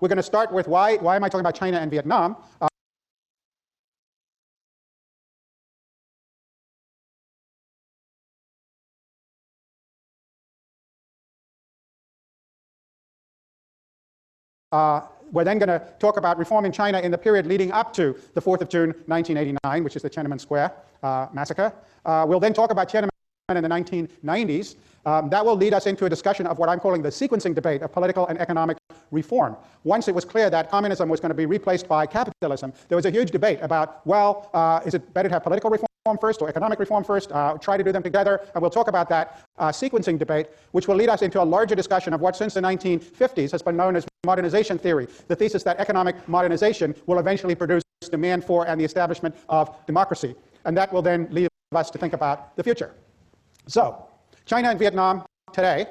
we're going to start with why am I talking about China and Vietnam? We're then going to talk about reform in China in the period leading up to the 4th of June, 1989, which is the Tiananmen Square massacre. We'll then talk about Tiananmen in the 1990s. That will lead us into a discussion of what I'm calling the sequencing debate of political and economic reform. Once it was clear that communism was going to be replaced by capitalism, there was a huge debate about, well, is it better to have political reform first or economic reform first? Try to do them together, and we'll talk about that sequencing debate, which will lead us into a larger discussion of what since the 1950s has been known as modernization theory, the thesis that economic modernization will eventually produce demand for and the establishment of democracy. And that will then lead us to think about the future. So, China and Vietnam today.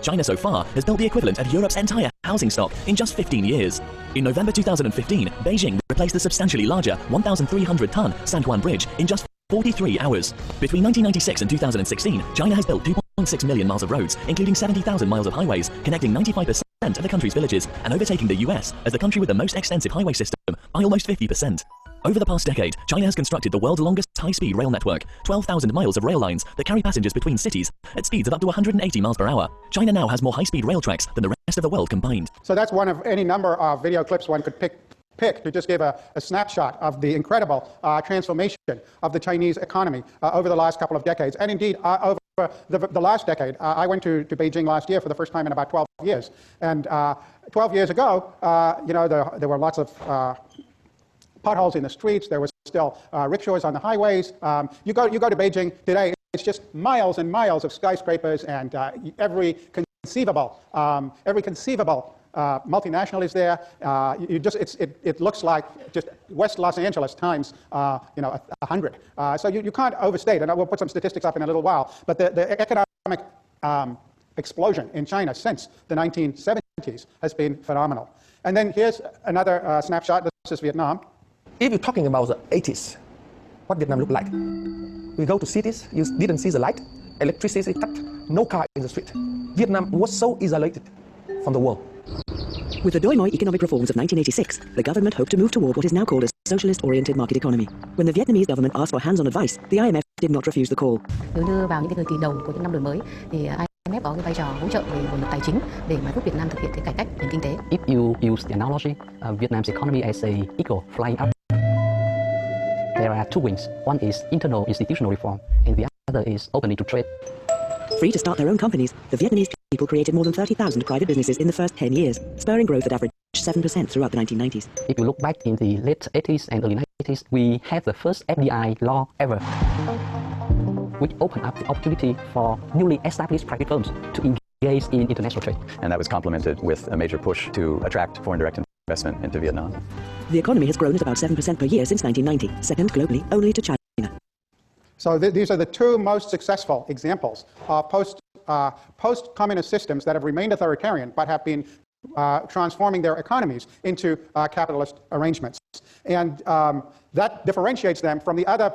China so far has built the equivalent of Europe's entire housing stock in just 15 years. In November 2015, Beijing replaced the substantially larger 1,300-ton San Juan Bridge in just 43 hours. Between 1996 and 2016, China has built 2.6 million miles of roads, including 70,000 miles of highways, connecting 95% of the country's villages, and overtaking the US as the country with the most extensive highway system by almost 50%. Over the past decade, China has constructed the world's longest high-speed rail network, 12,000 miles of rail lines that carry passengers between cities at speeds of up to 180 miles per hour. China now has more high-speed rail tracks than the rest of the world combined. So that's one of any number of video clips one could pick to just give a snapshot of the incredible transformation of the Chinese economy over the last couple of decades. And indeed, over the last decade, I went to Beijing last year for the first time in about 12 years. And 12 years ago, there were lots of potholes in the streets. There was still rickshaws on the highways. You go to Beijing today, it's just miles and miles of skyscrapers, and every conceivable multinational is there. It looks like just West Los Angeles times 100. So you can't overstate, and we'll put some statistics up in a little while. But the economic explosion in China since the 1970s has been phenomenal. And then here's another snapshot. This is Vietnam. If you're talking about the 80s, what Vietnam looked like? We go to cities, you didn't see the light, electricity cut, no car in the street. Vietnam was so isolated from the world. With the Doi Moi economic reforms of 1986, the government hoped to move toward what is now called a socialist-oriented market economy. When the Vietnamese government asked for hands-on advice, the IMF did not refuse the call. Đưa vào những cái thời kỳ đầu của những năm đổi mới, thì IMF có cái vai trò hỗ trợ về nguồn lực tài chính để mà giúp Việt Nam thực hiện cái cải cách nền kinh tế. If you use the analogy of Vietnam's economy as a eagle flying up, there are two wings. One is internal institutional reform, and the other is opening to trade. Free to start their own companies, the Vietnamese people created more than 30,000 private businesses in the first 10 years, spurring growth at average 7% throughout the 1990s. If you look back in the late 80s and early 90s, we had the first FDI law ever, which opened up the opportunity for newly established private firms to engage in international trade. And that was complemented with a major push to attract foreign direct investment into Vietnam. The economy has grown at about 7% per year since 1990, second globally only to China. So these are the two most successful examples of post-communist systems that have remained authoritarian but have been transforming their economies into capitalist arrangements. And that differentiates them from the other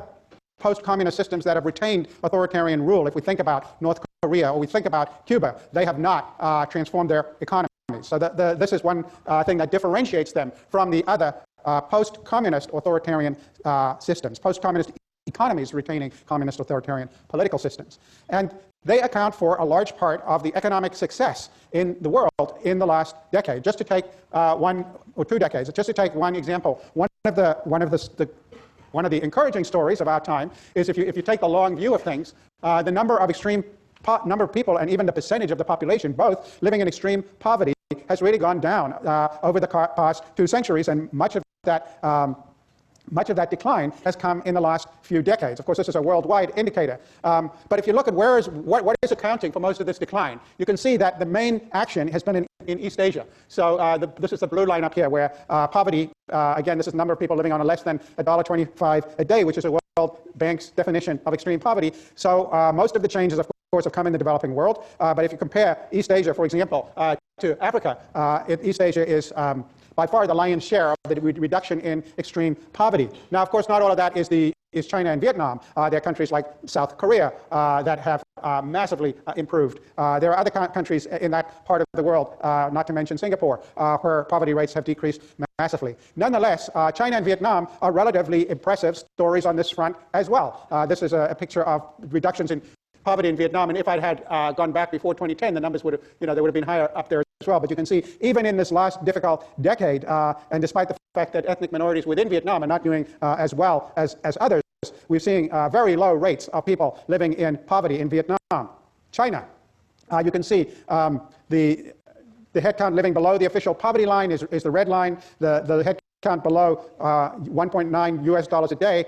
post-communist systems that have retained authoritarian rule. If we think about North Korea or we think about Cuba, they have not transformed their economies. So this is one thing that differentiates them from the other post-communist authoritarian systems, post-communist economies retaining communist authoritarian political systems. And they account for a large part of the economic success in the world in the last decade. Just to take 1 or 2 decades, just to take one example, one of the encouraging stories of our time is if you take the long view of things, the number of people and even the percentage of the population both living in extreme poverty has really gone down over the past 2 centuries, and much of that decline has come in the last few decades. Of course, this is a worldwide indicator. But if you look at what is accounting for most of this decline, you can see that the main action has been in East Asia. So this is the blue line up here where poverty, again, this is the number of people living on less than $1.25 a day, which is a World Bank's definition of extreme poverty. So most of the changes, of course, have come in the developing world. But if you compare East Asia, for example, to Africa, East Asia is by far the lion's share of the reduction in extreme poverty. Now, of course, not all of that is the is China and Vietnam. There are countries like South Korea that have massively improved. There are other countries in that part of the world, not to mention Singapore, where poverty rates have decreased massively. Nonetheless, China and Vietnam are relatively impressive stories on this front as well. This is a picture of reductions in poverty in Vietnam, and if I had gone back before 2010, the numbers would have, they would have been higher up there as well. But you can see, even in this last difficult decade, and despite the fact that ethnic minorities within Vietnam are not doing as well as others, we're seeing very low rates of people living in poverty in Vietnam. China, you can see the headcount living below the official poverty line is the red line. The headcount below $1.9 a day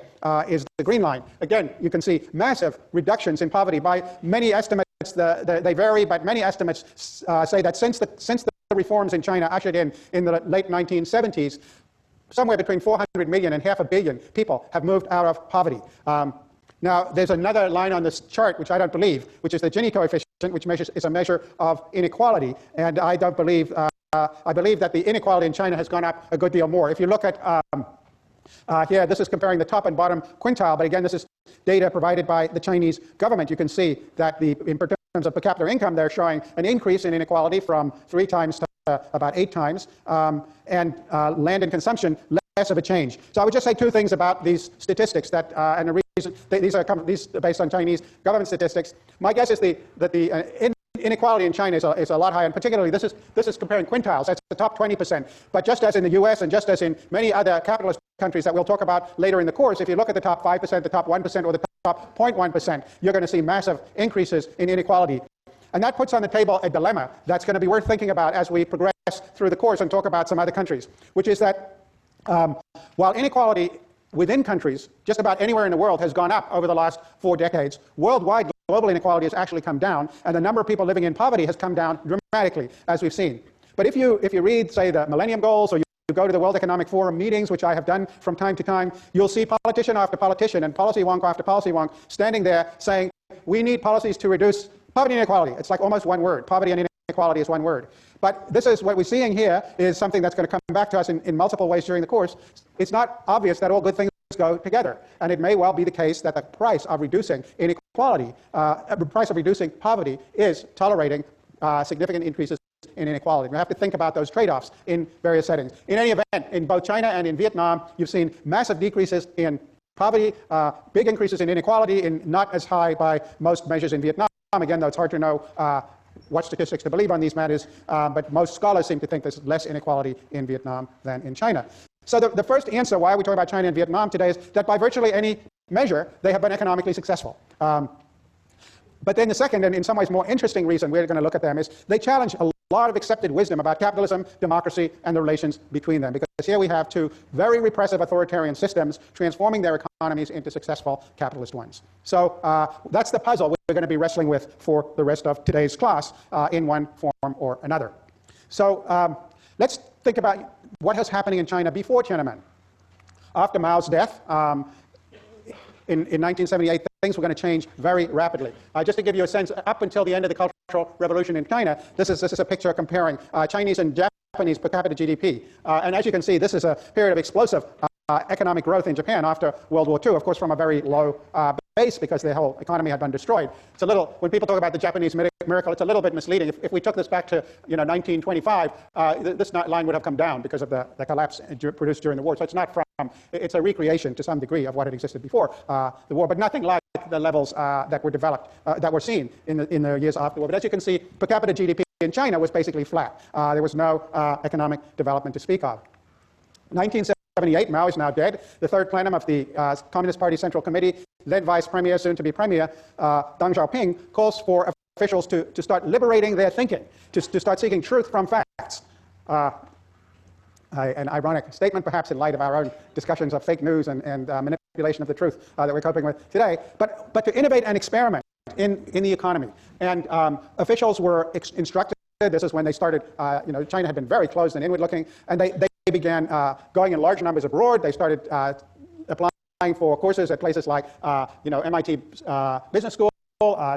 is the green line. Again, you can see massive reductions in poverty. By many estimates, they vary, but many estimates say that since the reforms in China ushered in the late 1970s, somewhere between 400 million and half a billion people have moved out of poverty. Now, there's another line on this chart, which I don't believe, which is the Gini coefficient, which is a measure of inequality. And I don't believe, I believe that the inequality in China has gone up a good deal more. If you look at here, this is comparing the top and bottom quintile, but again, this is data provided by the Chinese government. You can see that in terms of per capita income, they're showing an increase in inequality from 3 times to about 8 times, and land and consumption, less of a change. So I would just say 2 things about these statistics that, and the reason these are based on Chinese government statistics. My guess is that the inequality in China is a lot higher, and particularly this is comparing quintiles. That's the top 20%. But just as in the U.S. and just as in many other capitalist countries that we'll talk about later in the course, if you look at the top 5%, the top 1%, or the top 0.1%, you're going to see massive increases in inequality. And that puts on the table a dilemma that's going to be worth thinking about as we progress through the course and talk about some other countries, which is that while inequality within countries, just about anywhere in the world, has gone up over the last 4 decades, worldwide global inequality has actually come down, and the number of people living in poverty has come down dramatically, as we've seen. But if you read, say, the Millennium Goals, or you go to the World Economic Forum meetings, which I have done from time to time, you'll see politician after politician and policy wonk after policy wonk standing there saying, we need policies to reduce poverty and inequality. It's like almost one word. Poverty and inequality is one word. But this is what we're seeing here is something that's going to come back to us in multiple ways during the course. It's not obvious that all good things go together. And it may well be the case that the price of reducing inequality, the price of reducing poverty is tolerating significant increases in inequality. We have to think about those trade-offs in various settings. In any event, in both China and in Vietnam, you've seen massive decreases in poverty, big increases in inequality, and not as high by most measures in Vietnam. Again, though it's hard to know what statistics to believe on these matters, but most scholars seem to think there's less inequality in Vietnam than in China. So the first answer why we talk about China and Vietnam today is that by virtually any measure, they have been economically successful. But then the second, and in some ways more interesting reason we're going to look at them, is they challenge a lot of accepted wisdom about capitalism, democracy, and the relations between them. Because here we have 2 very repressive authoritarian systems transforming their economies into successful capitalist ones. So that's the puzzle we're going to be wrestling with for the rest of today's class in one form or another. So let's think about what was happening in China before Tiananmen. After Mao's death, in 1978, things were going to change very rapidly. Just to give you a sense, up until the end of the Cultural Revolution in China, this is a picture comparing Chinese and Japanese per capita GDP. And as you can see, this is a period of explosive economic growth in Japan after World War II, of course from a very low base because the whole economy had been destroyed. It's a little, when people talk about the Japanese miracle, it's a little bit misleading. If we took this back to 1925, this line would have come down because of the collapse produced during the war. So it's not from, it's a recreation to some degree of what had existed before the war, but nothing like the levels that were developed, that were seen in the years after the war. But as you can see, per capita GDP in China was basically flat. There was no economic development to speak of. 1978, Mao is now dead. The 3rd plenum of the Communist Party Central Committee, led Vice Premier, soon to be Premier, Deng Xiaoping, calls for officials to start liberating their thinking, to start seeking truth from facts. An ironic statement, perhaps, in light of our own discussions of fake news and manipulation of the truth that we're coping with today, but to innovate and experiment in the economy. And officials were instructed. This is when they started, China had been very closed and inward-looking, and they began going in large numbers abroad. They started applying for courses at places like, MIT Business School.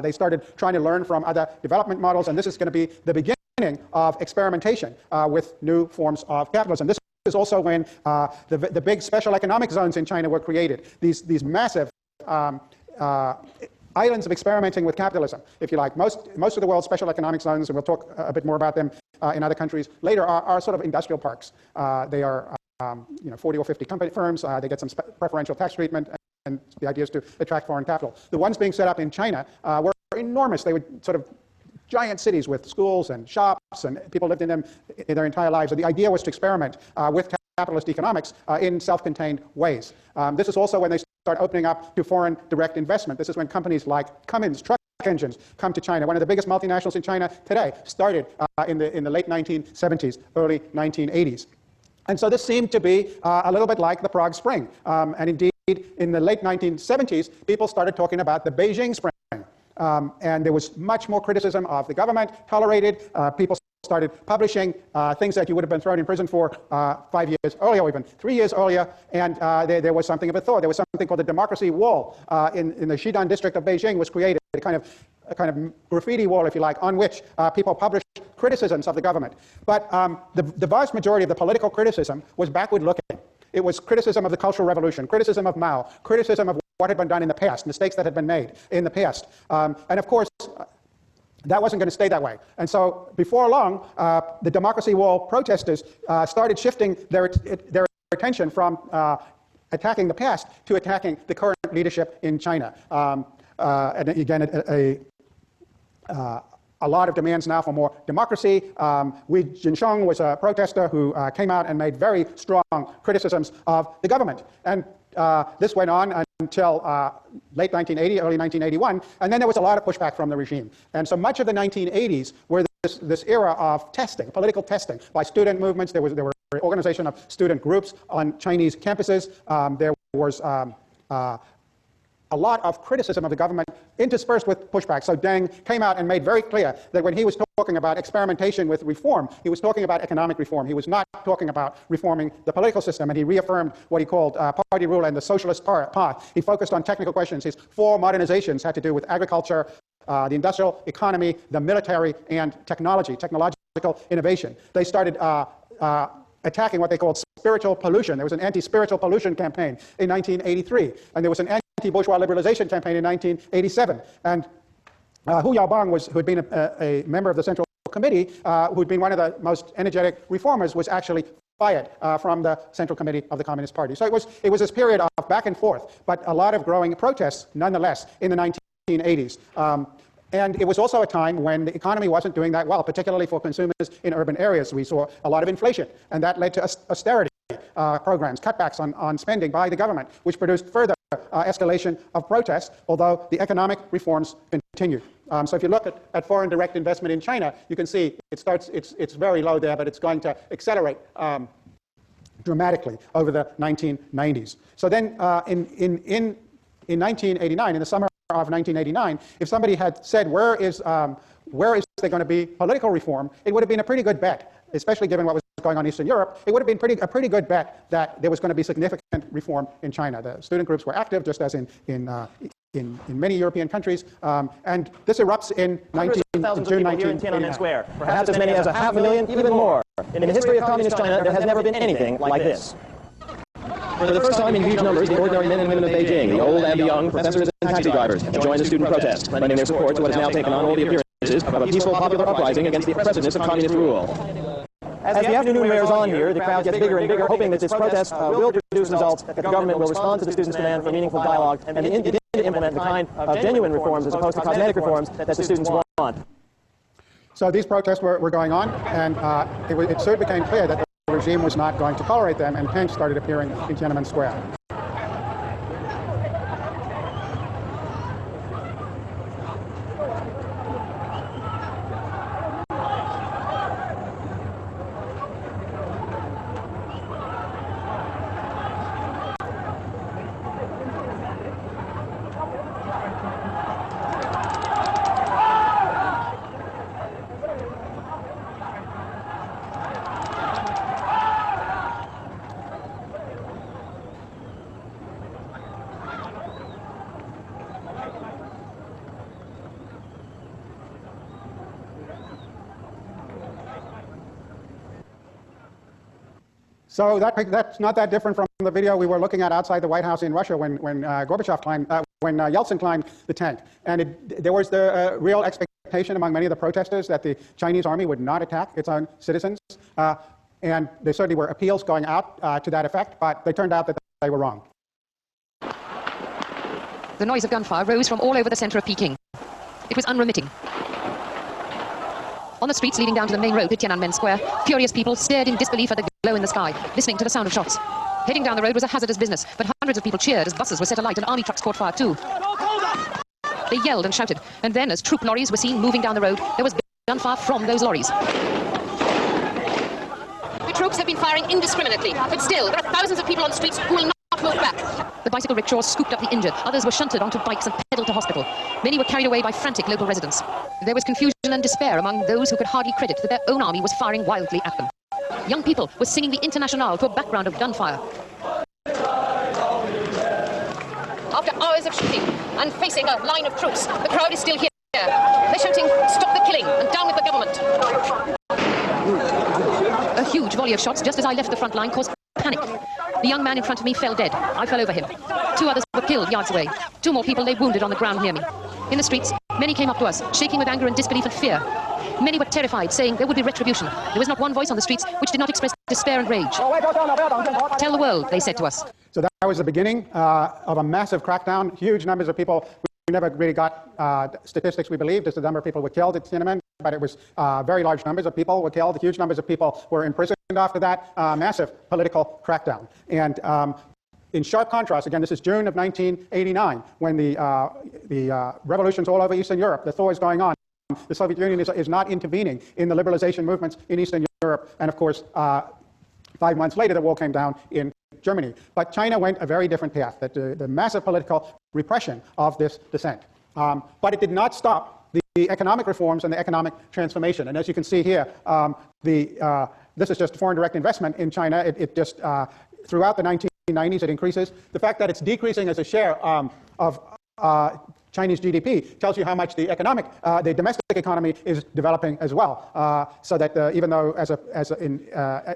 They started trying to learn from other development models, and this is going to be the beginning of experimentation with new forms of capitalism. This is also when the big special economic zones in China were created. These massive islands of experimenting with capitalism, if you like. Most of the world's special economic zones, and we'll talk a bit more about them in other countries later, are sort of industrial parks. They are 40 or 50 company firms. They get some preferential tax treatment, and the idea is to attract foreign capital. The ones being set up in China were enormous. They were sort of giant cities with schools and shops, and people lived in them in their entire lives. And the idea was to experiment with capitalist economics in self-contained ways. This is also when they start opening up to foreign direct investment. This is when companies like Cummins truck engines come to China. One of the biggest multinationals in China today started in the late 1970s, early 1980s. And so this seemed to be a little bit like the Prague Spring. And indeed, in the late 1970s, people started talking about the Beijing Spring. And there was much more criticism of the government tolerated. People started publishing things that you would have been thrown in prison for 5 years earlier, or even 3 years earlier. And there was something of a thaw. There was something called the Democracy Wall in the Xidan district of Beijing was created, a kind of graffiti wall, if you like, on which people published criticisms of the government. But the vast majority of the political criticism was backward-looking. It was criticism of the Cultural Revolution, criticism of Mao, criticism of what had been done in the past, mistakes that had been made in the past. And of course, that wasn't going to stay that way. And so before long, the Democracy Wall protesters started shifting their attention from attacking the past to attacking the current leadership in China. And again, a lot of demands now for more democracy. Wei Jinsheng was a protester who came out and made very strong criticisms of the government. And this went on until late 1980, early 1981, and then there was a lot of pushback from the regime. And so much of the 1980s were this era of testing, political testing by student movements. There were organization of student groups on Chinese campuses. There was a lot of criticism of the government interspersed with pushback. So Deng came out and made very clear that when he was talking about experimentation with reform, he was talking about economic reform. He was not talking about reforming the political system, and he reaffirmed what he called party rule and the socialist path. He focused on technical questions. His 4 modernizations had to do with agriculture, the industrial economy, the military, and technological innovation. They started attacking what they called spiritual pollution. There was an anti-spiritual pollution campaign in 1983, and there was an anti-bourgeois liberalization campaign in 1987. And Hu Yaobang, who had been a member of the Central Committee, who had been one of the most energetic reformers, was actually fired from the Central Committee of the Communist Party. So it was this period of back and forth, but a lot of growing protests nonetheless in the 1980s. And it was also a time when the economy wasn't doing that well, particularly for consumers in urban areas. We saw a lot of inflation, and that led to austerity programs, cutbacks on spending by the government, which produced further escalation of protests, although the economic reforms continued. So if you look at foreign direct investment in China, you can see it's very low there, but it's going to accelerate dramatically over the 1990s. So then in 1989, in the summer of 1989, if somebody had said, where is there going to be political reform, it would have been a pretty good bet, especially given what was going on in Eastern Europe. It would have been a pretty good bet that there was going to be significant reform in China. The student groups were active, just as in many European countries, and this erupts in June 1989. Square, perhaps as many as 500,000, even more. In the history of communist China, there has never been anything like this. For the first time in huge numbers, the ordinary men and women of Beijing, the old and the young, professors and taxi drivers, have joined the student protest, lending their support to what has now taken on all the appearances of a peaceful popular uprising against the oppressiveness of communist rule. As the afternoon wears on here, the crowd gets bigger and bigger, hoping that this protest will produce results, that the government will respond to the students' demand for meaningful dialogue, and begin to implement the kind of genuine reforms as opposed to cosmetic reforms that the students want. So these protests were going on, and it soon became clear that the regime was not going to tolerate them, and tanks started appearing in Tiananmen Square. So that's not that different from the video we were looking at outside the White House in Russia when Yeltsin climbed the tank. And there was the real expectation among many of the protesters that the Chinese army would not attack its own citizens. And there certainly were appeals going out to that effect, but they turned out that they were wrong. The noise of gunfire rose from all over the center of Peking. It was unremitting. On the streets leading down to the main road to Tiananmen Square, furious people stared in disbelief at the glow in the sky, listening to the sound of shots. Heading down the road was a hazardous business, but hundreds of people cheered as buses were set alight and army trucks caught fire too. They yelled and shouted, and then as troop lorries were seen moving down the road, there was gunfire from those lorries. The troops have been firing indiscriminately, but still, there are thousands of people on the streets who will not move back. The bicycle rickshaws scooped up the injured, others were shunted onto bikes and pedaled to hospital. Many were carried away by frantic local residents. There was confusion and despair among those who could hardly credit that their own army was firing wildly at them. Young people were singing the Internationale to a background of gunfire. After hours of shooting and facing a line of troops, the crowd is still here. They're shouting, "Stop the killing and down with the government." A huge volley of shots just as I left the front line caused panic. The young man in front of me fell dead. I fell over him. 2 others were killed yards away. 2 more people lay wounded on the ground near me. In the streets, many came up to us, shaking with anger and disbelief and fear. Many were terrified, saying there would be retribution. There was not one voice on the streets which did not express despair and rage. Tell the world, they said to us. So that was the beginning of a massive crackdown. Huge numbers of people. We never really got statistics we believed as the number of people were killed at Tiananmen, but it was very large numbers of people were killed. Huge numbers of people were imprisoned after that. Massive political crackdown. And in sharp contrast, again, this is June of 1989, when the revolutions all over Eastern Europe, the thaw is going on. The Soviet Union is not intervening in the liberalization movements in Eastern Europe. And of course, 5 months later, the wall came down in Germany. But China went a very different path, the massive political repression of this dissent. But it did not stop the economic reforms and the economic transformation. And as you can see here, this is just foreign direct investment in China. It just, throughout the 1990s, it increases. The fact that it's decreasing as a share of Chinese GDP tells you how much the domestic economy is developing as well. So that even though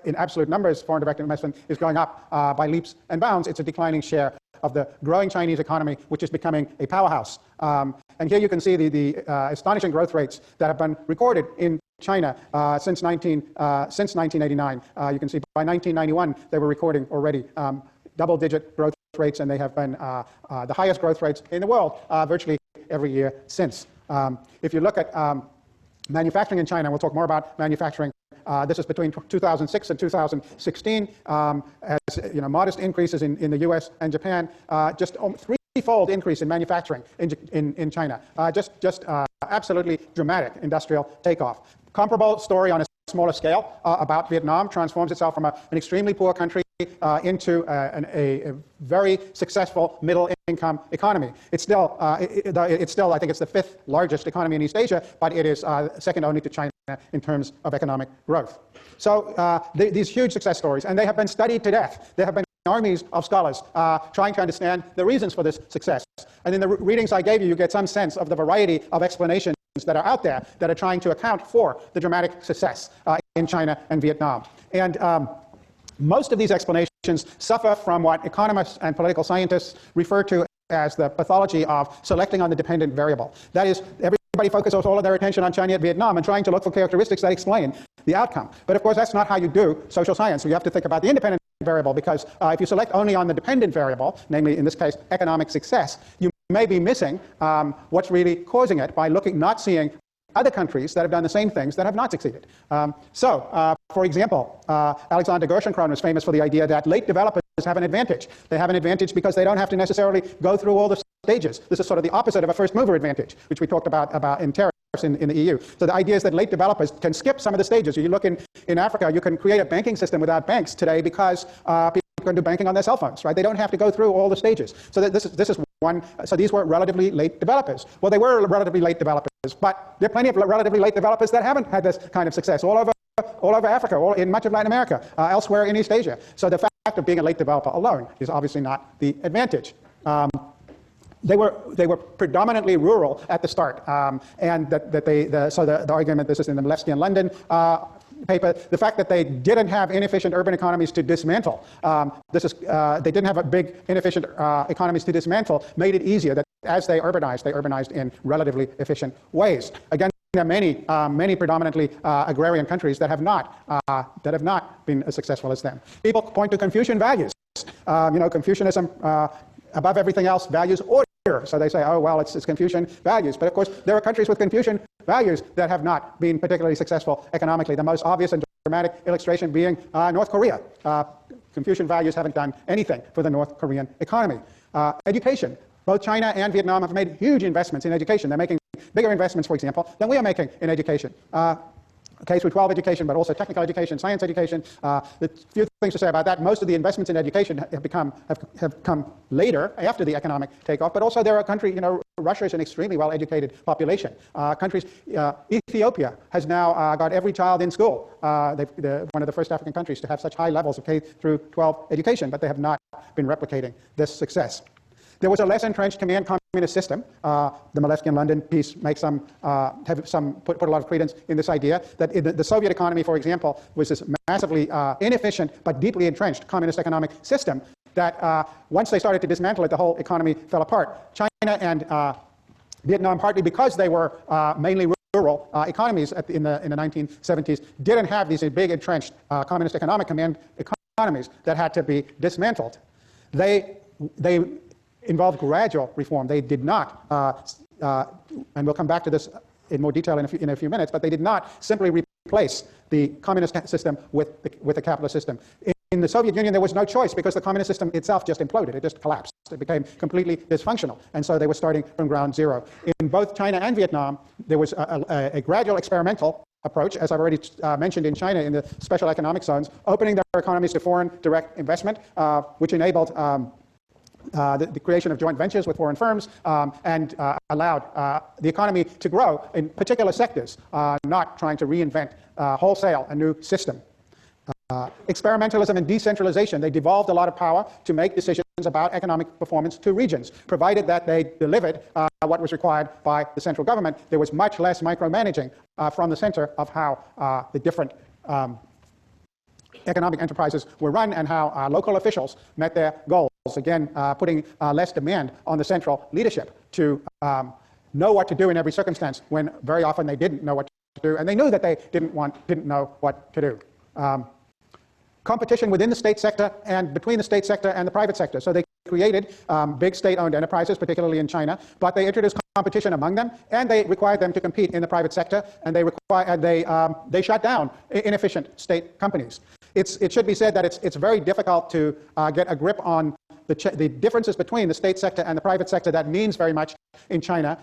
in absolute numbers, foreign direct investment is going up by leaps and bounds, it's a declining share of the growing Chinese economy, which is becoming a powerhouse. And here you can see the astonishing growth rates that have been recorded in China since 1989. You can see by 1991 they were recording already double-digit growth rates, and they have been the highest growth rates in the world virtually every year since. If you look at manufacturing in China, we'll talk more about manufacturing. This is between 2006 and 2016. As modest increases in the U.S. and Japan, just threefold increase in manufacturing in China. Just absolutely dramatic industrial takeoff. Comparable story on a smaller scale about Vietnam. Transforms itself from an extremely poor country into a very successful middle-income economy. It's still, I think it's the 5th largest economy in East Asia, but it is second only to China in terms of economic growth. So these huge success stories, and they have been studied to death. There have been armies of scholars trying to understand the reasons for this success. And in the readings I gave you, you get some sense of the variety of explanations that are out there that are trying to account for the dramatic success in China and Vietnam. And most of these explanations suffer from what economists and political scientists refer to as the pathology of selecting on the dependent variable. That is, everybody focuses all of their attention on China and Vietnam and trying to look for characteristics that explain the outcome. But of course, that's not how you do social science. So you have to think about the independent variable, because if you select only on the dependent variable, namely in this case economic success, you may be missing what's really causing it by not seeing other countries that have done the same things that have not succeeded. For example, Alexander Gerschenkron was famous for the idea that late developers have an advantage. They have an advantage because they don't have to necessarily go through all the stages. This is sort of the opposite of a first mover advantage, which we talked about in tariffs in the EU. So the idea is that late developers can skip some of the stages. You look in Africa, you can create a banking system without banks today because people can do banking on their cell phones, right? They don't have to go through all the stages. So this is one. So these were relatively late developers. Well, they were relatively late developers, but there are plenty of relatively late developers that haven't had this kind of success all over Africa, in much of Latin America, elsewhere in East Asia. So the fact of being a late developer alone is obviously not the advantage. They were predominantly rural at the start, and so the argument, this is in the Malevsky in London, paper the fact that they didn't have inefficient urban economies to dismantle. They didn't have a big inefficient economies to dismantle, made it easier that as they urbanized in relatively efficient ways. Again, there are many predominantly agrarian countries that have not been as successful as them. People point to Confucian values. Confucianism, above everything else, values order. So they say, oh, well, it's Confucian values. But of course, there are countries with Confucian values that have not been particularly successful economically. The most obvious and dramatic illustration being North Korea. Confucian values haven't done anything for the North Korean economy. Education. Both China and Vietnam have made huge investments in education. They're making bigger investments, for example, than we are making in education. K-12 education, but also technical education, science education. The few things to say about that. Most of the investments in education have come later, after the economic takeoff. But also there are countries, Russia is an extremely well-educated population. Ethiopia has now got every child in school. They're one of the first African countries to have such high levels of K through 12 education, but they have not been replicating this success. There was a less entrenched command communist system. The Malevsky London piece makes put a lot of credence in this idea that the Soviet economy, for example, was this massively inefficient but deeply entrenched communist economic system that once they started to dismantle it, the whole economy fell apart. China and Vietnam, partly because they were mainly rural economies in the 1970s, didn't have these big entrenched communist economic command economies that had to be dismantled. They involved gradual reform. They did not, and we'll come back to this in more detail in a few minutes, but they did not simply replace the communist system with the capitalist system. In the Soviet Union, there was no choice because the communist system itself just imploded. It just collapsed. It became completely dysfunctional. And so they were starting from ground zero. In both China and Vietnam, there was a gradual experimental approach, as I've already mentioned in China in the special economic zones, opening their economies to foreign direct investment, which enabled the creation of joint ventures with foreign firms and allowed the economy to grow in particular sectors, not trying to reinvent wholesale a new system. Experimentalism and decentralization, they devolved a lot of power to make decisions about economic performance to regions. Provided that they delivered what was required by the central government, there was much less micromanaging from the center of how the different economic enterprises were run and how local officials met their goals. Again, putting less demand on the central leadership to know what to do in every circumstance when very often they didn't know what to do, and they knew that they didn't know what to do. Competition within the state sector and between the state sector and the private sector. So they created big state-owned enterprises, particularly in China, but they introduced competition among them, and they required them to compete in the private sector, and they shut down inefficient state companies. It should be said that it's very difficult to get a grip on the differences between the state sector and the private sector. That means very much in China,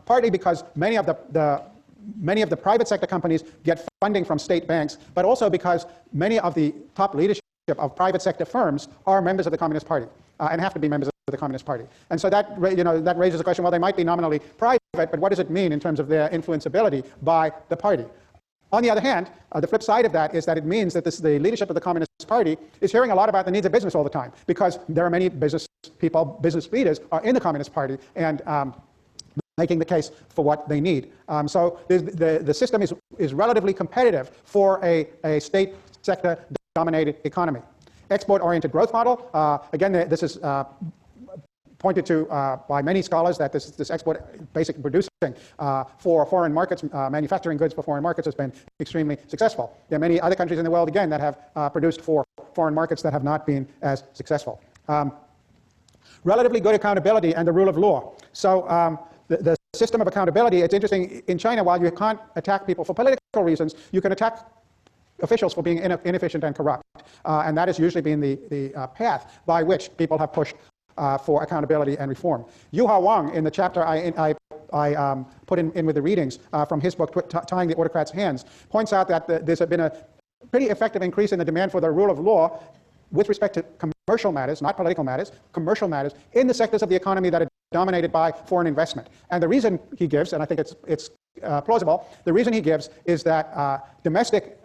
partly because many of the private sector companies get funding from state banks, but also because many of the top leadership of private sector firms are members of the Communist Party and have to be members of the Communist Party. And so that raises the question, well, they might be nominally private, but what does it mean in terms of their influenceability by the party? On the other hand, the flip side of that is that it means that the leadership of the Communist Party is hearing a lot about the needs of business all the time, because there are many business people, business leaders are in the Communist Party and making the case for what they need. So the system is relatively competitive for a state sector dominated economy. Export-oriented growth model, again, this is pointed to by many scholars that this export basic producing for foreign markets, manufacturing goods for foreign markets has been extremely successful. There are many other countries in the world, again, that have produced for foreign markets that have not been as successful. Relatively good accountability and the rule of law. So the system of accountability, it's interesting, in China, while you can't attack people for political reasons, you can attack officials for being inefficient and corrupt. And that has usually been the path by which people have pushed for accountability and reform. Yuhao Wang, in the chapter I put in with the readings from his book, Tying the Autocrats' Hands, points out that there's been a pretty effective increase in the demand for the rule of law with respect to commercial matters, not political matters, commercial matters, in the sectors of the economy that are dominated by foreign investment. And the reason he gives, and I think it's plausible, the reason he gives is that domestic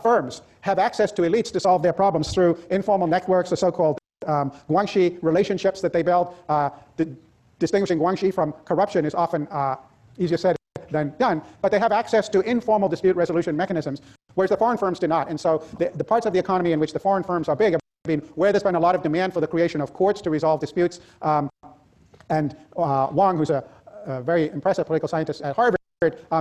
firms have access to elites to solve their problems through informal networks, the so-called guanxi relationships that they build. Distinguishing guanxi from corruption is often easier said than done, but they have access to informal dispute resolution mechanisms, whereas the foreign firms do not. And so the parts of the economy in which the foreign firms are big have been where there's been a lot of demand for the creation of courts to resolve disputes. And Wang, who's a very impressive political scientist at Harvard,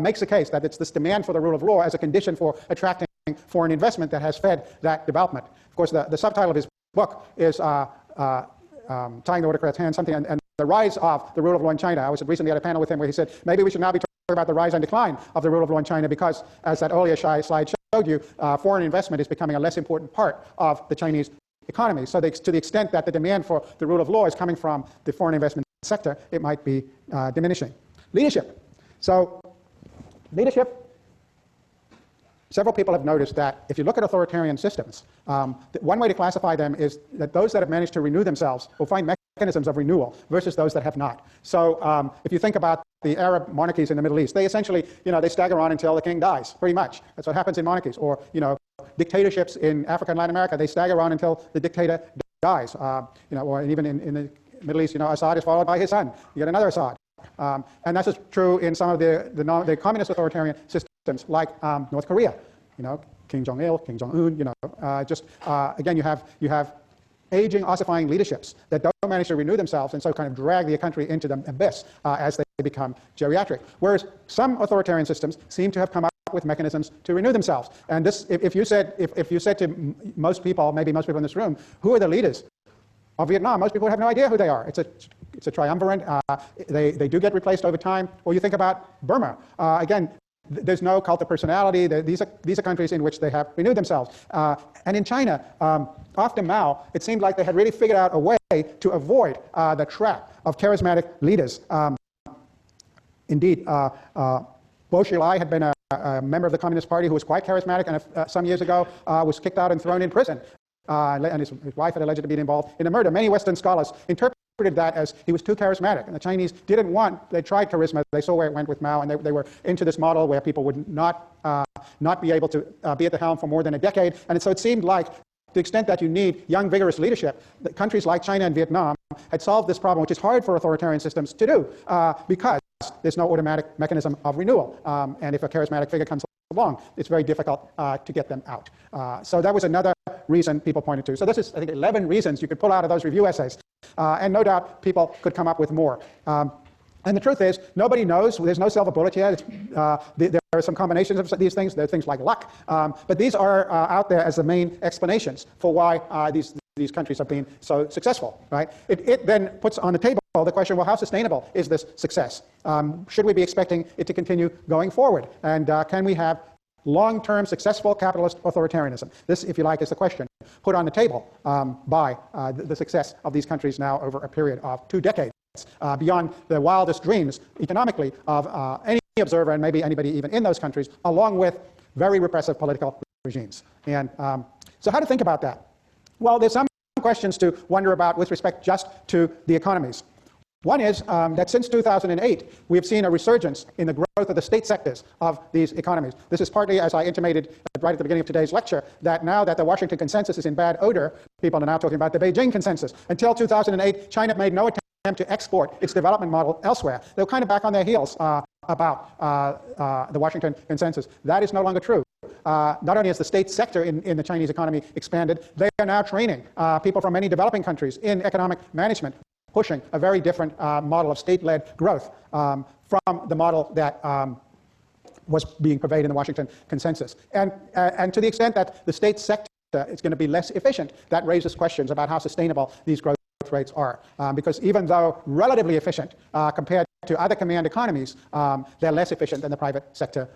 makes the case that it's this demand for the rule of law as a condition for attracting foreign investment that has fed that development. Of course, the subtitle of his book is Tying the Autocrat's Hands, something, and the rise of the rule of law in China. I was recently at a panel with him where he said, maybe we should now be talking about the rise and decline of the rule of law in China because, as that earlier slide showed you, foreign investment is becoming a less important part of the Chinese economy. So to the extent that the demand for the rule of law is coming from the foreign investment sector, it might be diminishing. Leadership. So leadership, several people have noticed that if you look at authoritarian systems, one way to classify them is that those that have managed to renew themselves will find mechanisms of renewal versus those that have not. So if you think about the Arab monarchies in the Middle East, they essentially, they stagger on until the king dies, pretty much. That's what happens in monarchies. Or, dictatorships in Africa and Latin America, they stagger on until the dictator dies. Or even in the Middle East, Assad is followed by his son. You get another Assad. And that's true in some of the communist authoritarian systems like North Korea. Kim Jong-il, Kim Jong-un. Again, you have aging, ossifying leaderships that don't manage to renew themselves and so kind of drag the country into the abyss as they become geriatric. Whereas some authoritarian systems seem to have come up with mechanisms to renew themselves. And this, if you said to most people, maybe most people in this room, who are the leaders of Vietnam, most people would have no idea who they are. It's a triumvirate. They do get replaced over time. Or you think about Burma. Again, there's no cult of personality. These are countries in which they have renewed themselves. And in China, after Mao, it seemed like they had really figured out a way to avoid the trap of charismatic leaders. Indeed, Bo Xilai had been a member of the Communist Party who was quite charismatic and some years ago was kicked out and thrown in prison. And his wife had alleged to be involved in a murder. Many Western scholars interpreted that as he was too charismatic. And the Chinese didn't they tried charisma. They saw where it went with Mao, and they were into this model where people would not be able to be at the helm for more than a decade. And so it seemed like, to the extent that you need young, vigorous leadership, that countries like China and Vietnam had solved this problem, which is hard for authoritarian systems to do because there's no automatic mechanism of renewal. And if a charismatic figure comes along, it's very difficult to get them out. So that was another reason people pointed to. So this is, I think, 11 reasons you could pull out of those review essays. And no doubt people could come up with more. And the truth is, nobody knows. There's no silver bullet yet. There are some combinations of these things. There are things like luck. But these are out there as the main explanations for why these countries have been so successful. Right? It then puts on the table the question, well, how sustainable is this success? Should we be expecting it to continue going forward? And can we have long-term successful capitalist authoritarianism? This, if you like, is the question put on the table by the success of these countries now over a period of 2 decades, beyond the wildest dreams economically of any observer and maybe anybody even in those countries, along with very repressive political regimes. And so how to think about that? Well, there's some questions to wonder about with respect just to the economies. One is that since 2008, we've seen a resurgence in the growth of the state sectors of these economies. This is partly, as I intimated right at the beginning of today's lecture, that now that the Washington consensus is in bad odor, people are now talking about the Beijing consensus. Until 2008, China made no attempt to export its development model elsewhere. They were kind of back on their heels about the Washington consensus. That is no longer true. Not only has the state sector in the Chinese economy expanded, they are now training people from many developing countries in economic management, pushing a very different model of state-led growth from the model that was being purveyed in the Washington consensus. And to the extent that the state sector is going to be less efficient, that raises questions about how sustainable these growth rates are. Because even though relatively efficient compared to other command economies, they're less efficient than the private sector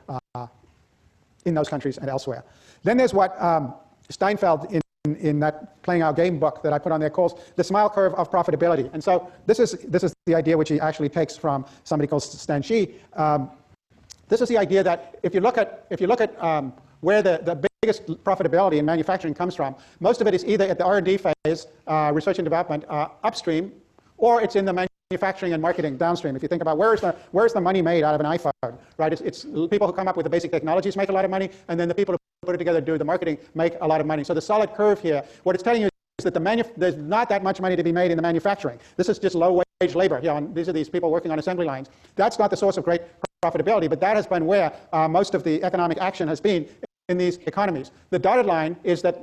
in those countries and elsewhere. Then there's what Steinfeld in that Playing Our Game book that I put on there calls the smile curve of profitability. And so this is the idea which he actually takes from somebody called Stan Shi. This is the idea that if you look at where the biggest profitability in manufacturing comes from, most of it is either at the R&D phase, research and development, upstream, or it's in the manufacturing and marketing downstream. If you think about where's the money made out of an iPhone, right? It's people who come up with the basic technologies make a lot of money, and then the people who put it together, do the marketing, make a lot of money. So the solid curve here, what it's telling you is that there's not that much money to be made in the manufacturing. This is just low-wage labor. And these are these people working on assembly lines. That's not the source of great profitability, but that has been where most of the economic action has been in these economies. The dotted line is that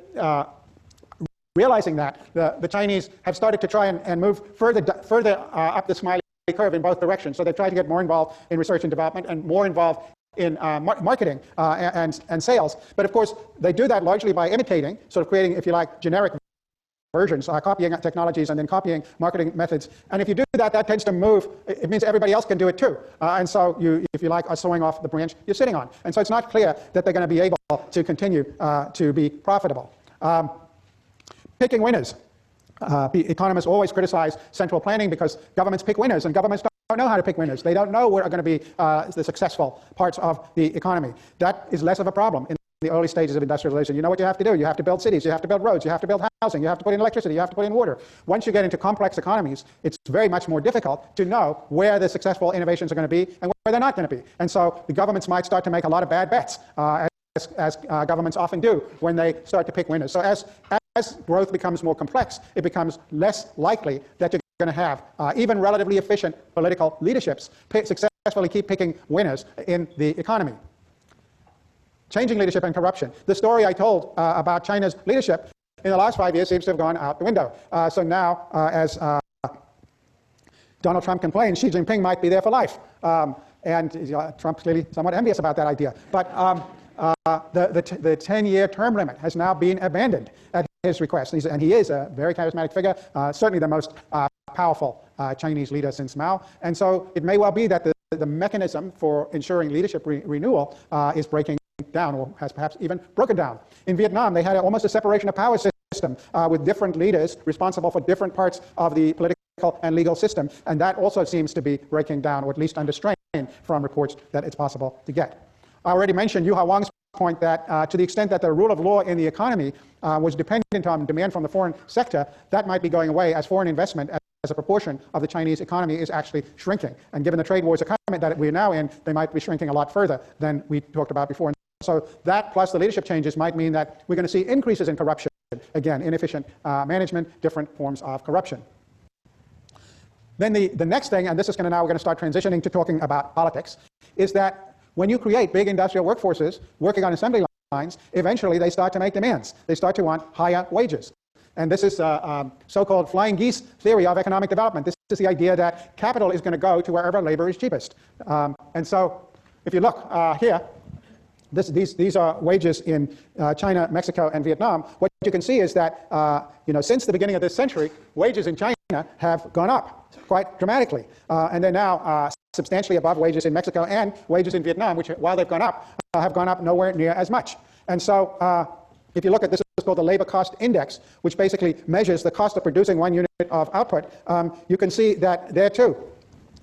realizing that, the Chinese have started to try and move further up the smiley curve in both directions. So they've tried to get more involved in research and development and more involved in marketing and sales. But of course, they do that largely by imitating, sort of creating, if you like, generic versions, copying technologies and then copying marketing methods. And if you do that, that tends to move. It means everybody else can do it too. And so you, if you like, are sawing off the branch you're sitting on. And so it's not clear that they're going to be able to continue to be profitable. Picking winners. Economists always criticize central planning because governments pick winners, and governments don't know how to pick winners. They don't know what are going to be the successful parts of the economy. That is less of a problem in the early stages of industrialization. You know what you have to do. You have to build cities, you have to build roads, you have to build housing, you have to put in electricity, you have to put in water. Once you get into complex economies, it's very much more difficult to know where the successful innovations are going to be and where they're not going to be. And so the governments might start to make a lot of bad bets, as governments often do when they start to pick winners. So as growth becomes more complex, it becomes less likely that you're going to have even relatively efficient political leaderships successfully keep picking winners in the economy. Changing leadership and corruption. The story I told about China's leadership in the last 5 years seems to have gone out the window. So now, as Donald Trump complains, Xi Jinping might be there for life. And Trump's clearly somewhat envious about that idea. But the 10-year term limit has now been abandoned at his request. And he is a very charismatic figure, certainly the most powerful Chinese leader since Mao. And so it may well be that the mechanism for ensuring leadership renewal is breaking down, or has perhaps even broken down. In Vietnam, they had almost a separation of power system with different leaders responsible for different parts of the political and legal system. And that also seems to be breaking down, or at least under strain from reports that it's possible to get. I already mentioned Yu Hao-Wang's point that to the extent that the rule of law in the economy was dependent on demand from the foreign sector, that might be going away as foreign investment as a proportion of the Chinese economy is actually shrinking. And given the trade wars economy that we're now in, they might be shrinking a lot further than we talked about before. And so that plus the leadership changes might mean that we're going to see increases in corruption. Again, inefficient management, different forms of corruption. Then the next thing, and this is we're going to start transitioning to talking about politics, is that when you create big industrial workforces working on assembly lines, eventually they start to make demands. They start to want higher wages. And this is so-called flying geese theory of economic development. This is the idea that capital is going to go to wherever labor is cheapest. And so if you look here, these are wages in China, Mexico, and Vietnam. What you can see is that since the beginning of this century, wages in China have gone up quite dramatically. And they're now substantially above wages in Mexico and wages in Vietnam, which, while they've gone up, have gone up nowhere near as much. And so if you look at this, is called the labor cost index, which basically measures the cost of producing 1 unit of output. You can see that there too,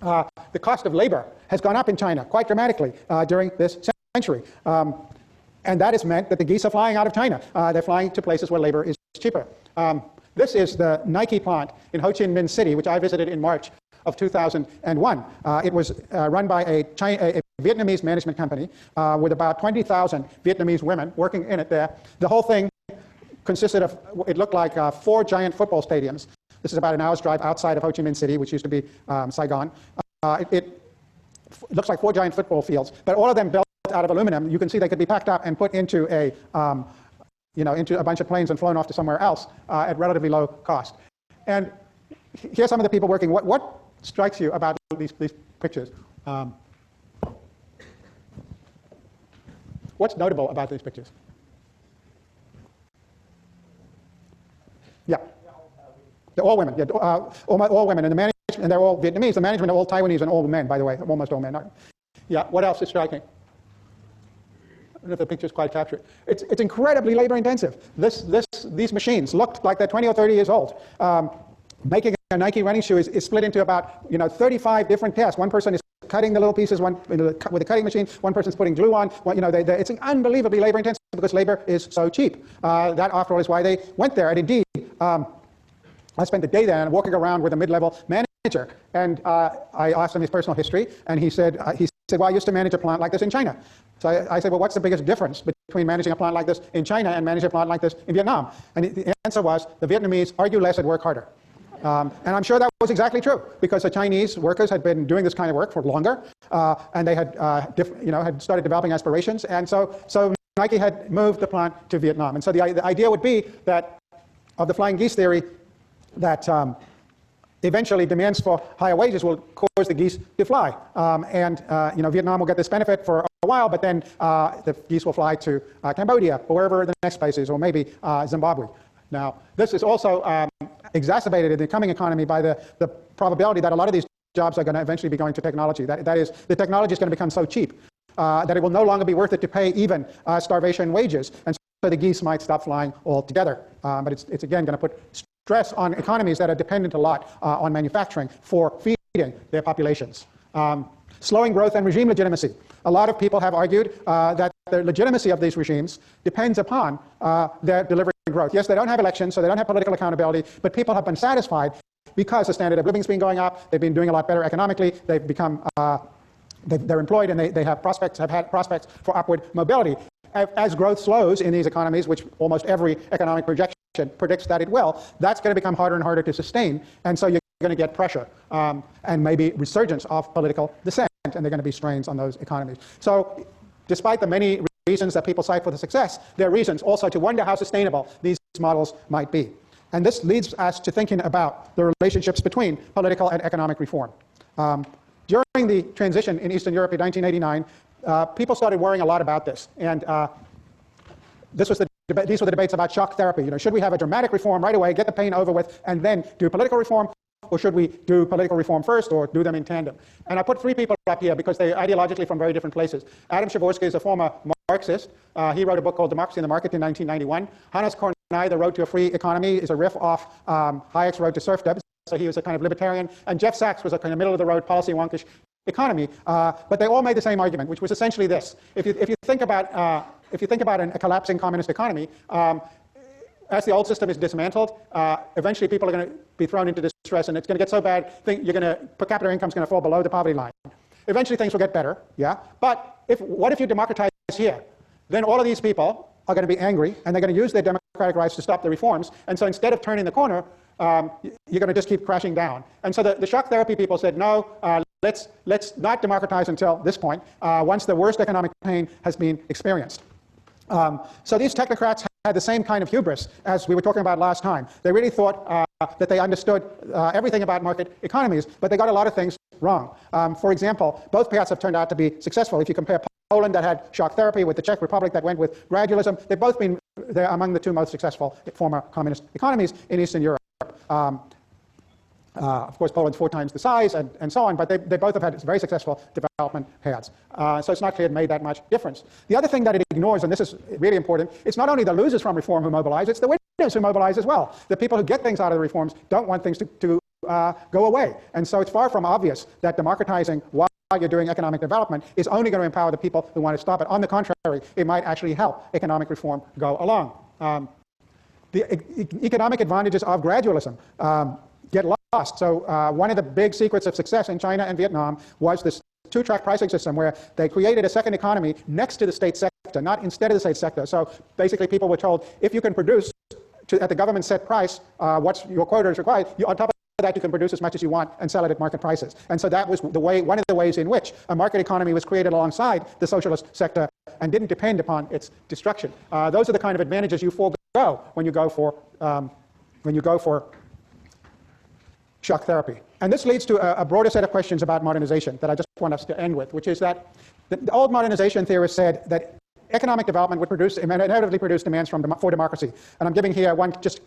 the cost of labor has gone up in China quite dramatically during this century. And that has meant that the geese are flying out of China. They're flying to places where labor is cheaper. This is the Nike plant in Ho Chi Minh City, which I visited in March of 2001. It was run by a Vietnamese management company with about 20,000 Vietnamese women working in it there. The whole thing consisted of, it looked like 4 giant football stadiums. This is about an hour's drive outside of Ho Chi Minh City, which used to be Saigon. It looks like 4 giant football fields, but all of them built out of aluminum. You can see they could be packed up and put into a into a bunch of planes and flown off to somewhere else at relatively low cost. And here's some of the people working. What strikes you about these pictures? What's notable about these pictures? Yeah. They're all women. Yeah, all women. And the management, and they're all Vietnamese. The management are all Taiwanese and all men, by the way. Almost all men. Yeah. What else is striking? I don't know if the picture's quite captured. It's incredibly labor intensive. These machines looked like they're 20 or 30 years old. Making a Nike running shoe is split into about 35 different tasks. One person is cutting the little pieces with a cutting machine. One person's putting glue on. It's unbelievably labor intensive because labor is so cheap. That, after all, is why they went there. And indeed, I spent the day there and walking around with a mid-level manager. And I asked him his personal history, and he said, well, I used to manage a plant like this in China. So I said, well, what's the biggest difference between managing a plant like this in China and managing a plant like this in Vietnam? And the answer was, the Vietnamese argue less and work harder. And I'm sure that was exactly true, because the Chinese workers had been doing this kind of work for longer, and they had, had started developing aspirations, and so Nike had moved the plant to Vietnam. And so the idea would be that, of the flying geese theory, that eventually demands for higher wages will cause the geese to fly. Vietnam will get this benefit for a while, but then the geese will fly to Cambodia or wherever the next place is, or maybe Zimbabwe. Now, this is also exacerbated in the coming economy by the probability that a lot of these jobs are going to eventually be going to technology. That is, the technology is going to become so cheap that it will no longer be worth it to pay even starvation wages. And so the geese might stop flying altogether. But it's again going to put stress on economies that are dependent a lot on manufacturing for feeding their populations. Slowing growth and regime legitimacy. A lot of people have argued that the legitimacy of these regimes depends upon their delivering growth. Yes, they don't have elections, so they don't have political accountability, but people have been satisfied because the standard of living has been going up, they've been doing a lot better economically, they've become, they're employed, and they have had prospects for upward mobility. As growth slows in these economies, which almost every economic projection predicts that it will, that's going to become harder and harder to sustain, and so you're going to get pressure and maybe resurgence of political dissent, and there are going to be strains on those economies. So despite the many reasons that people cite for the success, there are reasons also to wonder how sustainable these models might be. And this leads us to thinking about the relationships between political and economic reform. During the transition in Eastern Europe in 1989, people started worrying a lot about this. And these were the debates about shock therapy. Should we have a dramatic reform right away, get the pain over with, and then do political reform? Or should we do political reform first, or do them in tandem? And I put three people up here because they're ideologically from very different places. Adam Przeworski is a former Marxist. He wrote a book called Democracy in the Market in 1991. Hannes Kornai, The Road to a Free Economy, is a riff off Hayek's Road to Serfdom. So he was a kind of libertarian. And Jeff Sachs was a kind of middle-of-the-road, policy-wonkish economy. But they all made the same argument, which was essentially this. If you think about a collapsing communist economy, as the old system is dismantled, eventually people are going to be thrown into distress, and it's going to get so bad, per capita income is going to fall below the poverty line. Eventually things will get better, yeah? But what if you democratize here? Then all of these people are going to be angry, and they're going to use their democratic rights to stop the reforms, and so instead of turning the corner, you're going to just keep crashing down. And so the shock therapy people said, no, let's not democratize until this point, once the worst economic pain has been experienced. So these technocrats had the same kind of hubris as we were talking about last time. They really thought that they understood everything about market economies, but they got a lot of things wrong. For example, both paths have turned out to be successful. If you compare Poland, that had shock therapy, with the Czech Republic that went with gradualism, they've both been among the two most successful former communist economies in Eastern Europe. Of course, Poland's 4 times the size, and so on, but they both have had very successful development paths. So it's not clear it made that much difference. The other thing that it ignores, and this is really important, it's not only the losers from reform who mobilize, it's the winners who mobilize as well. The people who get things out of the reforms don't want things to go away. And so it's far from obvious that democratizing while you're doing economic development is only going to empower the people who want to stop it. On the contrary, it might actually help economic reform go along. The economic advantages of gradualism get lost. So one of the big secrets of success in China and Vietnam was this 2-track pricing system where they created a second economy next to the state sector, not instead of the state sector. So basically people were told, if you can produce at the government set price what your quota is required, on top of that you can produce as much as you want and sell it at market prices. And so that was one of the ways in which a market economy was created alongside the socialist sector and didn't depend upon its destruction. Those are the kind of advantages you forego when you go for shock therapy. And this leads to a broader set of questions about modernization that I just want us to end with, which is that the old modernization theorists said that economic development would inevitably produce demands for democracy. And I'm giving here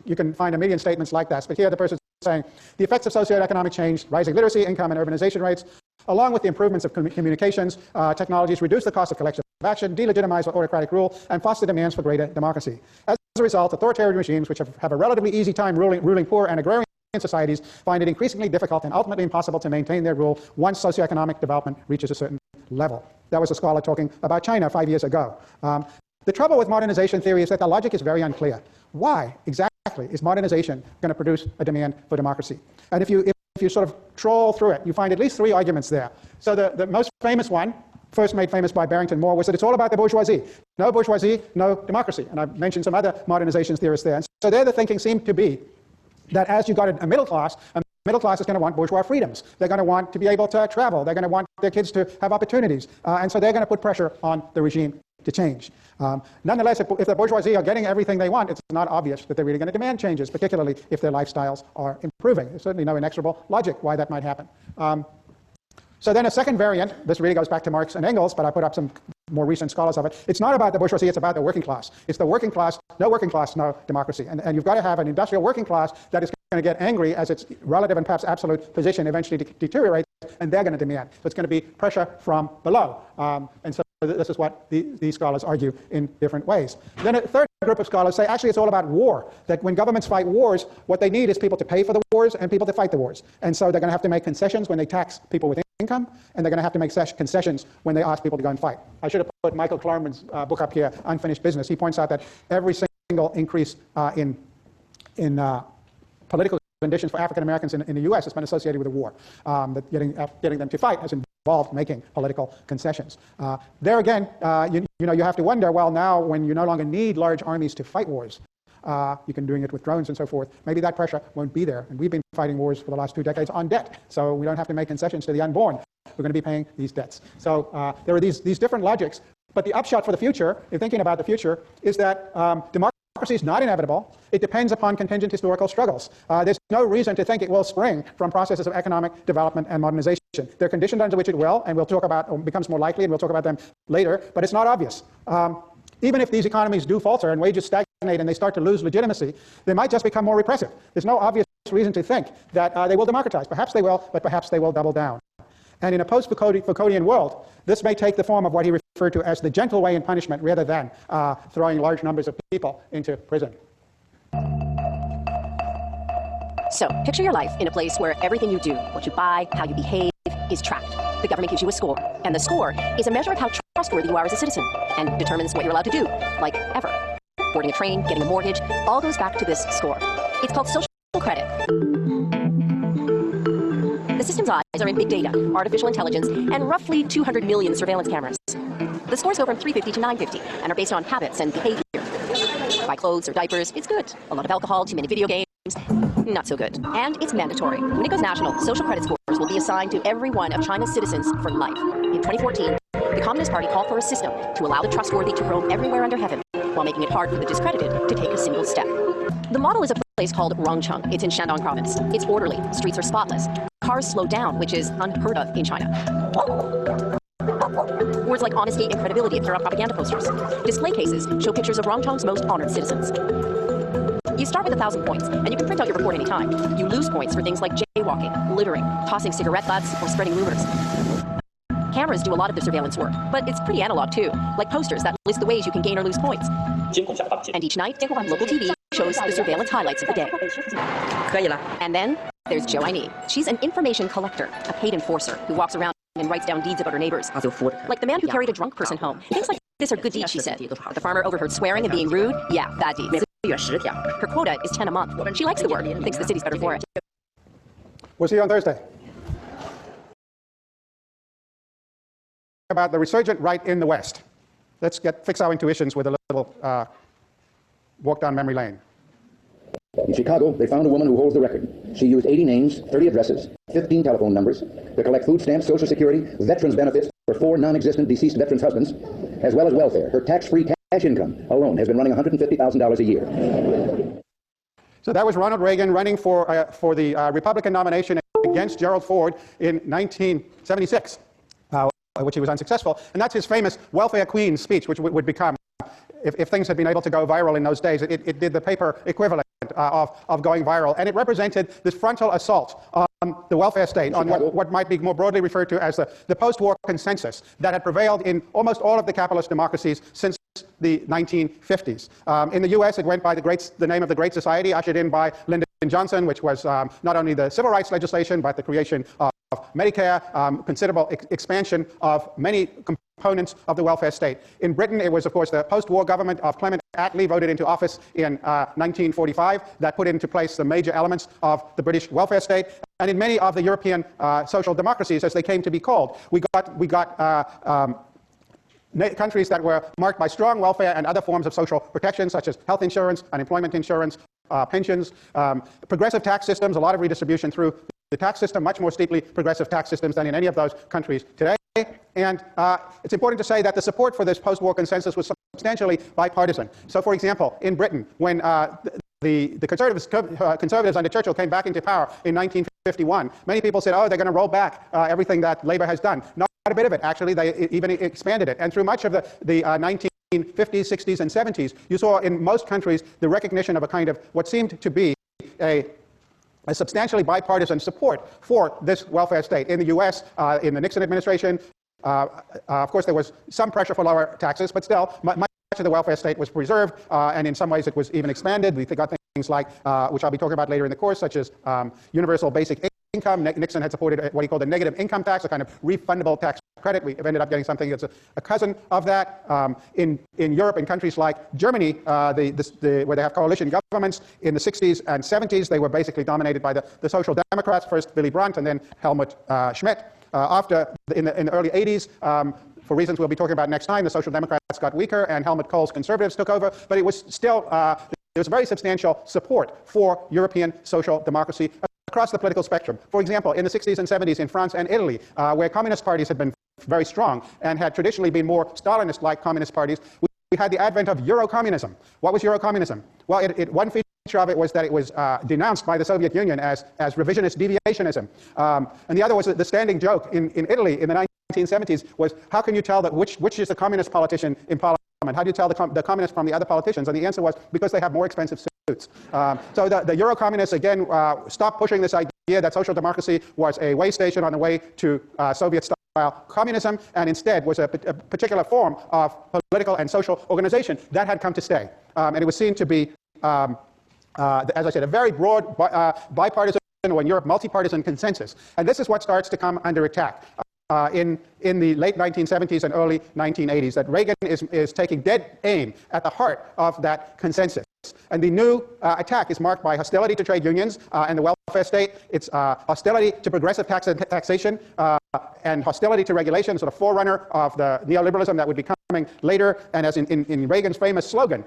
you can find a million statements like that, but here the person is saying the effects of socio-economic change, rising literacy, income, and urbanization rates, along with the improvements of communications, technologies, reduce the cost of collective action, delegitimize autocratic rule, and foster demands for greater democracy. As a result, authoritarian regimes, which have a relatively easy time ruling poor and agrarian societies, find it increasingly difficult and ultimately impossible to maintain their rule once socioeconomic development reaches a certain level. That was a scholar talking about China 5 years ago. The trouble with modernization theory is that the logic is very unclear. Why exactly is modernization going to produce a demand for democracy? And if you sort of trawl through it, you find at least 3 arguments there. So the most famous one, first made famous by Barrington Moore, was that it's all about the bourgeoisie. No bourgeoisie, no democracy. And I've mentioned some other modernization theorists there. And so there the thinking seemed to be that as you got a middle class is going to want bourgeois freedoms. They're going to want to be able to travel. They're going to want their kids to have opportunities. And so they're going to put pressure on the regime to change. Nonetheless, if the bourgeoisie are getting everything they want, it's not obvious that they're really going to demand changes, particularly if their lifestyles are improving. There's certainly no inexorable logic why that might happen. So then a second variant, this really goes back to Marx and Engels, but I put up some more recent scholars of it. It's not about the bourgeoisie, it's about the working class. It's the working class, no democracy. And you've got to have an industrial working class that is going to get angry as its relative and perhaps absolute position eventually deteriorates, and they're going to demand. So it's going to be pressure from below. And so this is what these scholars argue in different ways. Then a third group of scholars say actually it's all about war, that when governments fight wars, what they need is people to pay for the wars and people to fight the wars. And so they're going to have to make concessions when they tax people with income, and they're going to have to make concessions when they ask people to go and fight. I should have put Michael Klarman's book up here, Unfinished Business. He points out that every single increase in political conditions for African Americans in the U.S. has been associated with a war. That getting them to fight has involved making political concessions. There again, you have to wonder, well, now when you no longer need large armies to fight wars, you can doing it with drones and so forth, maybe that pressure won't be there. And we've been fighting wars for the last 2 decades on debt, so we don't have to make concessions to the unborn. We're going to be paying these debts. So there are these different logics. But the upshot for the future, if thinking about the future, is that democracy is not inevitable. It depends upon contingent historical struggles. There's no reason to think it will spring from processes of economic development and modernization. There are conditions under which it will, and we'll talk about, or becomes more likely, and we'll talk about them later, but it's not obvious. Even if these economies do falter and wages stagnate and they start to lose legitimacy, they might just become more repressive. There's no obvious reason to think that they will democratize. Perhaps they will, but perhaps they will double down. And in a post-Foucauldian world, this may take the form of what he referred to as the gentle way in punishment rather than throwing large numbers of people into prison. So, picture your life in a place where everything you do, what you buy, how you behave, is tracked. The government gives you a score, and the score is a measure of how trustworthy you are as a citizen, and determines what you're allowed to do, like ever. Boarding a train, getting a mortgage, all goes back to this score. It's called social credit. The system's eyes are in big data, artificial intelligence, and roughly 200 million surveillance cameras. The scores go from 350 to 950, and are based on habits and behavior. Buy clothes or diapers, it's good. A lot of alcohol, too many video games, not so good. And it's mandatory. When it goes national, social credit scores will be assigned to every one of China's citizens for life. In 2014, the Communist Party called for a system to allow the trustworthy to roam everywhere under heaven, while making it hard for the discredited to take a single step. The model is a place called Rongcheng. It's in Shandong province. It's orderly. Streets are spotless. Cars slow down, which is unheard of in China. Words like honesty and credibility appear on propaganda posters. Display cases show pictures of Rongcheng's most honored citizens. You start with 1,000 points, and you can print out your report anytime. You lose points for things like jaywalking, littering, tossing cigarette butts, or spreading rumors. Cameras do a lot of the surveillance work, but it's pretty analog too, like posters that list the ways you can gain or lose points. And each night, local TV shows the surveillance highlights of the day. And then there's Zhou Aini. She's an information collector, a paid enforcer who walks around and writes down deeds about her neighbors. Like the man who carried a drunk person home. Things like this are good deeds, she said. But the farmer overheard swearing and being rude, yeah, bad deeds. Her quota is 10 a month. She likes the work, thinks the city's better for it. We'll see you on Thursday. About the resurgent right in the West. Let's fix our intuitions with a little walk down memory lane. In Chicago, they found a woman who holds the record. She used 80 names, 30 addresses, 15 telephone numbers to collect food stamps, Social Security, veterans benefits for 4 non-existent deceased veterans' husbands, as well as welfare. Her tax-free cash income alone has been running $150,000 a year. So that was Ronald Reagan running for the Republican nomination against Gerald Ford in 1976. Which he was unsuccessful. And that's his famous welfare queen speech, which would become, if things had been able to go viral in those days, it did the paper equivalent of going viral. And it represented this frontal assault on the welfare state, on what might be more broadly referred to as the post-war consensus that had prevailed in almost all of the capitalist democracies since the 1950s. In the US, it went by the name of the Great Society, ushered in by Lyndon Johnson, which was not only the civil rights legislation, but the creation of Medicare, considerable expansion of many components of the welfare state. In Britain, it was, of course, the post-war government of Clement Attlee voted into office in 1945 that put into place the major elements of the British welfare state. And in many of the European social democracies, as they came to be called, we got countries that were marked by strong welfare and other forms of social protection, such as health insurance, unemployment insurance, pensions, progressive tax systems, a lot of redistribution through the tax system, much more steeply progressive tax systems than in any of those countries today. And it's important to say that the support for this post-war consensus was substantially bipartisan. So, for example, in Britain, when the conservatives under Churchill came back into power in 1951, many people said, oh, they're going to roll back everything that Labour has done. Not a bit of it. Actually, they even expanded it. And through much of the 1950s, 60s, and 70s, you saw in most countries the recognition of a kind of what seemed to be a substantially bipartisan support for this welfare state. In the U.S., in the Nixon administration, of course, there was some pressure for lower taxes, but still, much of the welfare state was preserved, and in some ways it was even expanded. We got things like, which I'll be talking about later in the course, such as universal basic income. Nixon had supported what he called the negative income tax, a kind of refundable tax credit. We ended up getting something that's a cousin of that. In Europe, in countries like Germany, where they have coalition governments, in the 60s and 70s, they were basically dominated by the Social Democrats, first Willy Brandt and then Helmut Schmidt. In the early 80s, for reasons we'll be talking about next time, the Social Democrats got weaker and Helmut Kohl's Conservatives took over, but it was still, there was very substantial support for European social democracy across the political spectrum. For example, in the 60s and 70s in France and Italy, where communist parties had been very strong and had traditionally been more Stalinist-like communist parties, we had the advent of Eurocommunism. What was Eurocommunism? Well, one feature of it was that it was denounced by the Soviet Union as revisionist deviationism. And the other was the standing joke in Italy in the 1970s was, how can you tell that which is the communist politician in parliament? How do you tell the communists from the other politicians? And the answer was, because they have more expensive suits. So the Eurocommunists, again, stopped pushing this idea that social democracy was a way station on the way to Soviet-style communism, and instead was a particular form of political and social organization that had come to stay. And it was seen to be, as I said, a very broad bipartisan, or in Europe, multi-partisan consensus. And this is what starts to come under attack in the late 1970s and early 1980s, that Reagan is taking dead aim at the heart of that consensus. And the new attack is marked by hostility to trade unions and the welfare state. It's hostility to progressive taxation and hostility to regulation, sort of forerunner of the neoliberalism that would be coming later. And as in Reagan's famous slogan,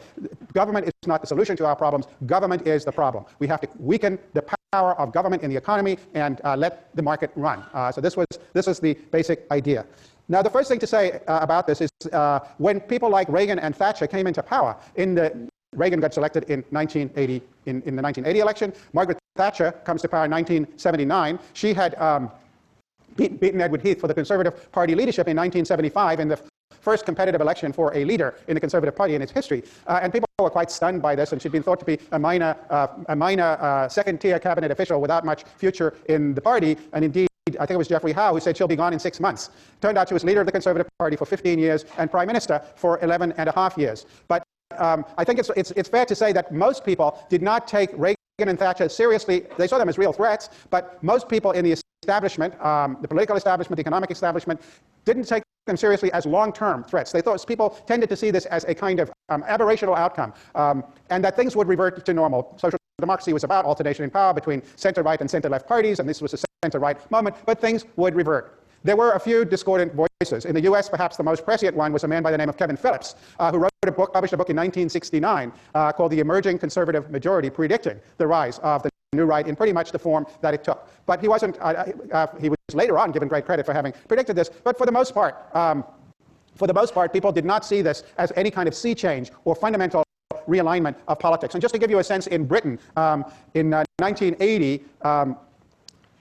government is not the solution to our problems, government is the problem. We have to weaken the power of government in the economy and let the market run. So this was the basic idea. Now, the first thing to say about this is when people like Reagan and Thatcher came into power, Reagan got selected in 1980 in the 1980 election. Margaret Thatcher comes to power in 1979. She had beaten Edward Heath for the Conservative Party leadership in 1975 in the first competitive election for a leader in the Conservative Party in its history. And people were quite stunned by this, and she'd been thought to be a minor second-tier cabinet official without much future in the party. And indeed, I think it was Geoffrey Howe who said she'll be gone in 6 months. Turned out she was leader of the Conservative Party for 15 years and Prime Minister for 11 and a half years. But I think it's fair to say that most people did not take Reagan and Thatcher seriously. They saw them as real threats, but most people in the establishment, the political establishment, the economic establishment, didn't take them seriously as long-term threats. They thought people tended to see this as a kind of aberrational outcome, and that things would revert to normal. Social democracy was about alternation in power between center-right and center-left parties, and this was a center-right moment, but things would revert. There were a few discordant voices. In the U.S., perhaps the most prescient one was a man by the name of Kevin Phillips, who published a book in 1969 called The Emerging Conservative Majority, predicting the rise of the new right in pretty much the form that it took. But he wasn't, he was later on given great credit for having predicted this, but for the most part, people did not see this as any kind of sea change or fundamental realignment of politics. And just to give you a sense, in Britain, in 1980,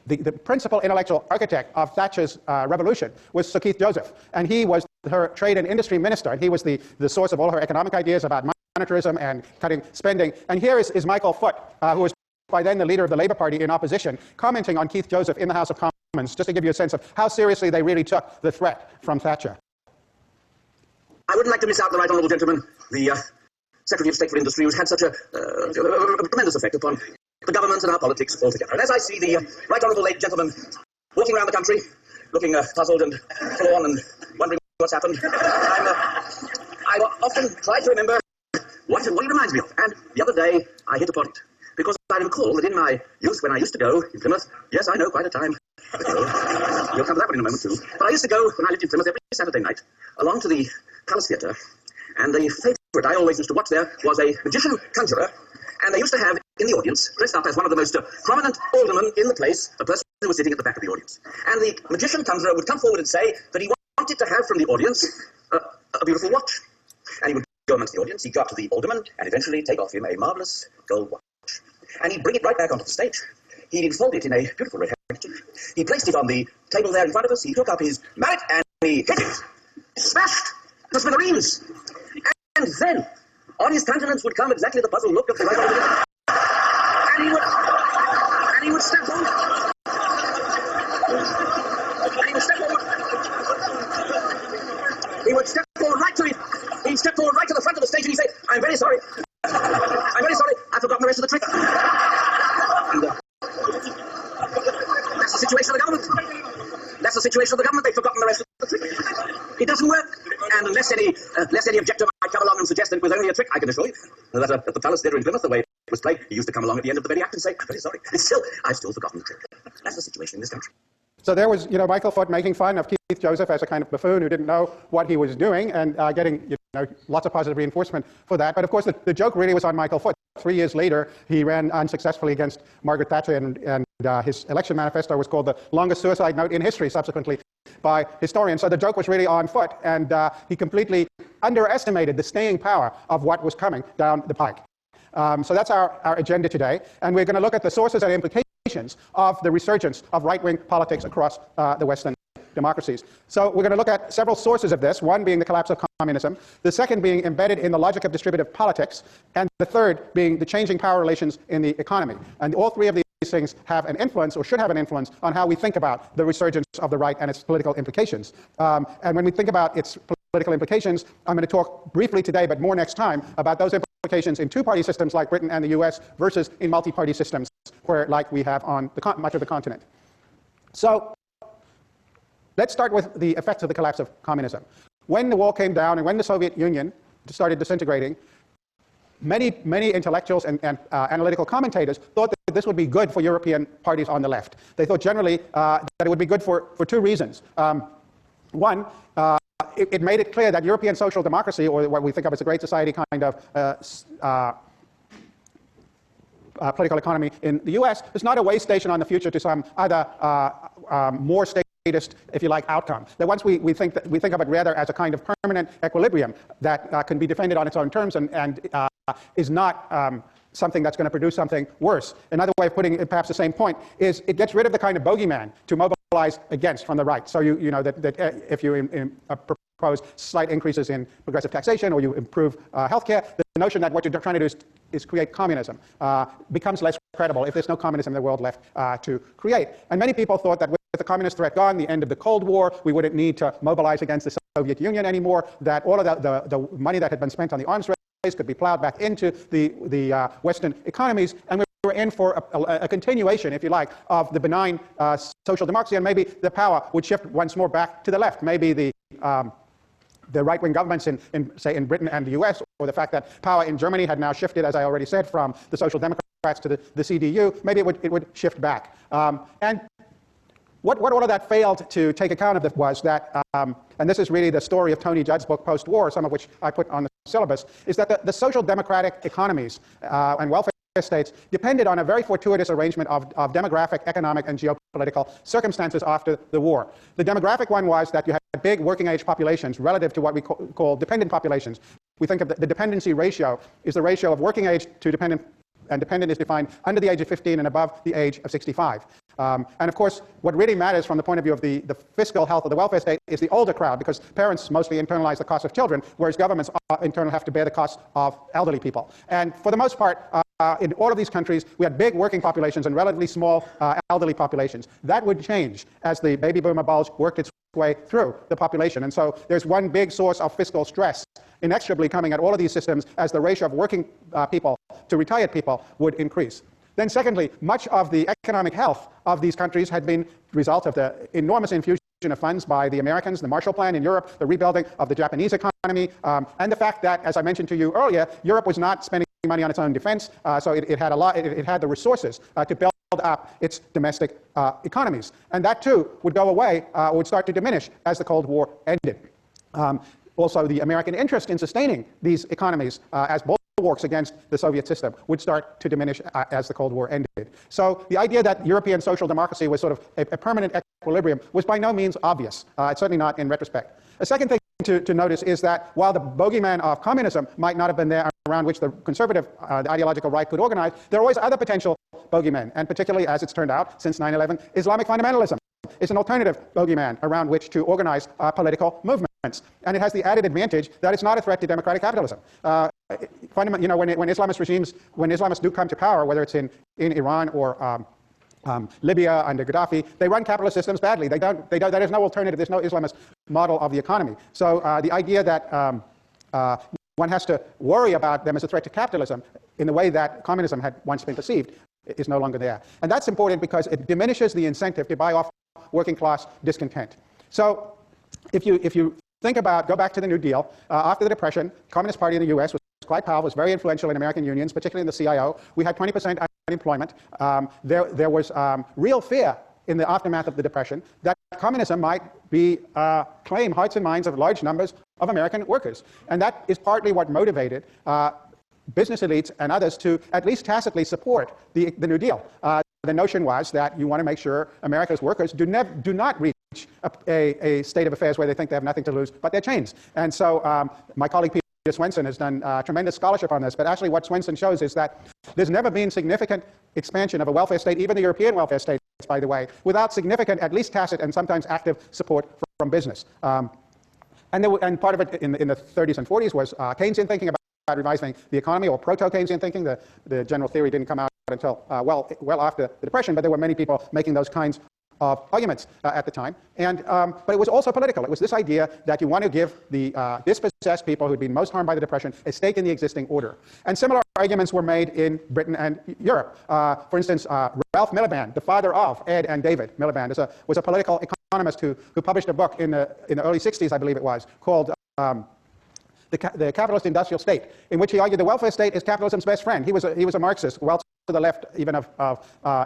the principal intellectual architect of Thatcher's revolution was Sir Keith Joseph, and he was her trade and industry minister, and he was the source of all her economic ideas about monetarism and cutting spending. And here is Michael Foot, who was by then the leader of the Labour Party in opposition, commenting on Keith Joseph in the House of Commons, just to give you a sense of how seriously they really took the threat from Thatcher. I wouldn't like to miss out the right honourable gentleman, the Secretary of State for Industry, who's had such a tremendous effect upon the government and our politics altogether. And as I see the right honourable lady gentleman walking around the country, looking puzzled and forlorn and wondering what's happened, I often try to remember what it reminds me of. And the other day, I hit upon it. Because I recall that in my youth, when I used to go in Plymouth, yes, I know, quite a time ago, you'll come to that one in a moment too, but I used to go, when I lived in Plymouth, every Saturday night, along to the Palace Theatre, and the favourite I always used to watch there was a magician conjurer, And they used to have in the audience, dressed up as one of the most prominent aldermen in the place, a person who was sitting at the back of the audience. And the magician would come forward and say that he wanted to have from the audience a beautiful watch. And he would go amongst the audience, he'd go up to the alderman and eventually take off him a marvellous gold watch. And he'd bring it right back onto the stage. He'd enfold it in a beautiful red handkerchief. He placed it on the table there in front of us. He took up his mallet and he hit it. Smashed to smithereens. And then, on his countenance would come exactly the puzzled look of the right honourable. And he would step forward. And he would step forward. He would step forward right to it. He'd step forward right to the front of the stage and he'd say, "I'm very sorry. I'm very sorry. I've forgotten the rest of the trick." And, that's the situation of the government. That's the situation of the government. They've forgotten the rest of the trick. It doesn't work. And unless any objector might come along and suggest that it was only a trick, I can assure you that at the Palace Theatre in Plymouth, the way it was played, he used to come along at the end of the very act and say, "I'm very sorry. I've still forgotten the trick." That's the situation in this country. So there was, Michael Foot making fun of Keith Joseph as a kind of buffoon who didn't know what he was doing and getting, lots of positive reinforcement for that. But of course, the joke really was on Michael Foot. 3 years later, he ran unsuccessfully against Margaret Thatcher, and his election manifesto was called the longest suicide note in history, subsequently by historians. So the joke was really on Foot, and he completely underestimated the staying power of what was coming down the pike. So that's our agenda today, and we're going to look at the sources and implications of the resurgence of right-wing politics across the Western democracies. So we're going to look at several sources of this, one being the collapse of communism, the second being embedded in the logic of distributive politics, and the third being the changing power relations in the economy. And all three of these things have an influence, or should have an influence, on how we think about the resurgence of the right and its political implications. And when we think about its political implications, I'm going to talk briefly today, but more next time, about those implications in two-party systems like Britain and the US versus in multi-party systems, like we have on much of the continent. So let's start with the effects of the collapse of communism. When the wall came down and when the Soviet Union started disintegrating, many intellectuals and analytical commentators thought that this would be good for European parties on the left. They thought generally that it would be good for two reasons. One, it made it clear that European social democracy, or what we think of as a Great Society kind of political economy in the US, is not a way station on the future to some other more statist, if you like, outcome. That once we think of it rather as a kind of permanent equilibrium that can be defended on its own terms and is not something that's going to produce something worse. Another way of putting it, perhaps the same point, is it gets rid of the kind of bogeyman to mobilize against from the right. So you know that if you propose slight increases in progressive taxation or you improve healthcare, the notion that what you're trying to do is create communism becomes less credible if there's no communism in the world left to create. And many people thought that with the communist threat gone, the end of the Cold War, we wouldn't need to mobilize against the Soviet Union anymore, that all of the money that had been spent on the arms race could be plowed back into the Western economies, and we were in for a continuation, if you like, of the benign social democracy, and maybe the power would shift once more back to the left. Maybe the right-wing governments say in Britain and the US, or the fact that power in Germany had now shifted, as I already said, from the Social Democrats to the CDU, maybe it would shift back. And what all of that failed to take account of was that, and this is really the story of Tony Judd's book Post-War, some of which I put on the syllabus, is that the social democratic economies and welfare states depended on a very fortuitous arrangement of demographic, economic, and geopolitical circumstances after the war. The demographic one was that you had big working-age populations relative to what we call dependent populations. We think of the dependency ratio is the ratio of working age to dependent, and dependent is defined under the age of 15 and above the age of 65. And of course, what really matters from the point of view of the fiscal health of the welfare state is the older crowd, because parents mostly internalize the cost of children, whereas governments in turn have to bear the cost of elderly people. And for the most part, in all of these countries, we had big working populations and relatively small elderly populations. That would change as the baby boomer bulge worked its way through the population. And so there's one big source of fiscal stress inexorably coming at all of these systems as the ratio of working people to retired people would increase. Then secondly, much of the economic health of these countries had been the result of the enormous infusion of funds by the Americans, the Marshall Plan in Europe, the rebuilding of the Japanese economy, and the fact that, as I mentioned to you earlier, Europe was not spending money on its own defense, so it had the resources to build up its domestic economies. And that too would go away, would start to diminish as the Cold War ended. Also, the American interest in sustaining these economies as both bulwarks against the Soviet system would start to diminish as the Cold War ended. So the idea that European social democracy was sort of a permanent equilibrium was by no means obvious. It's certainly not in retrospect. A second thing to notice is that while the bogeyman of communism might not have been there around which the conservative, the ideological right could organize, there are always other potential bogeymen, and particularly, as it's turned out, since 9/11, Islamic fundamentalism is an alternative bogeyman around which to organize political movements. And it has the added advantage that it's not a threat to democratic capitalism. You know, when Islamist regimes, when Islamists do come to power, whether it's in Iran or Libya under Gaddafi, they run capitalist systems badly. There is no alternative. There's no Islamist model of the economy. So the idea that one has to worry about them as a threat to capitalism in the way that communism had once been perceived is no longer there. And that's important because it diminishes the incentive to buy off working class discontent. So if you think about, go back to the New Deal, after the Depression, Communist Party in the US was quite powerful, was very influential in American unions, particularly in the CIO. We had 20% unemployment. There was real fear in the aftermath of the Depression that communism might claim hearts and minds of large numbers of American workers. And that is partly what motivated business elites and others to at least tacitly support the New Deal. The notion was that you want to make sure America's workers do not reach a state of affairs where they think they have nothing to lose but their chains. And so my colleague Peter Swenson has done tremendous scholarship on this, but actually what Swenson shows is that there's never been significant expansion of a welfare state, even the European welfare states, by the way, without significant, at least tacit and sometimes active support from business. And part of it in the 30s and 40s was Keynesian thinking about revising the economy, or proto-Keynesian thinking. The general theory didn't come out until well after the Depression, but there were many people making those kinds of arguments at the time. But it was also political. It was this idea that you want to give the dispossessed people who'd been most harmed by the Depression a stake in the existing order. And similar arguments were made in Britain and Europe. For instance, Ralph Miliband, the father of Ed and David Miliband, was a political economist who published a book in the early 60s, I believe it was, called the Capitalist Industrial State, in which he argued the welfare state is capitalism's best friend. He was a Marxist, well to the left even of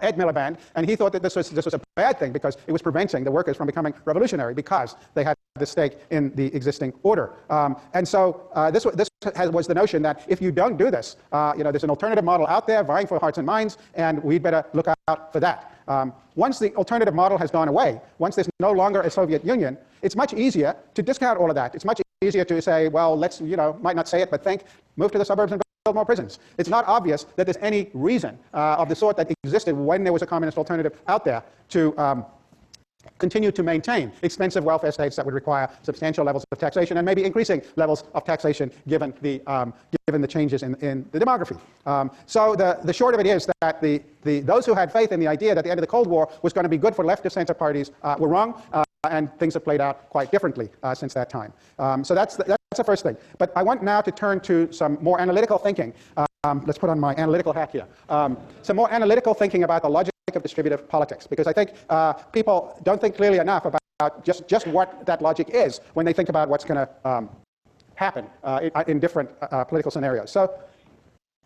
Ed Miliband, and he thought that this was a bad thing because it was preventing the workers from becoming revolutionary because they had the stake in the existing order. And so this was the notion that if you don't do this, there's an alternative model out there vying for hearts and minds, and we'd better look out for that. Once the alternative model has gone away, once there's no longer a Soviet Union, it's much easier to discount all of that. It's much easier to say, well, let's, might not say it, but think, move to the suburbs and build more prisons. It's not obvious that there's any reason of the sort that existed when there was a communist alternative out there to continue to maintain expensive welfare states that would require substantial levels of taxation and maybe increasing levels of taxation given the changes in the demography. So the short of it is that those who had faith in the idea that the end of the Cold War was going to be good for left of center parties were wrong, and things have played out quite differently since that time. So that's the first thing. But I want now to turn to some more analytical thinking. Let's put on my analytical hat here. Some more analytical thinking about the logic of distributive politics, because I think people don't think clearly enough about just what that logic is when they think about what's going to happen in different political scenarios. So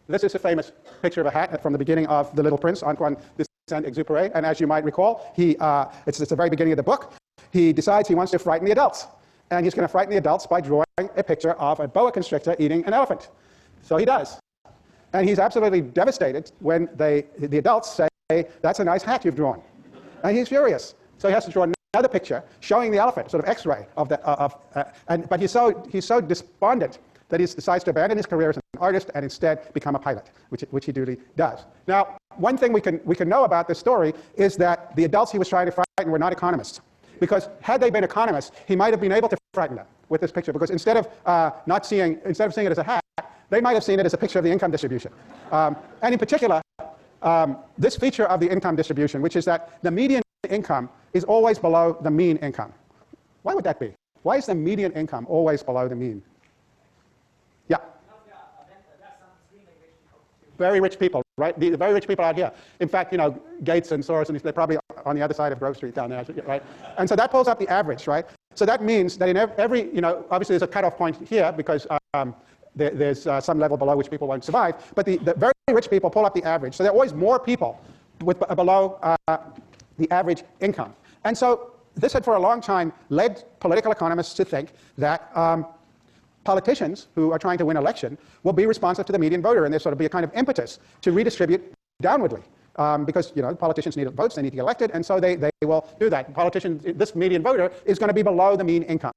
this is a famous picture of a hat from the beginning of The Little Prince, Antoine de Saint-Exupéry, and as you might recall, it's the very beginning of the book. He decides he wants to frighten the adults, and he's going to frighten the adults by drawing a picture of a boa constrictor eating an elephant. So he does. And he's absolutely devastated when the adults say, that's a nice hat you've drawn. And he's furious. So he has to draw another picture showing the elephant, sort of X-ray but he's so despondent that he decides to abandon his career as an artist and instead become a pilot, which he duly does. Now, one thing we can know about this story is that the adults he was trying to frighten were not economists. Because had they been economists, he might have been able to frighten them with this picture. Because instead of seeing it as a hat, they might have seen it as a picture of the income distribution. And in particular, this feature of the income distribution, which is that the median income is always below the mean income. Why would that be? Why is the median income always below the mean? Yeah. Very rich people, right? The very rich people out here. In fact, Gates and Soros, and they're probably on the other side of Grove Street down there, right? And so that pulls up the average, right? So that means that in every, obviously there's a cutoff point here because there's some level below which people won't survive. But the very rich people pull up the average. So there are always more people below the average income. And so this had for a long time led political economists to think that politicians who are trying to win election will be responsive to the median voter, and there's sort of be a kind of impetus to redistribute downwardly. Because politicians need votes, they need to get elected, and so they will do that. Politicians, this median voter is going to be below the mean income.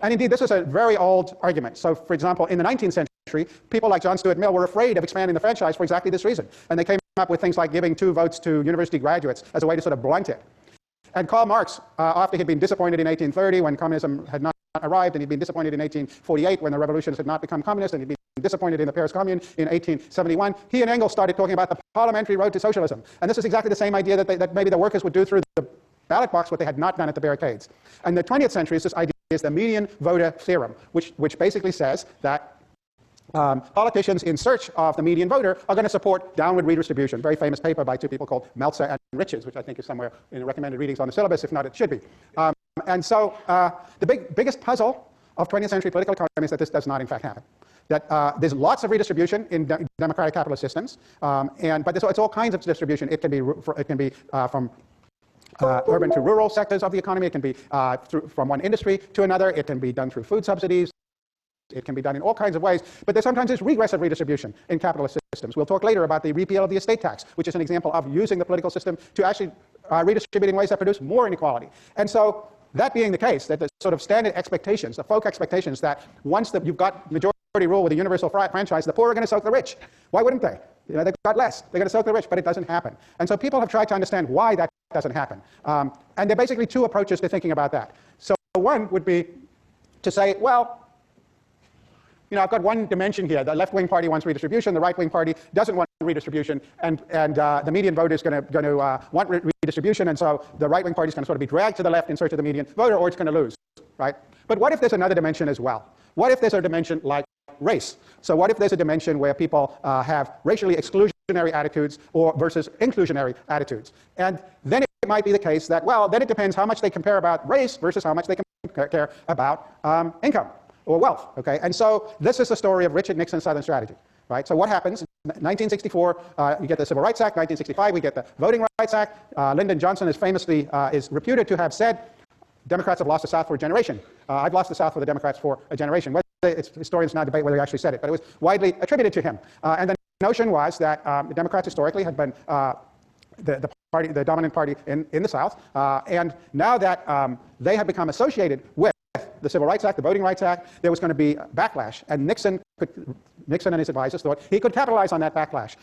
And indeed, this is a very old argument. So, for example, in the 19th century, people like John Stuart Mill were afraid of expanding the franchise for exactly this reason. And they came up with things like giving 2 votes to university graduates as a way to sort of blunt it. And Karl Marx, after he'd been disappointed in 1830 when communism had not arrived, and he'd been disappointed in 1848 when the revolutions had not become communist, and he'd been disappointed in the Paris Commune in 1871, he and Engels started talking about the parliamentary road to socialism. And this is exactly the same idea that maybe the workers would do through the ballot box what they had not done at the barricades. And the 20th century is this idea is the median voter theorem, which basically says that politicians in search of the median voter are going to support downward redistribution. Very famous paper by 2 people called Meltzer and Richards, which I think is somewhere in the recommended readings on the syllabus. If not, it should be. And so the biggest puzzle of 20th century political economy is that this does not in fact happen. That there's lots of redistribution in democratic capitalist systems, but it's all kinds of distribution. It can be from urban to rural sectors of the economy. It can be from one industry to another. It can be done through food subsidies. It can be done in all kinds of ways, but there sometimes is regressive redistribution in capitalist systems. We'll talk later about the repeal of the estate tax, which is an example of using the political system to actually redistribute in ways that produce more inequality. And so that being the case, that the sort of standard expectations, the folk expectations that once you've got majority rule with a universal franchise, the poor are going to soak the rich. Why wouldn't they? They've got less. They're going to soak the rich, but it doesn't happen. And so people have tried to understand why that doesn't happen. And there are basically 2 approaches to thinking about that. So one would be to say, well, I've got one dimension here. The left-wing party wants redistribution. The right-wing party doesn't want redistribution. And the median voter is going to want redistribution. And so the right-wing party is going to sort of be dragged to the left in search of the median voter, or it's going to lose, right? But what if there's another dimension as well? What if there's a dimension like race? So what if there's a dimension where people have racially exclusionary attitudes versus inclusionary attitudes? And then it might be the case that, well, then it depends how much they care about race versus how much they care about income or wealth, okay? And so this is the story of Richard Nixon's Southern strategy, right? So what happens? 1964, you get the Civil Rights Act. 1965, we get the Voting Rights Act. Lyndon Johnson is famously is reputed to have said, Democrats have lost the South for a generation. I've lost the South for the Democrats for a generation. Historians now debate whether he actually said it, but it was widely attributed to him. And the notion was that the Democrats historically had been the dominant party in the South, and now that they have become associated with the Civil Rights Act, the Voting Rights Act, there was going to be backlash, and Nixon and his advisors thought he could capitalize on that backlash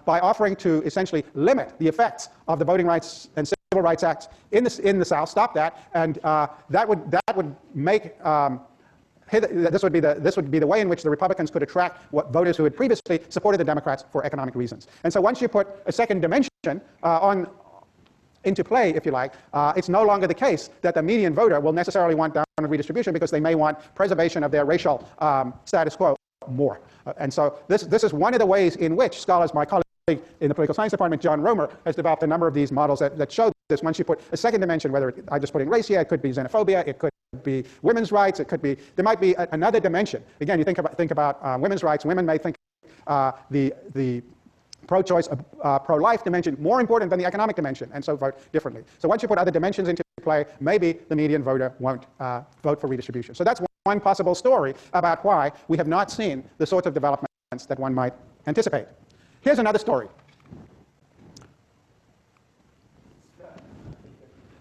by offering to essentially limit the effects of the Voting Rights and Civil Rights Acts in the South, stop that, and that would make this would be the way in which the Republicans could attract voters who had previously supported the Democrats for economic reasons. And so once you put a second dimension into play, if you like, it's no longer the case that the median voter will necessarily want downward redistribution because they may want preservation of their racial status quo more. And so this is one of the ways in which scholars, my colleague in the political science department, John Romer, has developed a number of these models that show this. Once you put a second dimension, whether I just put in race here, it could be xenophobia, it could be women's rights, there might be another dimension. Again, you think about women's rights. Women may think the pro-choice, pro-life dimension more important than the economic dimension, and so vote differently. So once you put other dimensions into play, maybe the median voter won't vote for redistribution. So that's one possible story about why we have not seen the sorts of developments that one might anticipate. Here's another story.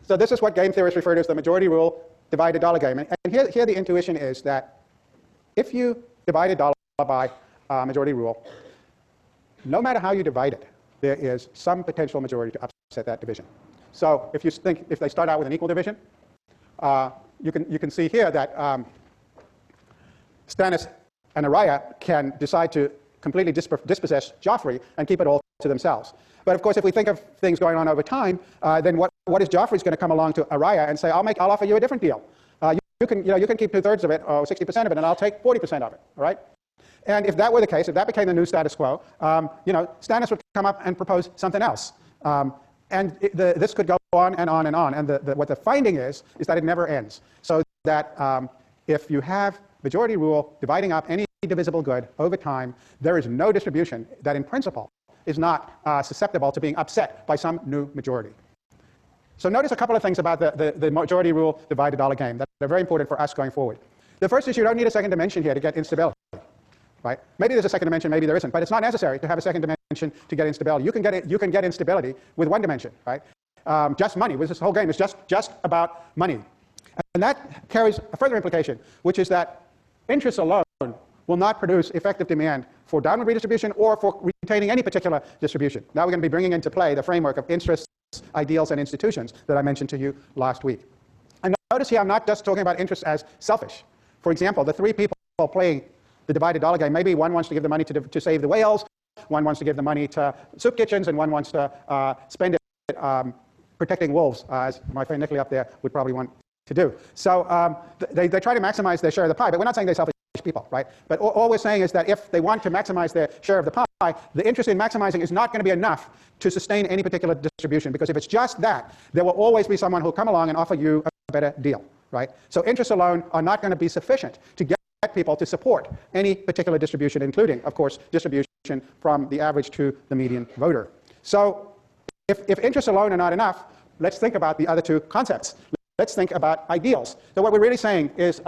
So this is what game theorists refer to as the majority rule divided dollar game. And here the intuition is that if you divide a dollar by majority rule, no matter how you divide it, there is some potential majority to upset that division. So if they start out with an equal division, you can see here that Stannis and Araya can decide to completely dispossess Joffrey and keep it all to themselves. But of course, if we think of things going on over time, then what is Joffrey's going to come along to Araya and say, I'll offer you a different deal. You can keep 2/3 of it or 60% of it, and I'll take 40% of it. All right? And if that were the case, if that became the new status quo, Stannis would come up and propose something else. This could go on and on and on. And what the finding is that it never ends. So that if you have majority rule dividing up any divisible good over time, there is no distribution that in principle is not susceptible to being upset by some new majority. So notice a couple of things about the majority rule divided dollar game that are very important for us going forward. The first is you don't need a second dimension here to get instability. Right? Maybe there's a second dimension, maybe there isn't, but it's not necessary to have a second dimension to get instability. You can get instability with one dimension, right? Just money. This whole game is just about money. And that carries a further implication, which is that interest alone will not produce effective demand for downward redistribution or for retaining any particular distribution. Now we're going to be bringing into play the framework of interests, ideals, and institutions that I mentioned to you last week. And notice here I'm not just talking about interests as selfish. For example, the three people playing the divided dollar game, maybe one wants to give the money to save the whales, one wants to give the money to soup kitchens, and one wants to spend it protecting wolves, as my friend Nicolai up there would probably want to do. So they try to maximize their share of the pie, but we're not saying they're selfish people, right? But all we're saying is that if they want to maximize their share of the pie, the interest in maximizing is not going to be enough to sustain any particular distribution, because if it's just that, there will always be someone who'll come along and offer you a better deal, right? So interests alone are not going to be sufficient to get people to support any particular distribution, including, of course, distribution from the average to the median voter. So if interests alone are not enough, let's think about the other two concepts. Let's think about ideals. So what we're really saying is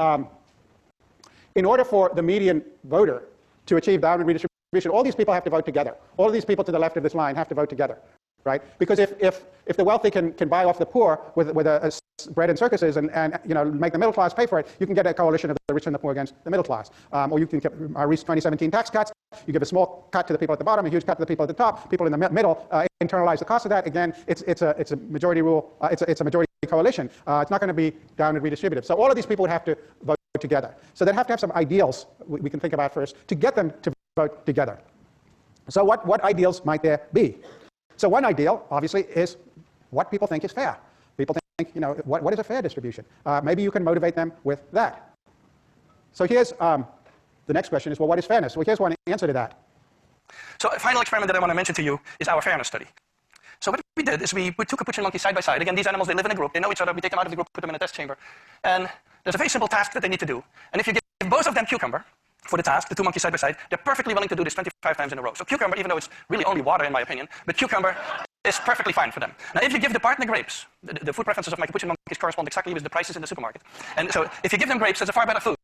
in order for the median voter to achieve downward redistribution, all these people have to vote together. All of these people to the left of this line have to vote together, right? Because if the wealthy can buy off the poor with a bread and circuses and make the middle class pay for it, you can get a coalition of the rich and the poor against the middle class. Or you can reach 2017 tax cuts. You give a small cut to the people at the bottom, a huge cut to the people at the top. People in the middle internalize the cost of that. Again, it's a majority rule. It's a majority coalition. It's not going to be downward redistributive. So all of these people would have to vote together. So they'd have to have some ideals we can think about first to get them to vote together. So what ideals might there be? So one ideal, obviously, is what people think is fair. People think, what is a fair distribution? Maybe you can motivate them with that. So here's the next question is, well, what is fairness? Well, here's one answer to that. So a final experiment that I want to mention to you is our fairness study. So what we did is we put two capuchin monkeys side by side. Again, these animals, they live in a group. They know each other. We take them out of the group, put them in a test chamber. And there's a very simple task that they need to do. And if you give both of them cucumber for the task, the two monkeys side by side, they're perfectly willing to do this 25 times in a row. So cucumber, even though it's really only water in my opinion, but cucumber is perfectly fine for them. Now, if you give the partner grapes, the food preferences of my capuchin monkeys correspond exactly with the prices in the supermarket. And so if you give them grapes as a far better food,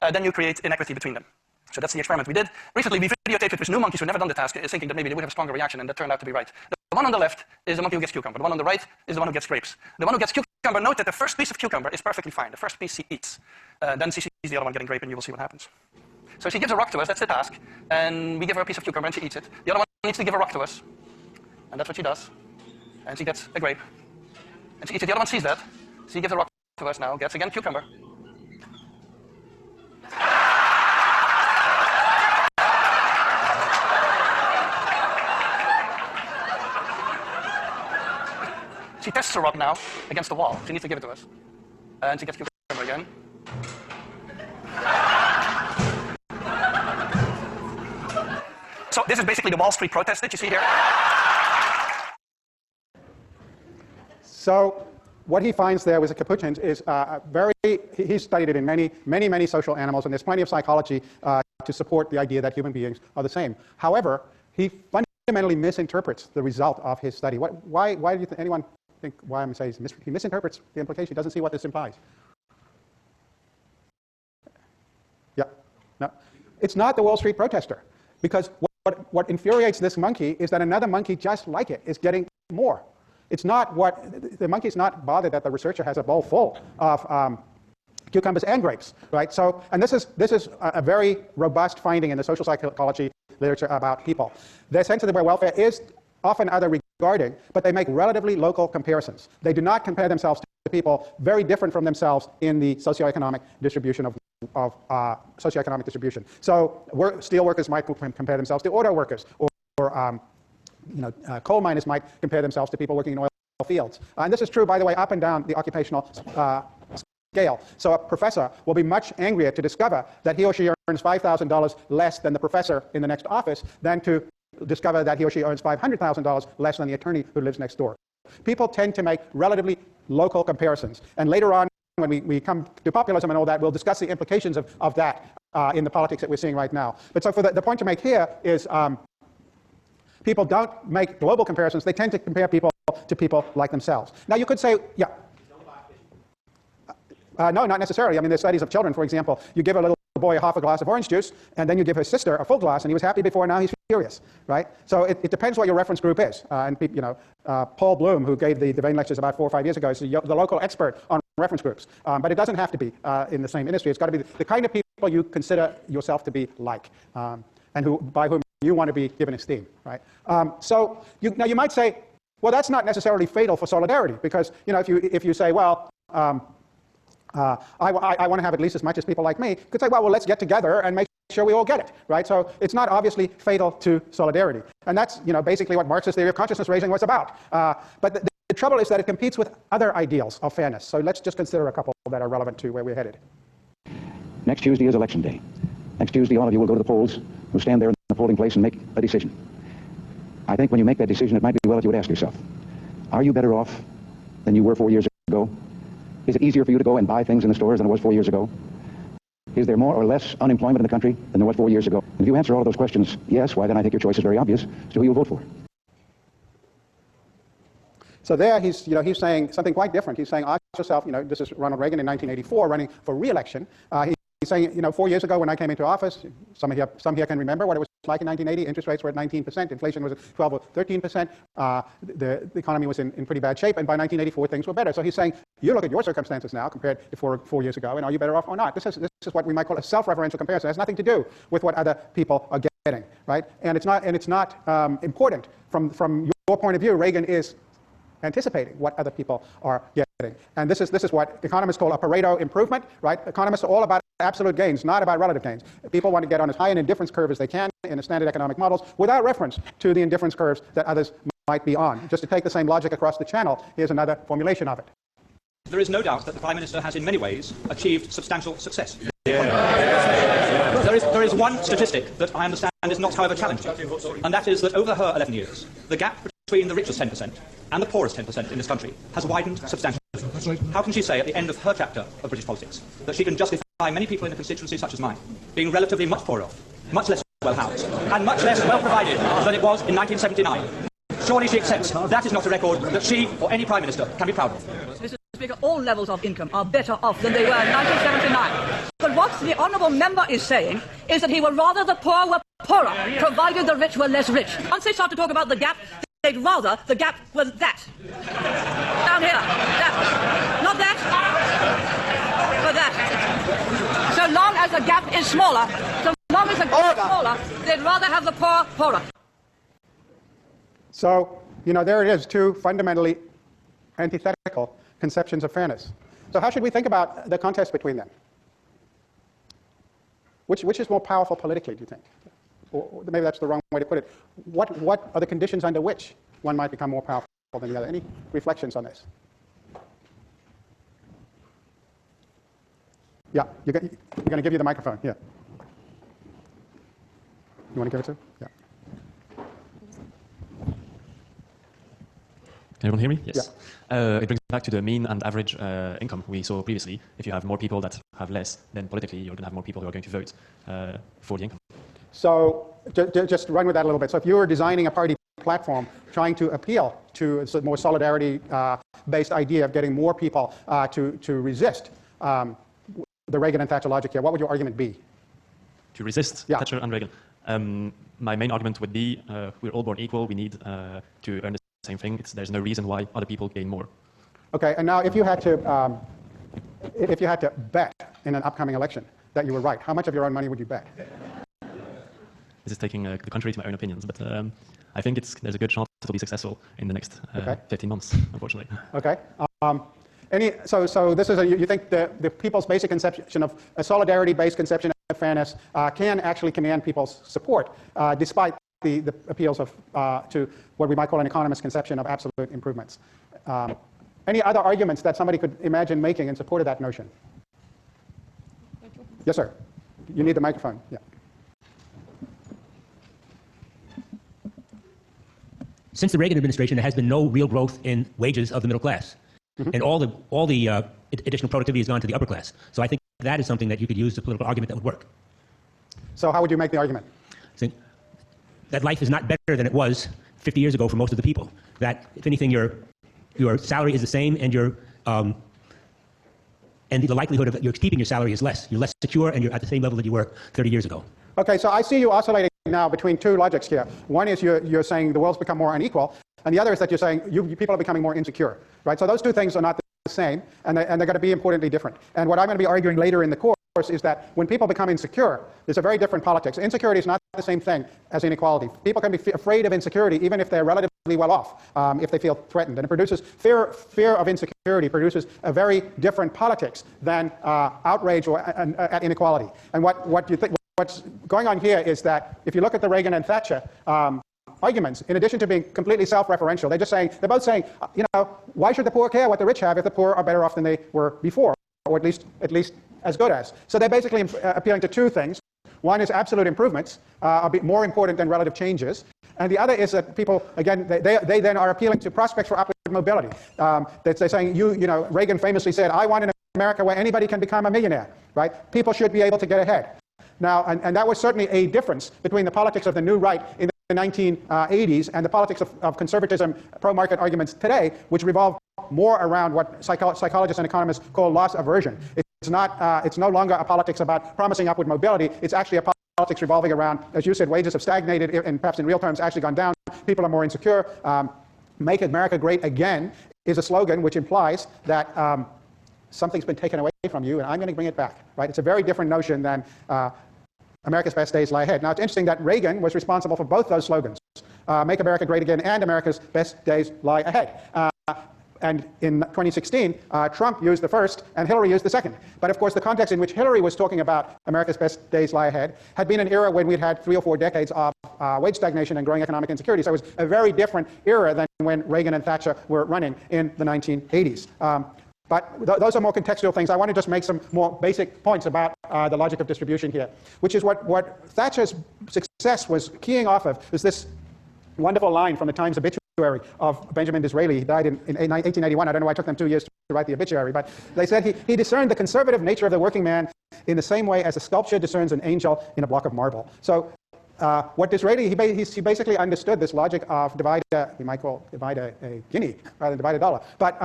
then you create inequity between them. So that's the experiment we did. Recently, we videotaped it with new monkeys who never done the task, thinking that maybe they would have a stronger reaction, and that turned out to be right. The one on the left is the monkey who gets cucumber. The one on the right is the one who gets grapes. The one who gets cucumber, note that the first piece of cucumber is perfectly fine. The first piece she eats. Then she sees the other one getting grape, and you will see what happens. So she gives a rock to us, that's the task, and we give her a piece of cucumber, and she eats it. The other one needs to give a rock to us, and that's what she does. And she gets a grape, and she eats it. The other one sees that. She gives a rock to us now, gets again cucumber. She tests the rock now against the wall. She needs to give it to us. And she gets cucumber again. So this is basically the Wall Street protest that you see here. So what he finds there with the capuchins is he's studied it in many social animals, and there's plenty of psychology to support the idea that human beings are the same. However, he fundamentally misinterprets the result of his study. Why do you think anyone think why I'm saying he misinterprets the implication? He doesn't see what this implies. Yeah, no, it's not the Wall Street protester, because what infuriates this monkey is that another monkey just like it is getting more. It's not the monkey's not bothered that the researcher has a bowl full of cucumbers and grapes, right? So, and this is a very robust finding in the social psychology literature about people. Their sense of their welfare is often other regarding, but they make relatively local comparisons. They do not compare themselves to people very different from themselves in the socioeconomic distribution of socioeconomic distribution. So steel workers might compare themselves to auto workers, or coal miners might compare themselves to people working in oil fields. And this is true, by the way, up and down the occupational scale. So a professor will be much angrier to discover that he or she earns $5,000 less than the professor in the next office than to discover that he or she earns $500,000 less than the attorney who lives next door. People tend to make relatively local comparisons. And later on, when we come to populism and all that, we'll discuss the implications of that in the politics that we're seeing right now. But so for the point to make here is people don't make global comparisons. They tend to compare people to people like themselves. Now you could say, yeah. No, not necessarily. I mean, there's studies of children, for example. You give a little boy half a glass of orange juice, and then you give his sister a full glass, and he was happy before, now he's furious, right? So it depends what your reference group is. Paul Bloom, who gave the Vane lectures about 4 or 5 years ago, is the local expert on reference groups. But it doesn't have to be in the same industry. It's got to be the kind of people you consider yourself to be like, and by whom you want to be given esteem, right? So now you might say, well, that's not necessarily fatal for solidarity, because if you say, well, I want to have at least as much as people like me, you could say, well, let's get together and make sure we all get it, right? So it's not obviously fatal to solidarity. And that's basically what Marx's theory of consciousness raising was about. But the trouble is that it competes with other ideals of fairness. So let's just consider a couple that are relevant to where we're headed. Next Tuesday is election day. Next Tuesday, all of you will go to the polls, will stand there in the polling place and make a decision. I think when you make that decision, it might be well if you would ask yourself, are you better off than you were 4 years ago? Is it easier for you to go and buy things in the stores than it was 4 years ago? Is there more or less unemployment in the country than there was 4 years ago? And if you answer all of those questions yes, why then I think your choice is very obvious as to who you'll vote for. So there he's saying something quite different. He's saying, ask yourself, this is Ronald Reagan in 1984 running for re-election. He's saying, 4 years ago when I came into office, some here can remember what it was like in 1980. Interest rates were at 19%, inflation was at 12 or 13%. The economy was in pretty bad shape, and by 1984 things were better. So he's saying, you look at your circumstances now compared to 4 years ago, and are you better off or not? This is what we might call a self-referential comparison. It has nothing to do with what other people are getting, right? And it's not important from your point of view. Reagan is anticipating what other people are getting. And this is what economists call a Pareto improvement, right? Economists are all about absolute gains, not about relative gains. People want to get on as high an indifference curve as they can in the standard economic models without reference to the indifference curves that others might be on. Just to take the same logic across the channel, here's another formulation of it. There is no doubt that the Prime Minister has in many ways achieved substantial success. There is one statistic that I understand is not, however, challenging, and that is that over her 11 years, the gap between the richest 10% and the poorest 10% in this country has widened substantially. How can she say at the end of her chapter of British politics that she can justify many people in a constituency such as mine being relatively much poorer, much less well-housed, and much less well-provided than it was in 1979? Surely she accepts that is not a record that she or any Prime Minister can be proud of. Mr. Speaker, all levels of income are better off than they were in 1979. But what the honourable member is saying is that he would rather the poor were poorer, provided the rich were less rich. Once they start to talk about the gap, they'd rather the gap was that. Down here. That. Not that. But that. So long as the gap is smaller, they'd rather have the poor poorer. So, there it is, two fundamentally antithetical conceptions of fairness. So how should we think about the contest between them? Which is more powerful politically, do you think? Or maybe that's the wrong way to put it. What are the conditions under which one might become more powerful than the other? Any reflections on this? Yeah, you're going to give you the microphone. Yeah. You want to give it to? Yeah. Can everyone hear me? Yes. Yeah. It brings back to the mean and average income we saw previously. If you have more people that have less, then politically you're going to have more people who are going to vote for the income. So just run with that a little bit. So if you were designing a party platform trying to appeal to a more solidarity-based idea of getting more people to resist the Reagan and Thatcher logic here, what would your argument be? To resist Thatcher and Reagan? My main argument would be we're all born equal. We need to earn the same thing. There's no reason why other people gain more. Okay, and now if you had to bet in an upcoming election that you were right, how much of your own money would you bet? This is taking the contrary to my own opinions, but I think there's a good chance it'll be successful in the next 15 months, unfortunately. Okay. So this is you think the people's basic conception of a solidarity-based conception of fairness can actually command people's support, despite the appeals to what we might call an economist conception of absolute improvements. Any other arguments that somebody could imagine making in support of that notion? Yes, sir. You need the microphone. Yeah. Since the Reagan administration, there has been no real growth in wages of the middle class. Mm-hmm. And all the additional productivity has gone to the upper class. So I think that is something that you could use as a political argument that would work. So how would you make the argument? So that life is not better than it was 50 years ago for most of the people. That, if anything, your salary is the same and and the likelihood of you're keeping your salary is less. You're less secure, and you're at the same level that you were 30 years ago. Okay, so I see you oscillating now between two logics here. One is you're saying the world's become more unequal, and the other is that you're saying you people are becoming more insecure, right? So those two things are not the same, and they're going to be importantly different. And what I'm going to be arguing later in the course is that when people become insecure, there's a very different politics. Insecurity is not the same thing as inequality. People can be afraid of insecurity even if they're relatively well off, if they feel threatened. And it produces fear of insecurity produces a very different politics than outrage or at inequality. And what you think? What's going on here is that if you look at the Reagan and Thatcher arguments, in addition to being completely self-referential, they're both saying, you know, why should the poor care what the rich have if the poor are better off than they were before, or at least as good as? So they're basically appealing to two things. One is absolute improvements are more important than relative changes, and the other is that people, again, they then are appealing to prospects for upward mobility. They're saying, you know, Reagan famously said, I want an America where anybody can become a millionaire, right? People should be able to get ahead. Now, and that was certainly a difference between the politics of the new right in the 1980s and the politics of conservatism, pro-market arguments today, which revolve more around what psychologists and economists call loss aversion. It's no longer a politics about promising upward mobility. It's actually a politics revolving around, as you said, wages have stagnated and perhaps in real terms actually gone down. People are more insecure. Make America great again is a slogan which implies that something's been taken away from you and I'm going to bring it back. Right? It's a very different notion than America's best days lie ahead. Now, it's interesting that Reagan was responsible for both those slogans, Make America Great Again and America's Best Days Lie Ahead. And in 2016, Trump used the first and Hillary used the second. But of course, the context in which Hillary was talking about America's best days lie ahead had been an era when we'd had 3 or 4 decades of wage stagnation and growing economic insecurity. So it was a very different era than when Reagan and Thatcher were running in the 1980s. But those are more contextual things. I want to just make some more basic points about the logic of distribution here, which is what Thatcher's success was keying off of is this wonderful line from the Times obituary of Benjamin Disraeli. He died in 1881. I don't know why it took them 2 years to write the obituary, but they said he discerned the conservative nature of the working man in the same way as a sculptor discerns an angel in a block of marble. So what Disraeli, he basically understood this logic of divide a guinea rather than divide a dollar. But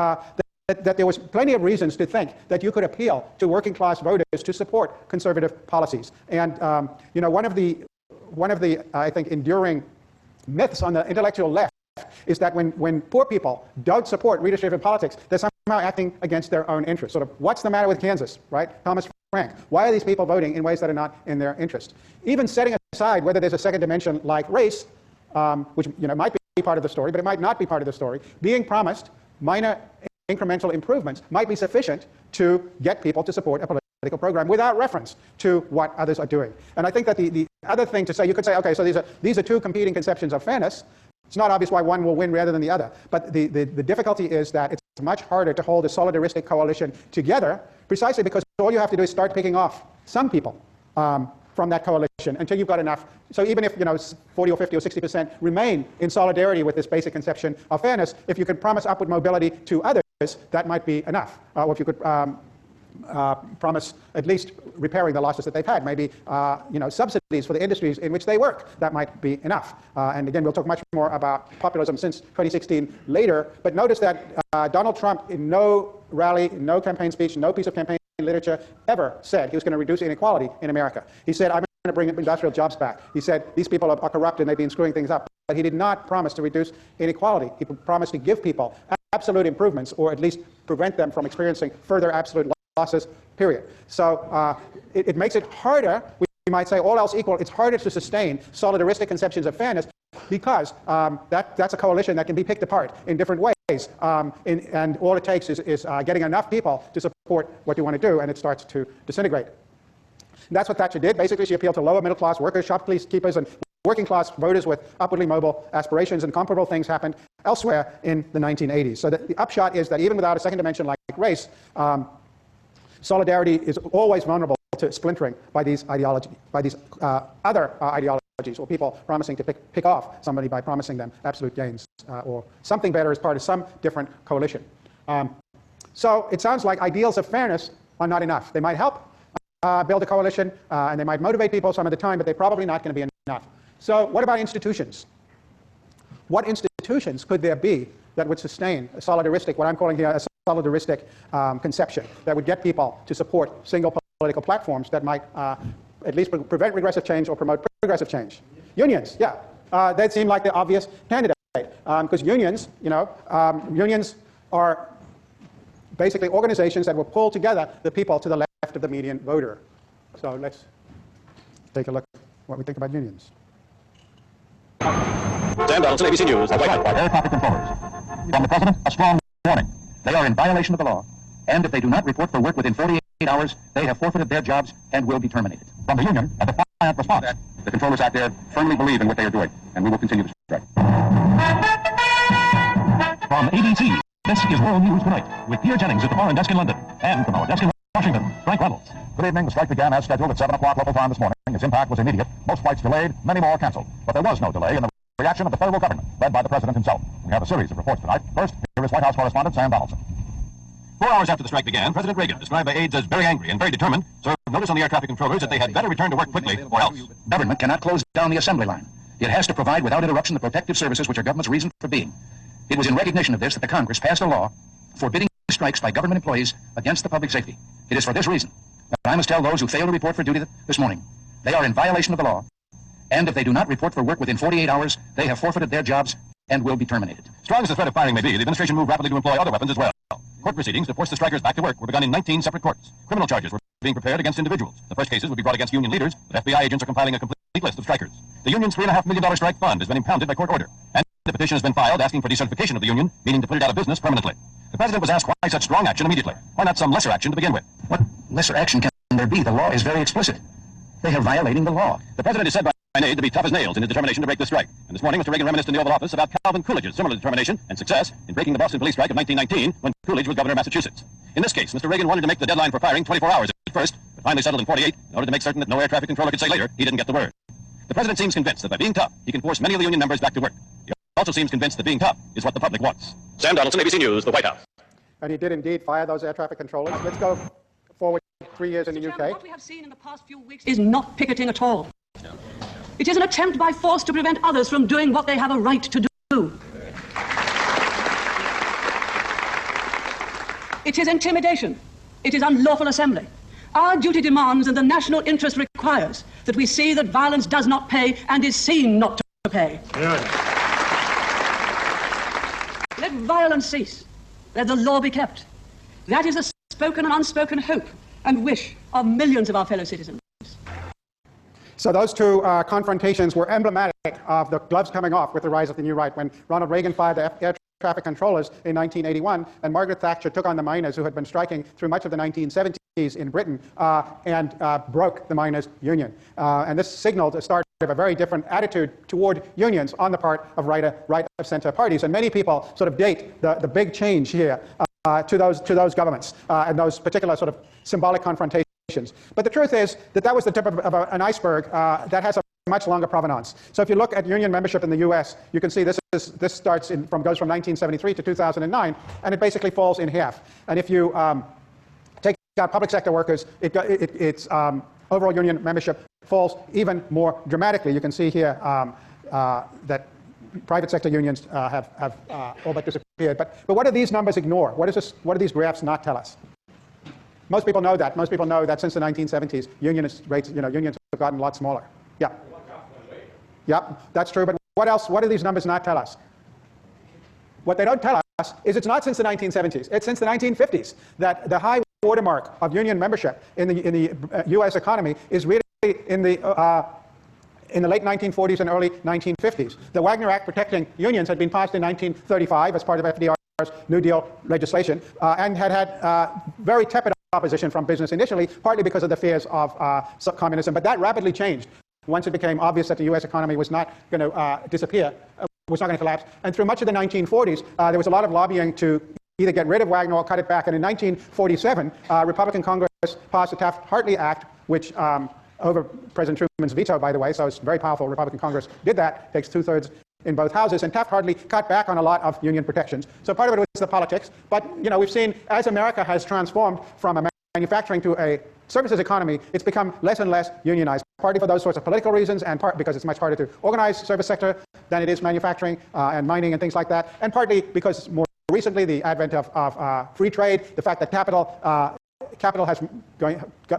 that there was plenty of reasons to think that you could appeal to working class voters to support conservative policies. And you know, one of the I think enduring myths on the intellectual left is that when poor people don't support redistributive politics, they're somehow acting against their own interests. Sort of, what's the matter with Kansas, right? Thomas Frank. Why are these people voting in ways that are not in their interest? Even setting aside whether there's a second dimension like race, which you know might be part of the story, but it might not be part of the story, being promised minor incremental improvements might be sufficient to get people to support a political program without reference to what others are doing. And I think that the other thing to say, you could say, okay, so these are two competing conceptions of fairness. It's not obvious why one will win rather than the other. But the difficulty is that it's much harder to hold a solidaristic coalition together precisely because all you have to do is start picking off some people from that coalition until you've got enough. So even if 40 or 50 or 60% remain in solidarity with this basic conception of fairness, if you could promise upward mobility to others, that might be enough. Or if you could promise at least repairing the losses that they've had, maybe subsidies for the industries in which they work, that might be enough. And again, we'll talk much more about populism since 2016 later. But notice that Donald Trump, in no rally, no campaign speech, no piece of campaign literature ever said he was going to reduce inequality in America. He said, I'm going to bring industrial jobs back. He said, these people are corrupt and they've been screwing things up. But he did not promise to reduce inequality. He promised to give people absolute improvements, or at least prevent them from experiencing further absolute losses, period. So it makes it harder, we might say, all else equal, it's harder to sustain solidaristic conceptions of fairness because that's a coalition that can be picked apart in different ways. And all it takes is getting enough people to support what you want to do, and it starts to disintegrate. And that's what Thatcher did. Basically, she appealed to lower middle class workers, shopkeepers, and working class voters with upwardly mobile aspirations, and comparable things happened elsewhere in the 1980s. So the upshot is that even without a second dimension like race, solidarity is always vulnerable to splintering by these ideologies, by these other ideologies, or people promising to pick off somebody by promising them absolute gains or something better as part of some different coalition. So it sounds like ideals of fairness are not enough. They might help build a coalition, and they might motivate people some of the time, but they're probably not going to be enough. So what about institutions? What institutions could there be that would sustain a solidaristic, what I'm calling here a solidaristic conception that would get people to support single political platforms that might at least prevent regressive change or promote progressive change. Unions, yeah, that seem like the obvious candidate because unions, unions are basically organizations that will pull together the people to the left of the median voter. So let's take a look at what we think about unions. Sam Donaldson, ABC News. That's right, by air traffic controllers. From the President, a strong warning. They are in violation of the law, and if they do not report for work within 48 hours, they have forfeited their jobs and will be terminated. From the union, a defiant response. The controllers out there firmly believe in what they are doing, and we will continue to strike. From ABC, this is World News Tonight, with Pierre Jennings at the foreign desk in London, and from our desk in Washington, Frank Reynolds. Good evening. The strike began as scheduled at 7 o'clock local time this morning. Its impact was immediate. Most flights delayed, many more canceled. But there was no delay in the reaction of the federal government, led by the President himself. We have a series of reports tonight. First, here is White House correspondent Sam Donaldson. 4 hours after the strike began, President Reagan, described by aides as very angry and very determined, served notice on the air traffic controllers that they had better return to work quickly or else. Government cannot close down the assembly line. It has to provide without interruption the protective services which are government's reason for being. It was in recognition of this that the Congress passed a law forbidding strikes by government employees against the public safety. It is for this reason that I must tell those who fail to report for duty this morning, they are in violation of the law, and if they do not report for work within 48 hours, they have forfeited their jobs and will be terminated. Strong as the threat of firing may be, the administration moved rapidly to employ other weapons as well. Court proceedings to force the strikers back to work were begun in 19 separate courts. Criminal charges were being prepared against individuals. The first cases would be brought against union leaders, but FBI agents are compiling a complete list of strikers. The union's $3.5 million strike fund has been impounded by court order, and the petition has been filed asking for decertification of the union, meaning to put it out of business permanently. The President was asked why such strong action immediately. Why not some lesser action to begin with? What lesser action can there be? The law is very explicit. They are violating the law. The President is said by an aide to be tough as nails in his determination to break the strike. And this morning, Mr. Reagan reminisced in the Oval Office about Calvin Coolidge's similar determination and success in breaking the Boston police strike of 1919 when Coolidge was governor of Massachusetts. In this case, Mr. Reagan wanted to make the deadline for firing 24 hours at first, but finally settled in 48 in order to make certain that no air traffic controller could say later he didn't get the word. The President seems convinced that by being tough, he can force many of the union members back to work. He also seems convinced that being tough is what the public wants. Sam Donaldson, ABC News, the White House. And he did indeed fire those air traffic controllers. Let's go forward 3 years in the UK. What we have seen in the past few weeks is not picketing at all. It is an attempt by force to prevent others from doing what they have a right to do. It is intimidation. It is unlawful assembly. Our duty demands and the national interest requires that we see that violence does not pay and is seen not to pay. Let violence cease. Let the law be kept. That is the spoken and unspoken hope and wish of millions of our fellow citizens. So those two confrontations were emblematic of the gloves coming off with the rise of the new right. When Ronald Reagan fired the air traffic controllers in 1981, and Margaret Thatcher took on the miners who had been striking through much of the 1970s in Britain and broke the miners' union. And this signaled the start of a very different attitude toward unions on the part of right-of-center parties. And many people sort of date the big change here to those governments and those particular sort of symbolic confrontations. But the truth is that that was the tip of an iceberg that has a much longer provenance. So if you look at union membership in the U.S., you can see this starts goes from 1973 to 2009, and it basically falls in half. And if you take out public sector workers, its overall union membership falls even more dramatically. You can see here that private sector unions have all but disappeared. But what do these numbers ignore? What do these graphs not tell us? Most people know that. Most people know that since the 1970s, unions have gotten a lot smaller. Yeah. Yeah, that's true. But what else? What do these numbers not tell us? What they don't tell us is it's not since the 1970s. It's since the 1950s that the high watermark of union membership in the U.S. economy is really in the late 1940s and early 1950s. The Wagner Act protecting unions had been passed in 1935 as part of FDR's New Deal legislation and had very tepid opposition from business initially, partly because of the fears of communism. But that rapidly changed once it became obvious that the U.S. economy was not going to disappear, was not going to collapse. And through much of the 1940s, there was a lot of lobbying to either get rid of Wagner or cut it back. And in 1947, Republican Congress passed the Taft-Hartley Act, which over President Truman's veto, by the way, so it's very powerful. Republican Congress did that, takes 2/3 in both houses, and Taft-Hartley cut back on a lot of union protections. So part of it was the politics, but we've seen as America has transformed from a manufacturing to a services economy, it's become less and less unionized, partly for those sorts of political reasons, and part because it's much harder to organize service sector than it is manufacturing and mining and things like that, and partly because it's more recently, the advent of free trade, the fact that capital has,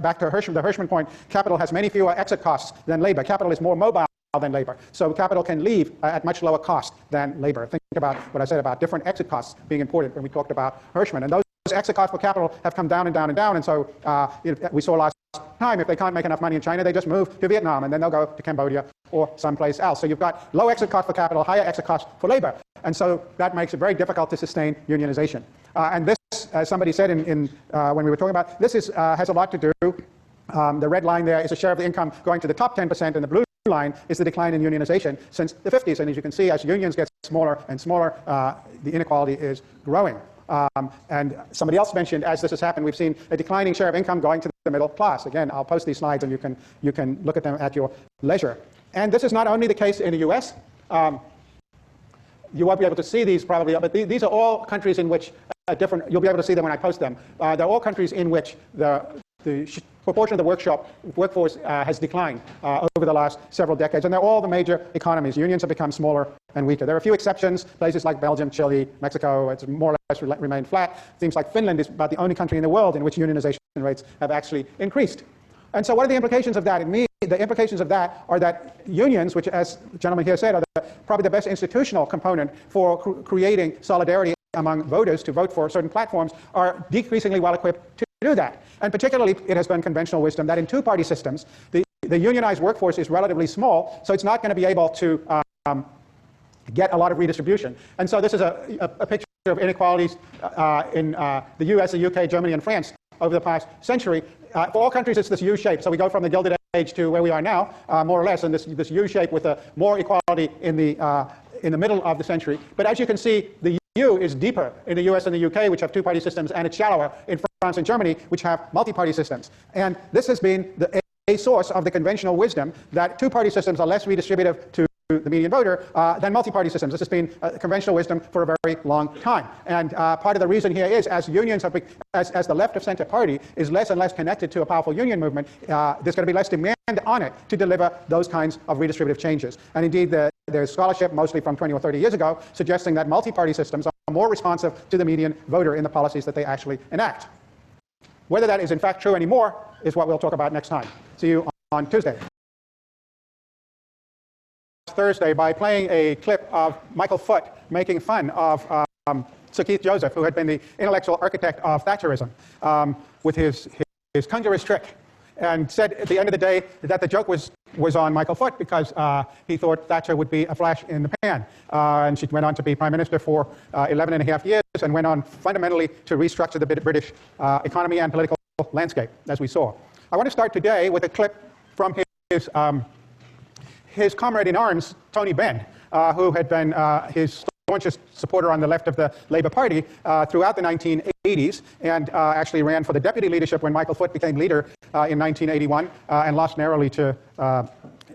back to the Hirschman point, capital has many fewer exit costs than labor. Capital is more mobile than labor. So capital can leave at much lower cost than labor. Think about what I said about different exit costs being important when we talked about Hirschman. And those exit costs for capital have come down and down and down. And so we saw last time, if they can't make enough money in China, they just move to Vietnam, and then they'll go to Cambodia or someplace else. So you've got low exit cost for capital, higher exit cost for labor. And so that makes it very difficult to sustain unionization. And this, as somebody said when we were talking about, this has a lot to do. The red line there is a share of the income going to the top 10%, and the blue line is the decline in unionization since the 50s. And as you can see, as unions get smaller and smaller, the inequality is growing. And somebody else mentioned, as this has happened, we've seen a declining share of income going to the middle class. Again, I'll post these slides, and you can look at them at your leisure. And this is not only the case in the U.S. You won't be able to see these probably, but these are all countries in which you'll be able to see them when I post them. They're all countries in which the proportion of the workforce has declined over the last several decades, and they're all the major economies. Unions have become smaller and weaker. There are a few exceptions, places like Belgium, Chile, Mexico, it's more or less remained flat. Seems like Finland is about the only country in the world in which unionization rates have actually increased. And so what are the implications of that? The implications of that are that unions, which, as the gentleman here said, are probably the best institutional component for creating solidarity among voters to vote for certain platforms, are decreasingly well equipped to do that. And particularly, it has been conventional wisdom that in two-party systems, the unionized workforce is relatively small, so it's not going to be able to get a lot of redistribution. And so this is a picture of inequalities in the US, the UK, Germany, and France over the past century. For all countries, it's this U shape. So we go from the Gilded Age to where we are now, more or less, in this U shape with more equality in the middle of the century. But as you can see, the U is deeper in the US and the UK, which have two-party systems, and it's shallower in France and Germany, which have multi-party systems. And this has been a source of the conventional wisdom that two-party systems are less redistributive to the median voter than multi-party systems. This has been conventional wisdom for a very long time. And part of the reason here is, as unions have, as the left of center party is less and less connected to a powerful union movement, there's going to be less demand on it to deliver those kinds of redistributive changes. And indeed, there's scholarship, mostly from 20 or 30 years ago, suggesting that multi-party systems are more responsive to the median voter in the policies that they actually enact. Whether that is in fact true anymore is what we'll talk about next time. See you on Tuesday. Thursday by playing a clip of Michael Foot making fun of Sir Keith Joseph, who had been the intellectual architect of Thatcherism, with his conjurer's trick, and said at the end of the day that the joke was on Michael Foot because he thought Thatcher would be a flash in the pan. And she went on to be Prime Minister for 11 and a half years and went on fundamentally to restructure the British economy and political landscape, as we saw. I want to start today with a clip from his comrade in arms, Tony Benn, who had been his staunchest supporter on the left of the Labour Party throughout the 1980s, and actually ran for the deputy leadership when Michael Foot became leader in 1981, and lost narrowly to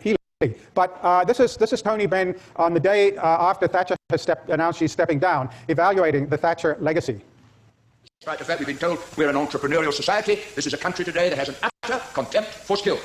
Healy. But this is Tony Benn on the day after Thatcher has announced she's stepping down, evaluating the Thatcher legacy. Despite the fact we've been told we're an entrepreneurial society, this is a country today that has an utter contempt for skill.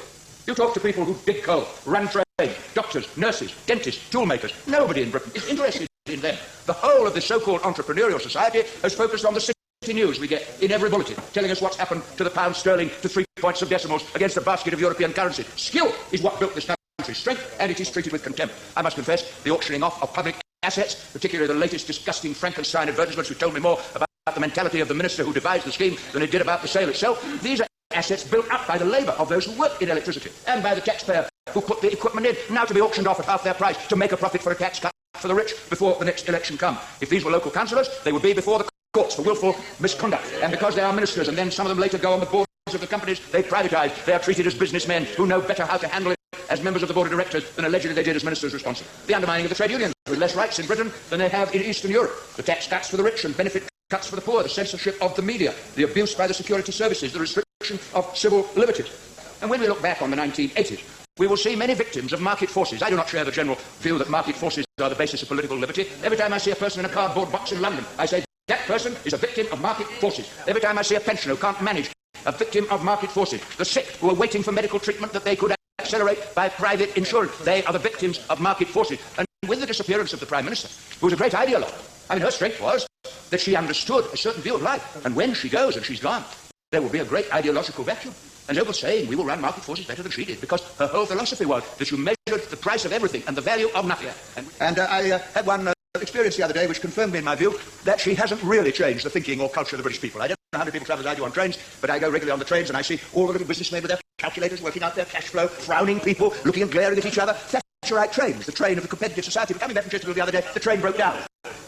You talk to people who dig coal, run trade, doctors, nurses, dentists, toolmakers. Nobody in Britain is interested in them. The whole of this so-called entrepreneurial society has focused on the city news we get in every bulletin, telling us what's happened to the pound sterling to 3 points of decimals against a basket of European currency. Skill is what built this country's strength, and it is treated with contempt. I must confess, the auctioning off of public assets, particularly the latest disgusting Frankenstein advertisements, which told me more about the mentality of the minister who devised the scheme than it did about the sale itself. These are assets built up by the labour of those who work in electricity and by the taxpayer who put the equipment in, now to be auctioned off at half their price to make a profit for a tax cut for the rich before the next election come. If these were local councillors, they would be before the courts for willful misconduct. And because they are ministers and then some of them later go on the boards of the companies they privatise, they are treated as businessmen who know better how to handle it as members of the board of directors than allegedly they did as ministers responsible. The undermining of the trade unions with less rights in Britain than they have in Eastern Europe. The tax cuts for the rich and benefit cuts for the poor, the censorship of the media, the abuse by the security services, the restriction of civil liberties. And when we look back on the 1980s, we will see many victims of market forces. I do not share the general view that market forces are the basis of political liberty. Every time I see a person in a cardboard box in London, I say that person is a victim of market forces. Every time I see a pensioner who can't manage, a victim of market forces. The sick who are waiting for medical treatment that they could accelerate by private insurance, they are the victims of market forces. And with the disappearance of the Prime Minister, who was a great ideologue, I mean, her strength was that she understood a certain view of life. And when she goes and she's gone, there will be a great ideological vacuum. And they will say, we will run market forces better than she did, because her whole philosophy was that you measured the price of everything and the value of nothing. And I had one experience the other day which confirmed me in my view that she hasn't really changed the thinking or culture of the British people. I don't know how many people travel as I do on trains, but I go regularly on the trains and I see all the little businessmen with their calculators working out their cash flow, frowning people, looking and glaring at each other. Thatcherite trains, the train of the competitive society. Coming back from Chesterfield the other day, the train broke down.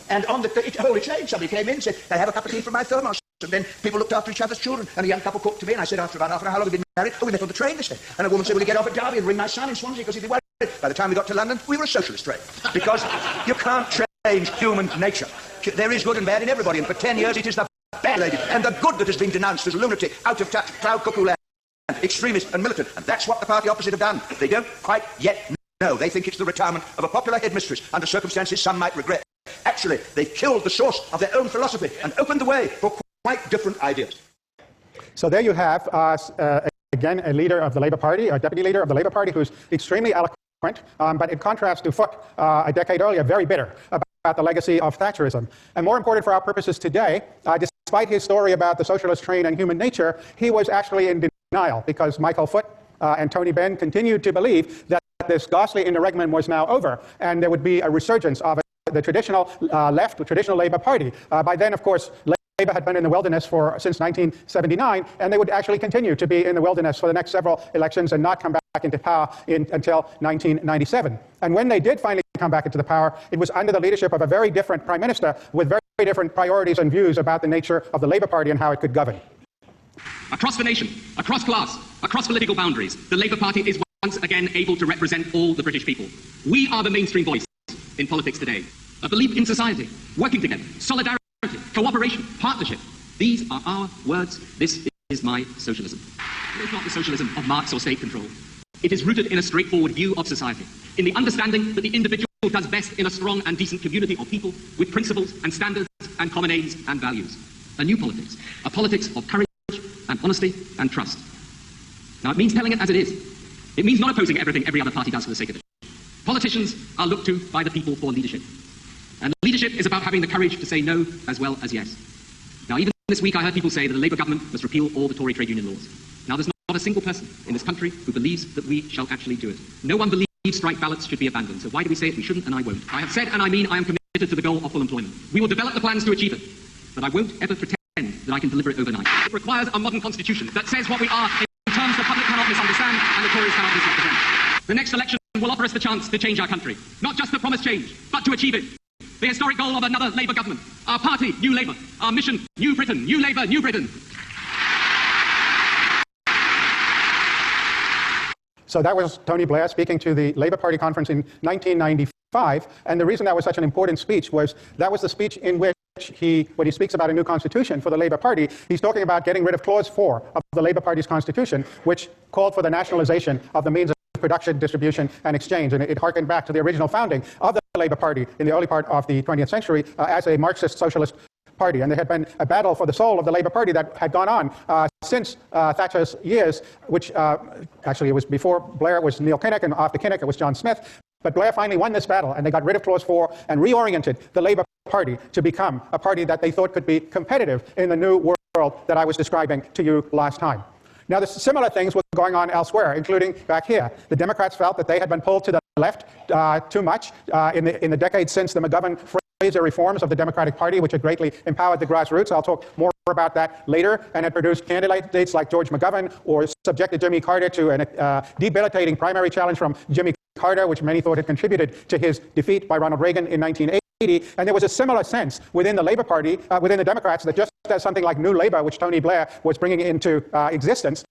And on the holy train, somebody came in and said, "Can I have a cup of tea from my thermos?" And then people looked after each other's children. And a young couple talked to me, and I said, after about half an hour, "How long have you been married?" "Oh, we met on the train," they said. And a woman said, "Will you get off at Derby and ring my son in Swansea because he'd be worried?" By the time we got to London, we were a socialist train. Because you can't change human nature. There is good and bad in everybody, and for 10 years it is the bad lady and the good that has been denounced as lunatic, out of touch, cloud cuckoo land, extremist and militant. And that's what the party opposite have done. They don't quite yet know. They think it's the retirement of a popular headmistress under circumstances some might regret. Actually, they've killed the source of their own philosophy and opened the way for quite different ideas. So there you have, again, a leader of the Labour Party, a deputy leader of the Labour Party who's extremely eloquent, but in contrast to Foot, a decade earlier, very bitter about the legacy of Thatcherism. And more important for our purposes today, despite his story about the socialist train and human nature, he was actually in denial because Michael Foot and Tony Benn continued to believe that this ghastly interregnum was now over and there would be a resurgence of the traditional left, the traditional Labour Party. By then, of course, Labour had been in the wilderness since 1979, and they would actually continue to be in the wilderness for the next several elections and not come back into power until 1997. And when they did finally come back into the power, it was under the leadership of a very different Prime Minister with very different priorities and views about the nature of the Labour Party and how it could govern. Across the nation, across class, across political boundaries, the Labour Party is once again able to represent all the British people. We are the mainstream voice in politics today. A belief in society, working together, solidarity, cooperation, partnership. These are our words. This is my socialism. It is not the socialism of Marx or state control. It is rooted in a straightforward view of society, in the understanding that the individual does best in a strong and decent community of people with principles and standards and common aims and values. A new politics, a politics of courage and honesty and trust. Now, it means telling it as it is. It means not opposing everything every other party does for the sake of it. Politicians are looked to by the people for leadership. And leadership is about having the courage to say no as well as yes. Now, even this week I heard people say that the Labour government must repeal all the Tory trade union laws. Now, there's not a single person in this country who believes that we shall actually do it. No one believes strike ballots should be abandoned. So why do we say it? We shouldn't, and I won't. I have said, and I mean, I am committed to the goal of full employment. We will develop the plans to achieve it. But I won't ever pretend that I can deliver it overnight. It requires a modern constitution that says what we are in terms the public cannot misunderstand and the Tories cannot misrepresent. The next election will offer us the chance to change our country. Not just to promise change, but to achieve it. The historic goal of another Labour government. Our party, New Labour. Our mission, New Britain. New Labour, New Britain. So that was Tony Blair speaking to the Labour Party conference in 1995. And the reason that was such an important speech was that was the speech in which when he speaks about a new constitution for the Labour Party, he's talking about getting rid of Clause 4 of the Labour Party's constitution, which called for the nationalisation of the means of production, distribution, and exchange. And it harkened back to the original founding of the Labour Party in the early part of the 20th century as a Marxist socialist party. And there had been a battle for the soul of the Labour Party that had gone on since Thatcher's years, which actually it was before Blair, it was Neil Kinnock, and after Kinnock it was John Smith. But Blair finally won this battle, and they got rid of Clause 4 and reoriented the Labour Party to become a party that they thought could be competitive in the new world that I was describing to you last time. Now, similar things were going on elsewhere, including back here. The Democrats felt that they had been pulled to the left too much in the decades since the McGovern-Fraser reforms of the Democratic Party, which had greatly empowered the grassroots. I'll talk more about that later, and had produced candidates like George McGovern, or subjected Jimmy Carter to a debilitating primary challenge from Jimmy Carter, which many thought had contributed to his defeat by Ronald Reagan in 1980. And there was a similar sense within the Labour Party, within the Democrats, that just as something like New Labour, which Tony Blair was bringing into existence,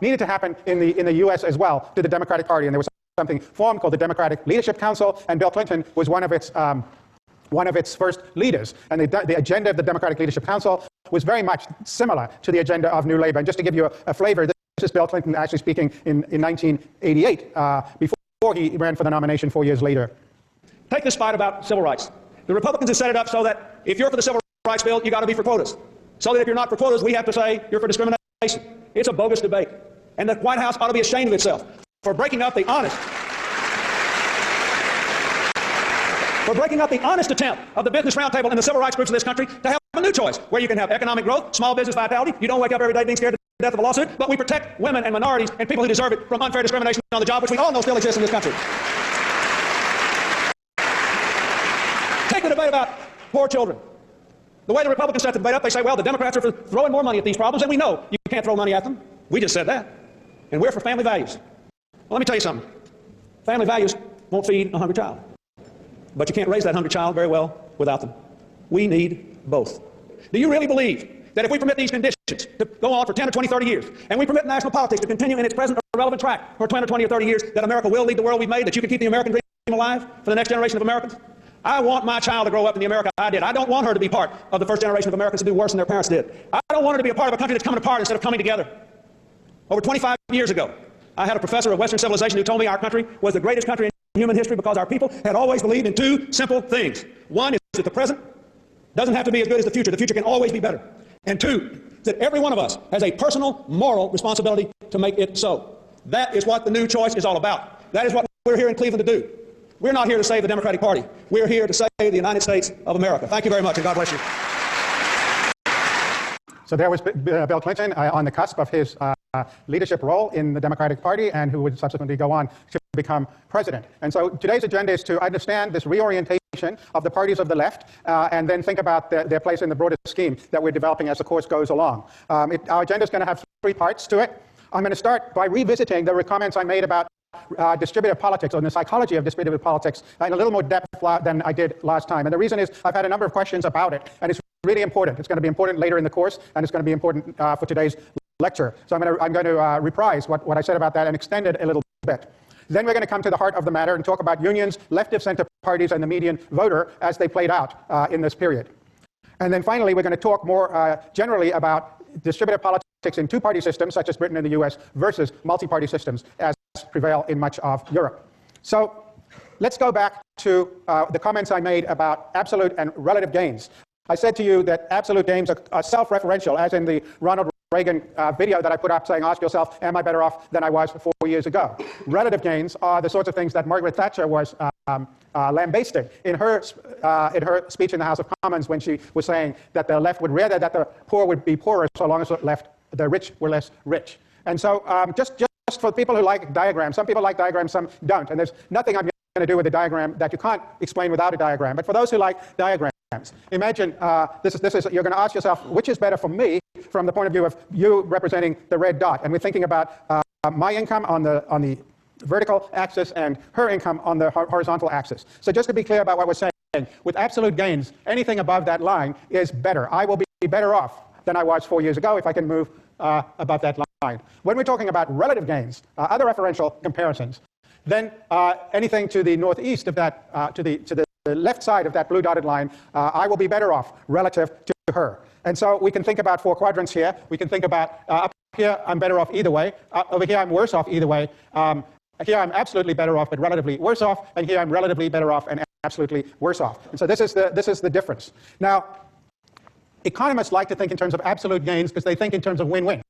needed to happen in the U.S. as well to the Democratic Party. And there was something formed called the Democratic Leadership Council, and Bill Clinton was one of its first leaders. And the agenda of the Democratic Leadership Council was very much similar to the agenda of New Labour. And just to give you a flavor, this is Bill Clinton actually speaking in 1988, before he ran for the nomination 4 years later. Take this fight about civil rights. The Republicans have set it up so that if you're for the civil rights bill, you got to be for quotas. So that if you're not for quotas, we have to say you're for discrimination. It's a bogus debate. And the White House ought to be ashamed of itself for breaking up the honest. We're breaking up the honest attempt of the Business Roundtable and the civil rights groups of this country to have a new choice, where you can have economic growth, small business vitality. You don't wake up every day being scared to death of a lawsuit, but we protect women and minorities and people who deserve it from unfair discrimination on the job, which we all know still exists in this country. Take the debate about poor children. The way the Republicans set the debate up, they say, well, the Democrats are for throwing more money at these problems, and we know you can't throw money at them. We just said that. And we're for family values. Well, let me tell you something. Family values won't feed a hungry child. But you can't raise that hungry child very well without them. We need both. Do you really believe that if we permit these conditions to go on for 10 or 20, 30 years, and we permit national politics to continue in its present irrelevant track for 10 or 20 or 30 years, that America will lead the world we've made, that you can keep the American dream alive for the next generation of Americans? I want my child to grow up in the America I did. I don't want her to be part of the first generation of Americans to do worse than their parents did. I don't want her to be a part of a country that's coming apart instead of coming together. Over 25 years ago, I had a professor of Western civilization who told me our country was the greatest country in human history because our people had always believed in two simple things. One is that the present doesn't have to be as good as the future. The future can always be better. And two, that every one of us has a personal moral responsibility to make it so. That is what the new choice is all about. That is what we're here in Cleveland to do. We're not here to save the Democratic Party. We're here to save the United States of America. Thank you very much, and God bless you. So there was Bill Clinton on the cusp of his leadership role in the Democratic Party, and who would subsequently go on to become president. And so today's agenda is to understand this reorientation of the parties of the left, and then think about their place in the broader scheme that we're developing as the course goes along. Our agenda is going to have three parts to it. I'm going to start by revisiting the comments I made about distributive politics, or the psychology of distributive politics, in a little more depth than I did last time. And the reason is I've had a number of questions about it, and it's really important. It's going to be important later in the course, and it's going to be important for today's lecture. So I'm going to reprise what I said about that and extend it a little bit. Then we're going to come to the heart of the matter and talk about unions, left-of-center parties, and the median voter as they played out in this period. And then finally, we're going to talk more generally about distributive politics in two-party systems, such as Britain and the US, versus multi-party systems as prevail in much of Europe. So let's go back to the comments I made about absolute and relative gains. I said to you that absolute gains are self-referential, as in the Ronald Reagan video that I put up saying, ask yourself, am I better off than I was 4 years ago? Relative gains are the sorts of things that Margaret Thatcher was lambasting in her speech in the House of Commons, when she was saying that the left would rather that the poor would be poorer so long as the rich were less rich. And so just for people who like diagrams, some people like diagrams, some don't. And there's nothing I'm going to do with a diagram that you can't explain without a diagram. But for those who like diagrams, imagine this is you're going to ask yourself, which is better for me from the point of view of you representing the red dot. And we're thinking about my income on the vertical axis and her income on the horizontal axis. So just to be clear about what we're saying, with absolute gains, anything above that line is better. I will be better off than I was 4 years ago if I can move above that line. When we're talking about relative gains, other referential comparisons, then anything to the northeast of that, to the left side of that blue dotted line, I will be better off relative to her. And so we can think about 4 quadrants here. We can think about up here, I'm better off either way. Over here, I'm worse off either way. Here, I'm absolutely better off, but relatively worse off. And here, I'm relatively better off and absolutely worse off. And so this is the difference. Now, economists like to think in terms of absolute gains because they think in terms of win-win.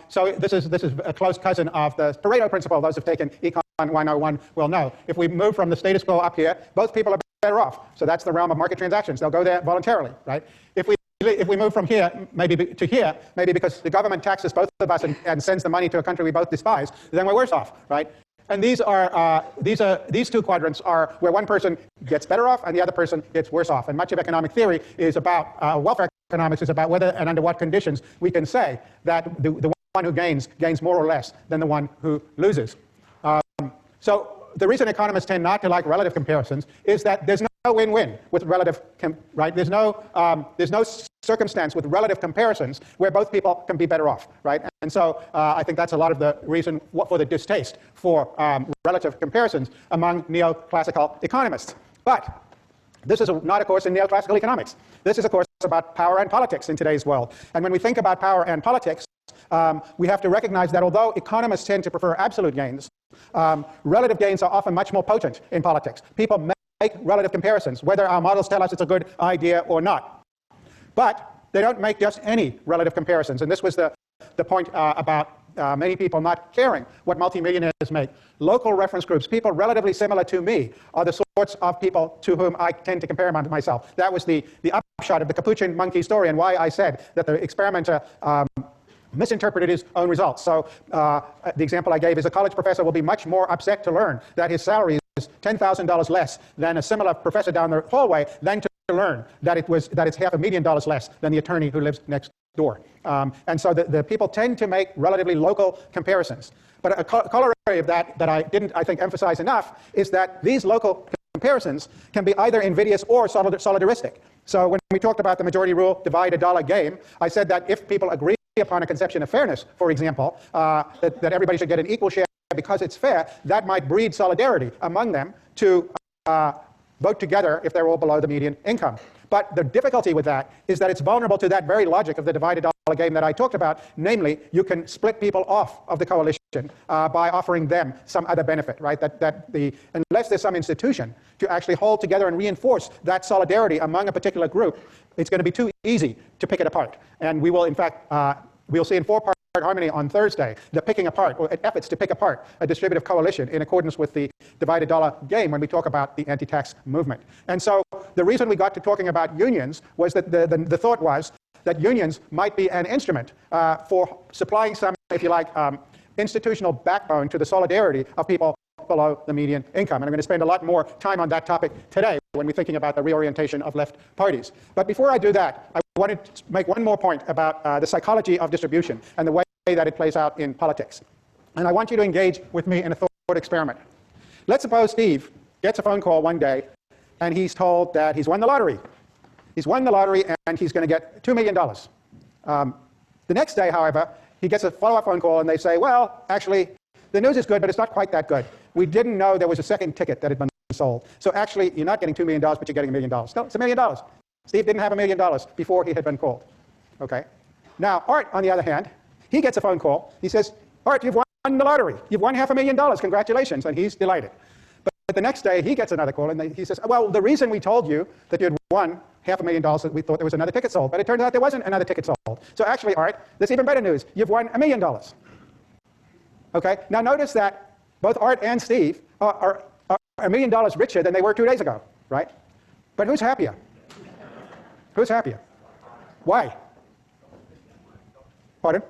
So this is a close cousin of the Pareto principle. Those who've taken Econ 101 will know. If we move from the status quo up here, both people are better off. So that's the realm of market transactions. They'll go there voluntarily, right? If we move from here, maybe to here, maybe because the government taxes both of us and sends the money to a country we both despise, then we're worse off, right? And these two quadrants are where one person gets better off and the other person gets worse off. And much of economic theory is about welfare economics is about whether and under what conditions we can say that the one who gains more or less than the one who loses. So the reason economists tend not to like relative comparisons is that there's no win-win with relative, right? There's no circumstance with relative comparisons where both people can be better off, right? And so I think that's a lot of the reason for the distaste for relative comparisons among neoclassical economists. But this is not a course in neoclassical economics. This is a course about power and politics in today's world. And when we think about power and politics, we have to recognize that although economists tend to prefer absolute gains, relative gains are often much more potent in politics. People make relative comparisons, whether our models tell us it's a good idea or not. But they don't make just any relative comparisons. And this was the point about many people not caring what multimillionaires make. Local reference groups, people relatively similar to me, are the sorts of people to whom I tend to compare myself. That was the upshot of the capuchin monkey story, and why I said that the experimenter misinterpreted his own results. So the example I gave is a college professor will be much more upset to learn that his salary is $10,000 less than a similar professor down the hallway than to learn that it's $500,000 less than the attorney who lives next door. And so the people tend to make relatively local comparisons. But a corollary of that I didn't, I think, emphasize enough is that these local comparisons can be either invidious or solidaristic. So when we talked about the majority rule, divide a dollar game, I said that if people agree upon a conception of fairness, for example, that everybody should get an equal share because it's fair, that might breed solidarity among them to vote together if they're all below the median income. But the difficulty with that is that it's vulnerable to that very logic of the divided dollar game that I talked about, namely, you can split people off of the coalition by offering them some other benefit, right? Unless there's some institution to actually hold together and reinforce that solidarity among a particular group, it's going to be too easy to pick it apart. And we will, in fact, we'll see in four-part harmony on Thursday, the picking apart, or efforts to pick apart a distributive coalition in accordance with the divided dollar game when we talk about the anti-tax movement. And so the reason we got to talking about unions was that the thought was that unions might be an instrument for supplying some, if you like, institutional backbone to the solidarity of people below the median income. And I'm going to spend a lot more time on that topic today when we're thinking about the reorientation of left parties. But before I do that, I wanted to make one more point about the psychology of distribution and the way that it plays out in politics. And I want you to engage with me in a thought experiment. Let's suppose Steve gets a phone call one day and he's told that he's won the lottery. He's won the lottery and he's going to get $2 million. The next day, however, he gets a follow-up phone call and they say, well, actually, the news is good, but it's not quite that good. We didn't know there was a second ticket that had been sold. So actually, you're not getting $2 million, but you're getting $1 million. No, it's $1 million. Steve didn't have $1 million before he had been called. Okay? Now, Art, on the other hand, he gets a phone call. He says, Art, you've won the lottery. You've won $500,000. Congratulations. And he's delighted. But the next day, he gets another call, and he says, well, the reason we told you that you'd won $500,000 is we thought there was another ticket sold. But it turns out there wasn't another ticket sold. So actually, Art, there's even better news. You've won $1 million. Okay? Now notice that both Art and Steve are $1 million richer than they were 2 days ago, right? But who's happier? Who's happier? Why? Pardon?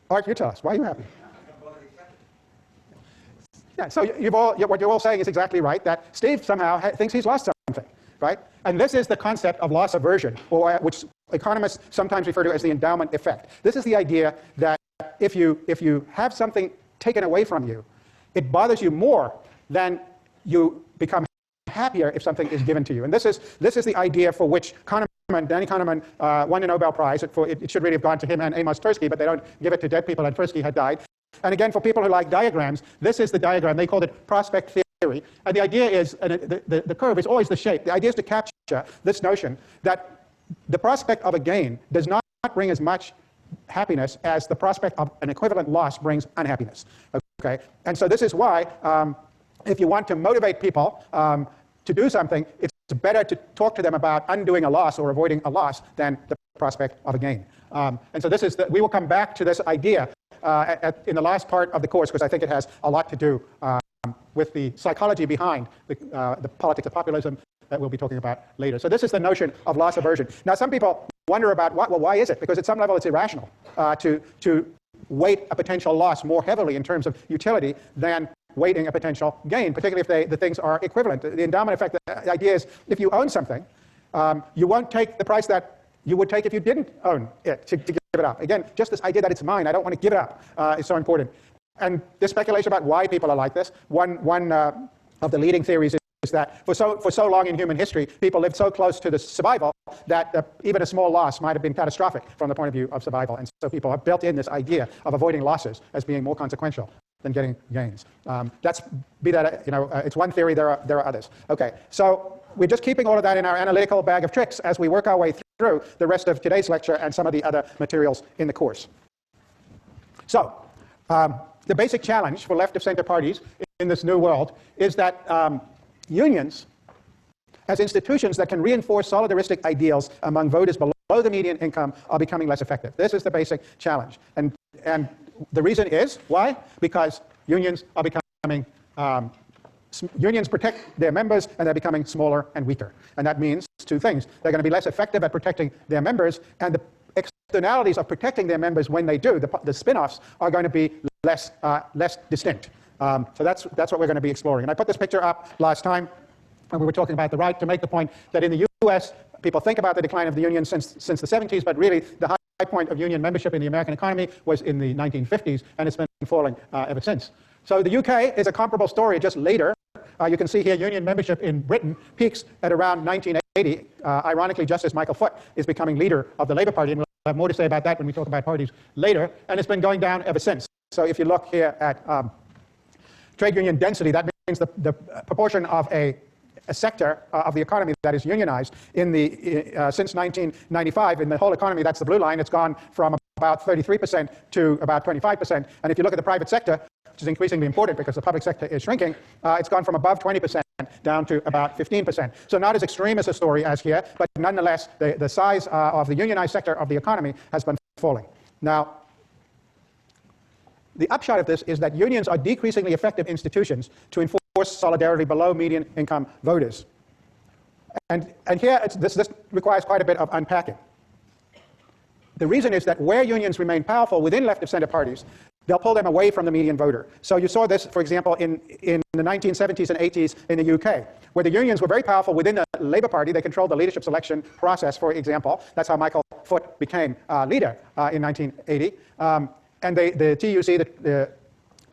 Art, you tell us. Why are you happy? Yeah, so what you're all saying is exactly right, that Steve somehow thinks he's lost something, right? And this is the concept of loss aversion, or which economists sometimes refer to as the endowment effect. This is the idea that if you have something taken away from you, it bothers you more than you become happier if something is given to you. And this is the idea for which Danny Kahneman won the Nobel Prize. It should really have gone to him and Amos Tversky, but they don't give it to dead people, and Tversky had died. And again, for people who like diagrams, this is the diagram. They called it prospect theory. And the idea is, the curve is always the shape. The idea is to capture this notion that the prospect of a gain does not bring as much happiness as the prospect of an equivalent loss brings unhappiness. Okay? And so this is why, if you want to motivate people to do something, it's better to talk to them about undoing a loss or avoiding a loss than the prospect of a gain. And so this is we will come back to this idea in the last part of the course, because I think it has a lot to do with the psychology behind the politics of populism that we'll be talking about later. So this is the notion of loss aversion. Now, some people wonder about why is it? Because at some level it's irrational to weight a potential loss more heavily in terms of utility than weighting a potential gain, particularly if the things are equivalent. The endowment effect, the idea is if you own something, you won't take the price that you would take if you didn't own it to give it up. Again, just this idea that it's mine, I don't want to give it up, is so important. And there's speculation about why people are like this. One of the leading theories is that for so long in human history, people lived so close to the survival that even a small loss might have been catastrophic from the point of view of survival. And so people have built in this idea of avoiding losses as being more consequential than getting gains. It's one theory. There are others. Okay, so we're just keeping all of that in our analytical bag of tricks as we work our way through the rest of today's lecture and some of the other materials in the course. So the basic challenge for left-of-center parties in this new world is that unions, as institutions that can reinforce solidaristic ideals among voters below below the median income are becoming less effective. This is the basic challenge. And the reason is, why? Because unions are becoming, unions protect their members and they're becoming smaller and weaker. And that means two things. They're going to be less effective at protecting their members, and the externalities of protecting their members when they do, the spin-offs, are going to be less distinct. So that's what we're going to be exploring. And I put this picture up last time when we were talking about the right to make the point that in the US, people think about the decline of the union since the 70s, but really the high point of union membership in the American economy was in the 1950s, and it's been falling ever since. So the UK is a comparable story, just later. You can see here union membership in Britain peaks at around 1980. Ironically, just as Michael Foot is becoming leader of the Labour Party, and we'll have more to say about that when we talk about parties later, and it's been going down ever since. So if you look here at trade union density, that means the proportion of a sector of the economy that is unionized in since 1995 in the whole economy. That's the blue line. It's gone from about 33% to about 25%. And if you look at the private sector, which is increasingly important because the public sector is shrinking, it's gone from above 20% down to about 15%. So not as extreme as a story as here, but nonetheless, the size of the unionized sector of the economy has been falling. Now, the upshot of this is that unions are decreasingly effective institutions to enforce solidarity below median income voters. And here, this requires quite a bit of unpacking. The reason is that where unions remain powerful within left of center parties, they'll pull them away from the median voter. So you saw this, for example, in the 1970s and 80s in the UK, where the unions were very powerful within the Labour Party. They controlled the leadership selection process, for example. That's how Michael Foot became leader in 1980. And the TUC,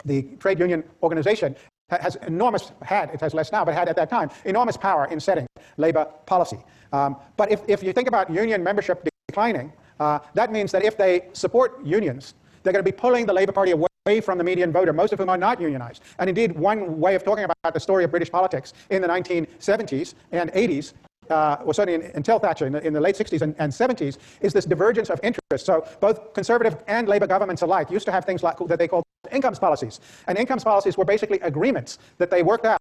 the trade union organization, has enormous, it has less now, but had at that time, enormous power in setting labor policy. But if you think about union membership declining, that means that if they support unions, they're going to be pulling the Labour Party away from the median voter, most of whom are not unionized. And indeed, one way of talking about the story of British politics in the 1970s and 80s, well, certainly until Thatcher in the late 60s and 70s, is this divergence of interest. So both Conservative and Labour governments alike used to have things like that they called incomes policies. And incomes policies were basically agreements that they worked out.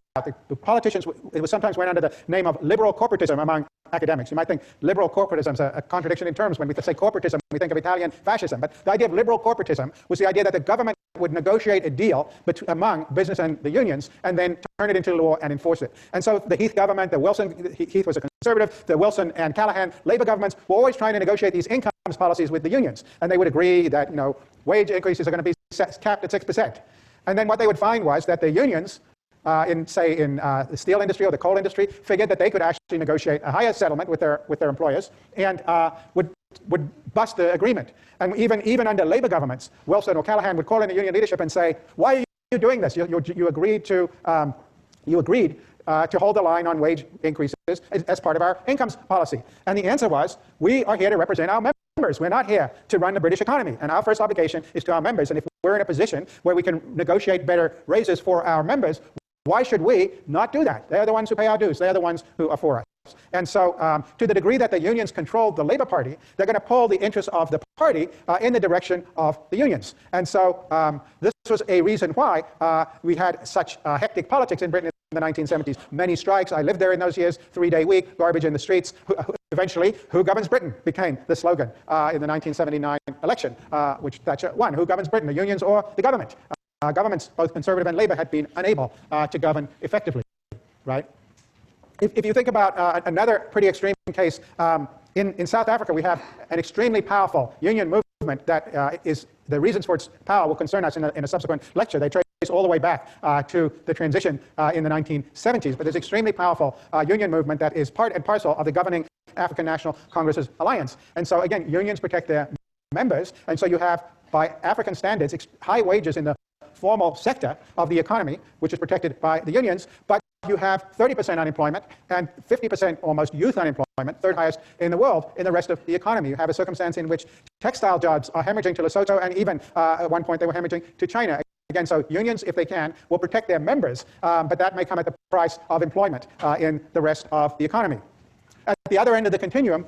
The politicians, it was sometimes went under the name of liberal corporatism among academics. You might think liberal corporatism is a contradiction in terms. When we say corporatism, we think of Italian fascism. But the idea of liberal corporatism was the idea that the government would negotiate a deal among business and the unions and then turn it into law and enforce it. And so the Heath government, Heath was a Conservative, the Wilson and Callaghan Labour governments were always trying to negotiate these incomes policies with the unions. And they would agree that wage increases are going to be capped at 6%. And then what they would find was that the unions, in the steel industry or the coal industry, figured that they could actually negotiate a higher settlement with their employers and would bust the agreement. And even under Labour governments, Wilson or Callaghan would call in the union leadership and say, "Why are you doing this? You agreed to hold the line on wage increases as part of our incomes policy." And the answer was, we are here to represent our members. We're not here to run the British economy. And our first obligation is to our members. And if we're in a position where we can negotiate better raises for our members, why should we not do that? They're the ones who pay our dues. They're the ones who are for us. And so to the degree that the unions control the Labour Party, they're going to pull the interests of the party in the direction of the unions. And so this was a reason why we had such hectic politics in Britain in the 1970s. Many strikes. I lived there in those years, 3-day week, garbage in the streets. Eventually, who governs Britain became the slogan in the 1979 election, which Thatcher won. Who governs Britain, the unions or the government? Governments, both Conservative and Labour, had been unable to govern effectively, right? If you think about another pretty extreme case, in South Africa, we have an extremely powerful union movement that is, the reasons for its power will concern us in a subsequent lecture. They trace all the way back to the transition in the 1970s. But there's extremely powerful union movement that is part and parcel of the governing African National Congress's alliance. And so again, unions protect their members. And so you have, by African standards, high wages in the formal sector of the economy, which is protected by the unions, but you have 30% unemployment and 50% almost youth unemployment, third highest in the world, in the rest of the economy. You have a circumstance in which textile jobs are hemorrhaging to Lesotho, and even at one point they were hemorrhaging to China. Again, so unions, if they can, will protect their members, but that may come at the price of employment in the rest of the economy. At the other end of the continuum,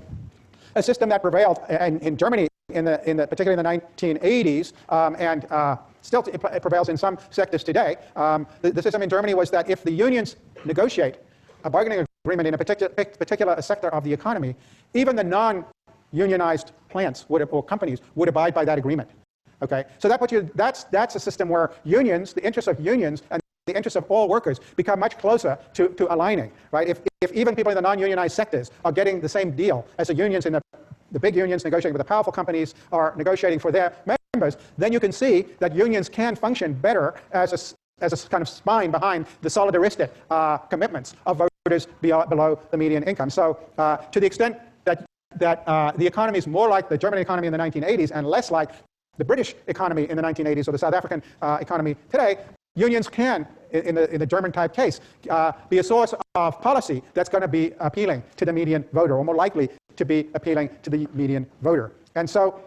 a system that prevailed in Germany particularly in the 1980s, and still it prevails in some sectors today. The system in Germany was that if the unions negotiate a bargaining agreement in a particular sector of the economy, even the unionized plants or companies would abide by that agreement. Okay, so that's a system where unions, the interests of unions and the interests of all workers become much closer to aligning, right? If even people in the non-unionized sectors are getting the same deal as the unions in the big unions negotiating with the powerful companies are negotiating for their members, then you can see that unions can function better as a kind of spine behind the solidaristic commitments of voters below the median income. So to the extent that the economy is more like the German economy in the 1980s and less like the British economy in the 1980s or the South African economy today, unions can, in the German-type case, be a source of policy that's going to be appealing to the median voter, or more likely to be appealing to the median voter. And so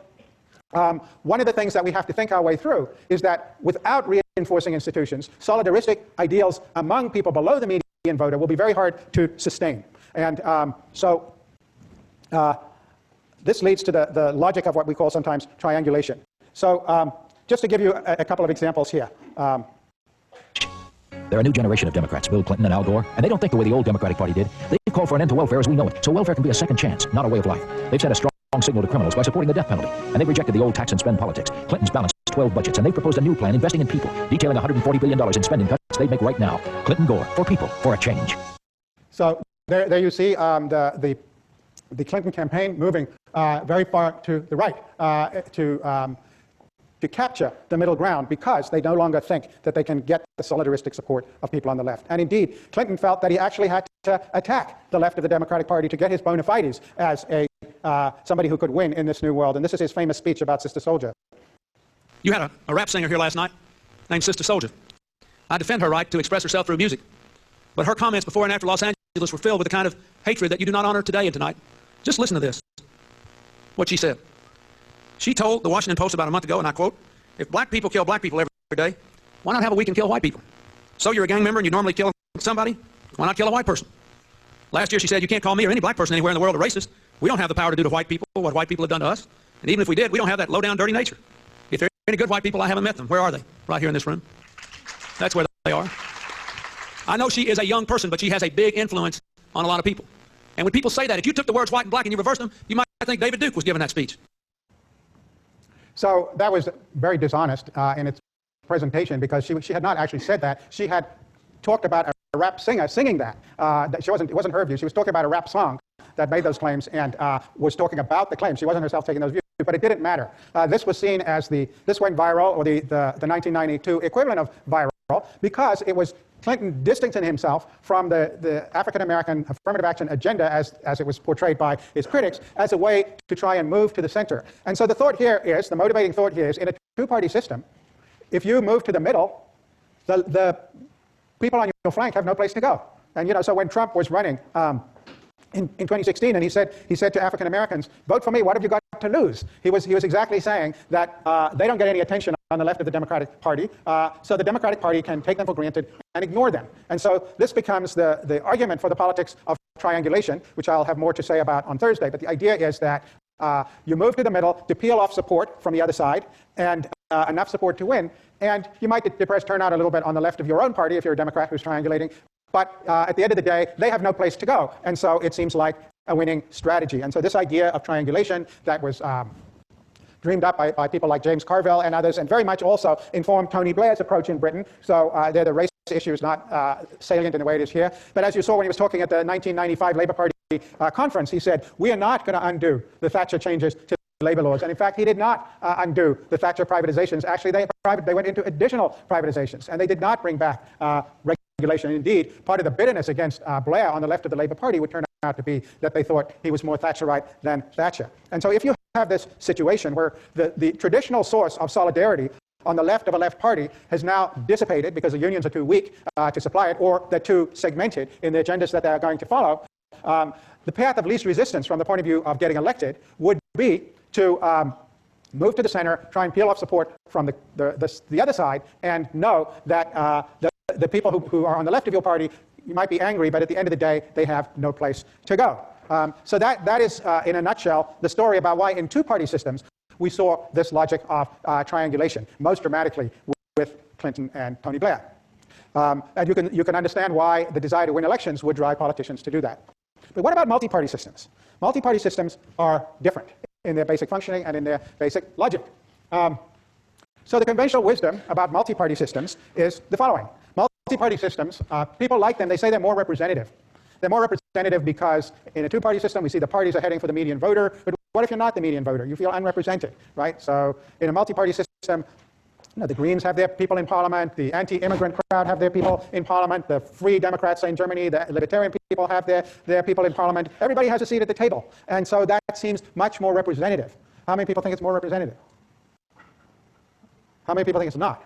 one of the things that we have to think our way through is that without reinforcing institutions, solidaristic ideals among people below the median voter will be very hard to sustain. And this leads to the logic of what we call sometimes triangulation. So just to give you a couple of examples here. They're a new generation of Democrats, Bill Clinton and Al Gore, and they don't think the way the old Democratic Party did. They call for an end to welfare as we know it, so welfare can be a second chance, not a way of life. They've sent a strong signal to criminals by supporting the death penalty, and they've rejected the old tax and spend politics. Clinton's balanced 12 budgets, and they've proposed a new plan investing in people, detailing $140 billion in spending cuts they'd make right now. Clinton Gore, for people, for a change. So there you see the Clinton campaign moving very far to the right to capture the middle ground because they no longer think that they can get the solidaristic support of people on the left. And indeed, Clinton felt that he actually had to attack the left of the Democratic Party to get his bona fides as somebody who could win in this new world. And this is his famous speech about Sister Souljah. You had a rap singer here last night named Sister Souljah. I defend her right to express herself through music. But her comments before and after Los Angeles were filled with the kind of hatred that you do not honor today and tonight. Just listen to this, what she said. She told the Washington Post about a month ago, and I quote, "If black people kill black people every day, why not have a week and kill white people? So you're a gang member and you normally kill somebody, why not kill a white person?" Last year she said, "You can't call me or any black person anywhere in the world a racist. We don't have the power to do to white people what white people have done to us. And even if we did, we don't have that low-down, dirty nature. If there are any good white people, I haven't met them. Where are they? Right here in this room. That's where they are." I know she is a young person, but she has a big influence on a lot of people. And when people say that, if you took the words white and black and you reversed them, you might think David Duke was giving that speech. So that was very dishonest in its presentation because she had not actually said that. She had talked about a rap singer singing that. It wasn't her view. She was talking about a rap song that made those claims and was talking about the claims. She wasn't herself taking those views, but it didn't matter. This was seen as this went viral, or the 1992 equivalent of viral, because it was Clinton distancing himself from the African-American affirmative action agenda as it was portrayed by his critics as a way to try and move to the center. And so the thought here is, the motivating thought here is, in a two-party system, if you move to the middle, the people on your flank have no place to go. And so when Trump was running in 2016, and he said to African Americans, "Vote for me, what have you got to lose?" He was exactly saying that they don't get any attention on the left of the Democratic Party, so the Democratic Party can take them for granted and ignore them. And so this becomes the argument for the politics of triangulation, which I'll have more to say about on Thursday. But the idea is that you move to the middle to peel off support from the other side, and enough support to win. And you might depress turnout a little bit on the left of your own party if you're a Democrat who's triangulating. But at the end of the day, they have no place to go. And so it seems like a winning strategy. And so this idea of triangulation that was dreamed up by people like James Carville and others, and very much also informed Tony Blair's approach in Britain. So the race issue is not salient in the way it is here. But as you saw when he was talking at the 1995 Labour Party conference, he said, "We are not going to undo the Thatcher changes to labor laws." And in fact, he did not undo the Thatcher privatizations. Actually, they went into additional privatizations, and they did not bring back regulation. Indeed, part of the bitterness against Blair on the left of the Labour Party would turn out to be that they thought he was more Thatcherite than Thatcher. And so if you have this situation where the traditional source of solidarity on the left of a left party has now dissipated because the unions are too weak to supply it, or they're too segmented in the agendas that they're going to follow, the path of least resistance from the point of view of getting elected would be to move to the center, try and peel off support from the other side, and know that the people who are on the left of your party, you might be angry, but at the end of the day, they have no place to go. So that is, in a nutshell, the story about why in two-party systems we saw this logic of triangulation, most dramatically with Clinton and Tony Blair. And you can understand why the desire to win elections would drive politicians to do that. But what about multi-party systems? Multi-party systems are different in their basic functioning and in their basic logic. So the conventional wisdom about multi-party systems is the following. Multi-party systems, people like them, they say they're more representative. They're more representative because in a two-party system, we see the parties are heading for the median voter. But what if you're not the median voter? You feel unrepresented, right? So in a multi-party system, the Greens have their people in parliament, the anti-immigrant crowd have their people in parliament, the Free Democrats in Germany, the Libertarian people have their people in parliament. Everybody has a seat at the table. And so that seems much more representative. How many people think it's more representative? How many people think it's not?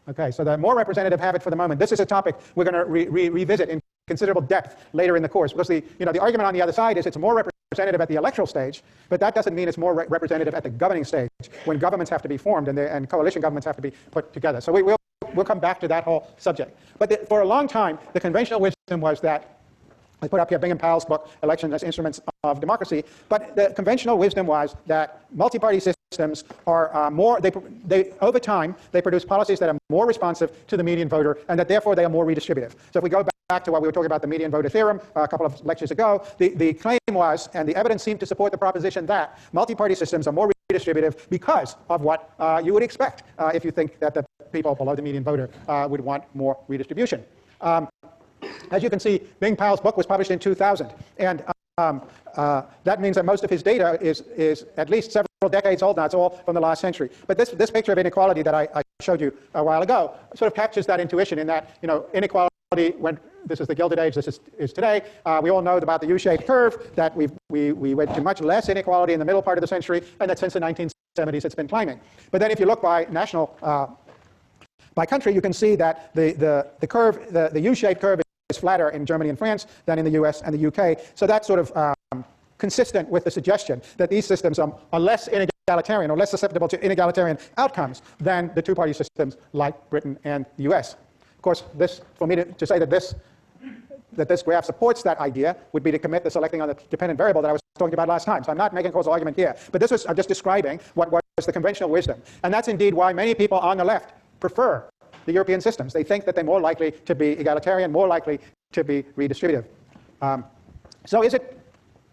Okay, so the more representative have it for the moment. This is a topic we're going to revisit in considerable depth later in the course, because the argument on the other side is it's more representative at the electoral stage, but that doesn't mean it's more representative at the governing stage, when governments have to be formed and coalition governments have to be put together. So we'll come back to that whole subject. But for a long time, the conventional wisdom was that, I put up here Bingham Powell's book, Elections as Instruments of Democracy, but the conventional wisdom was that multi-party systems are over time, they produce policies that are more responsive to the median voter, and that therefore they are more redistributive. So if we go back to what we were talking about, the median voter theorem, a couple of lectures ago, the claim was, and the evidence seemed to support the proposition, that multi-party systems are more redistributive because of what you would expect if you think that the people below the median voter would want more redistribution. As you can see, Bing Powell's book was published in 2000, and that means that most of his data is at least several decades old now. It's all from the last century. But this picture of inequality that I showed you a while ago sort of captures that intuition in that, inequality, when this is the Gilded Age, this is today. We all know about the U-shaped curve, that we went to much less inequality in the middle part of the century, and that since the 1970s it's been climbing. But then if you look by by country, you can see that the curve, the U-shaped curve is flatter in Germany and France than in the US and the UK. So that's sort of consistent with the suggestion that these systems are less inegalitarian or less susceptible to inegalitarian outcomes than the two-party systems like Britain and the US. Of course, for me to say that this graph supports that idea would be to commit the selecting on the dependent variable that I was talking about last time. So I'm not making a causal argument here. But I'm just describing what was the conventional wisdom. And that's indeed why many people on the left prefer the European systems. They think that they're more likely to be egalitarian, more likely to be redistributive. So is it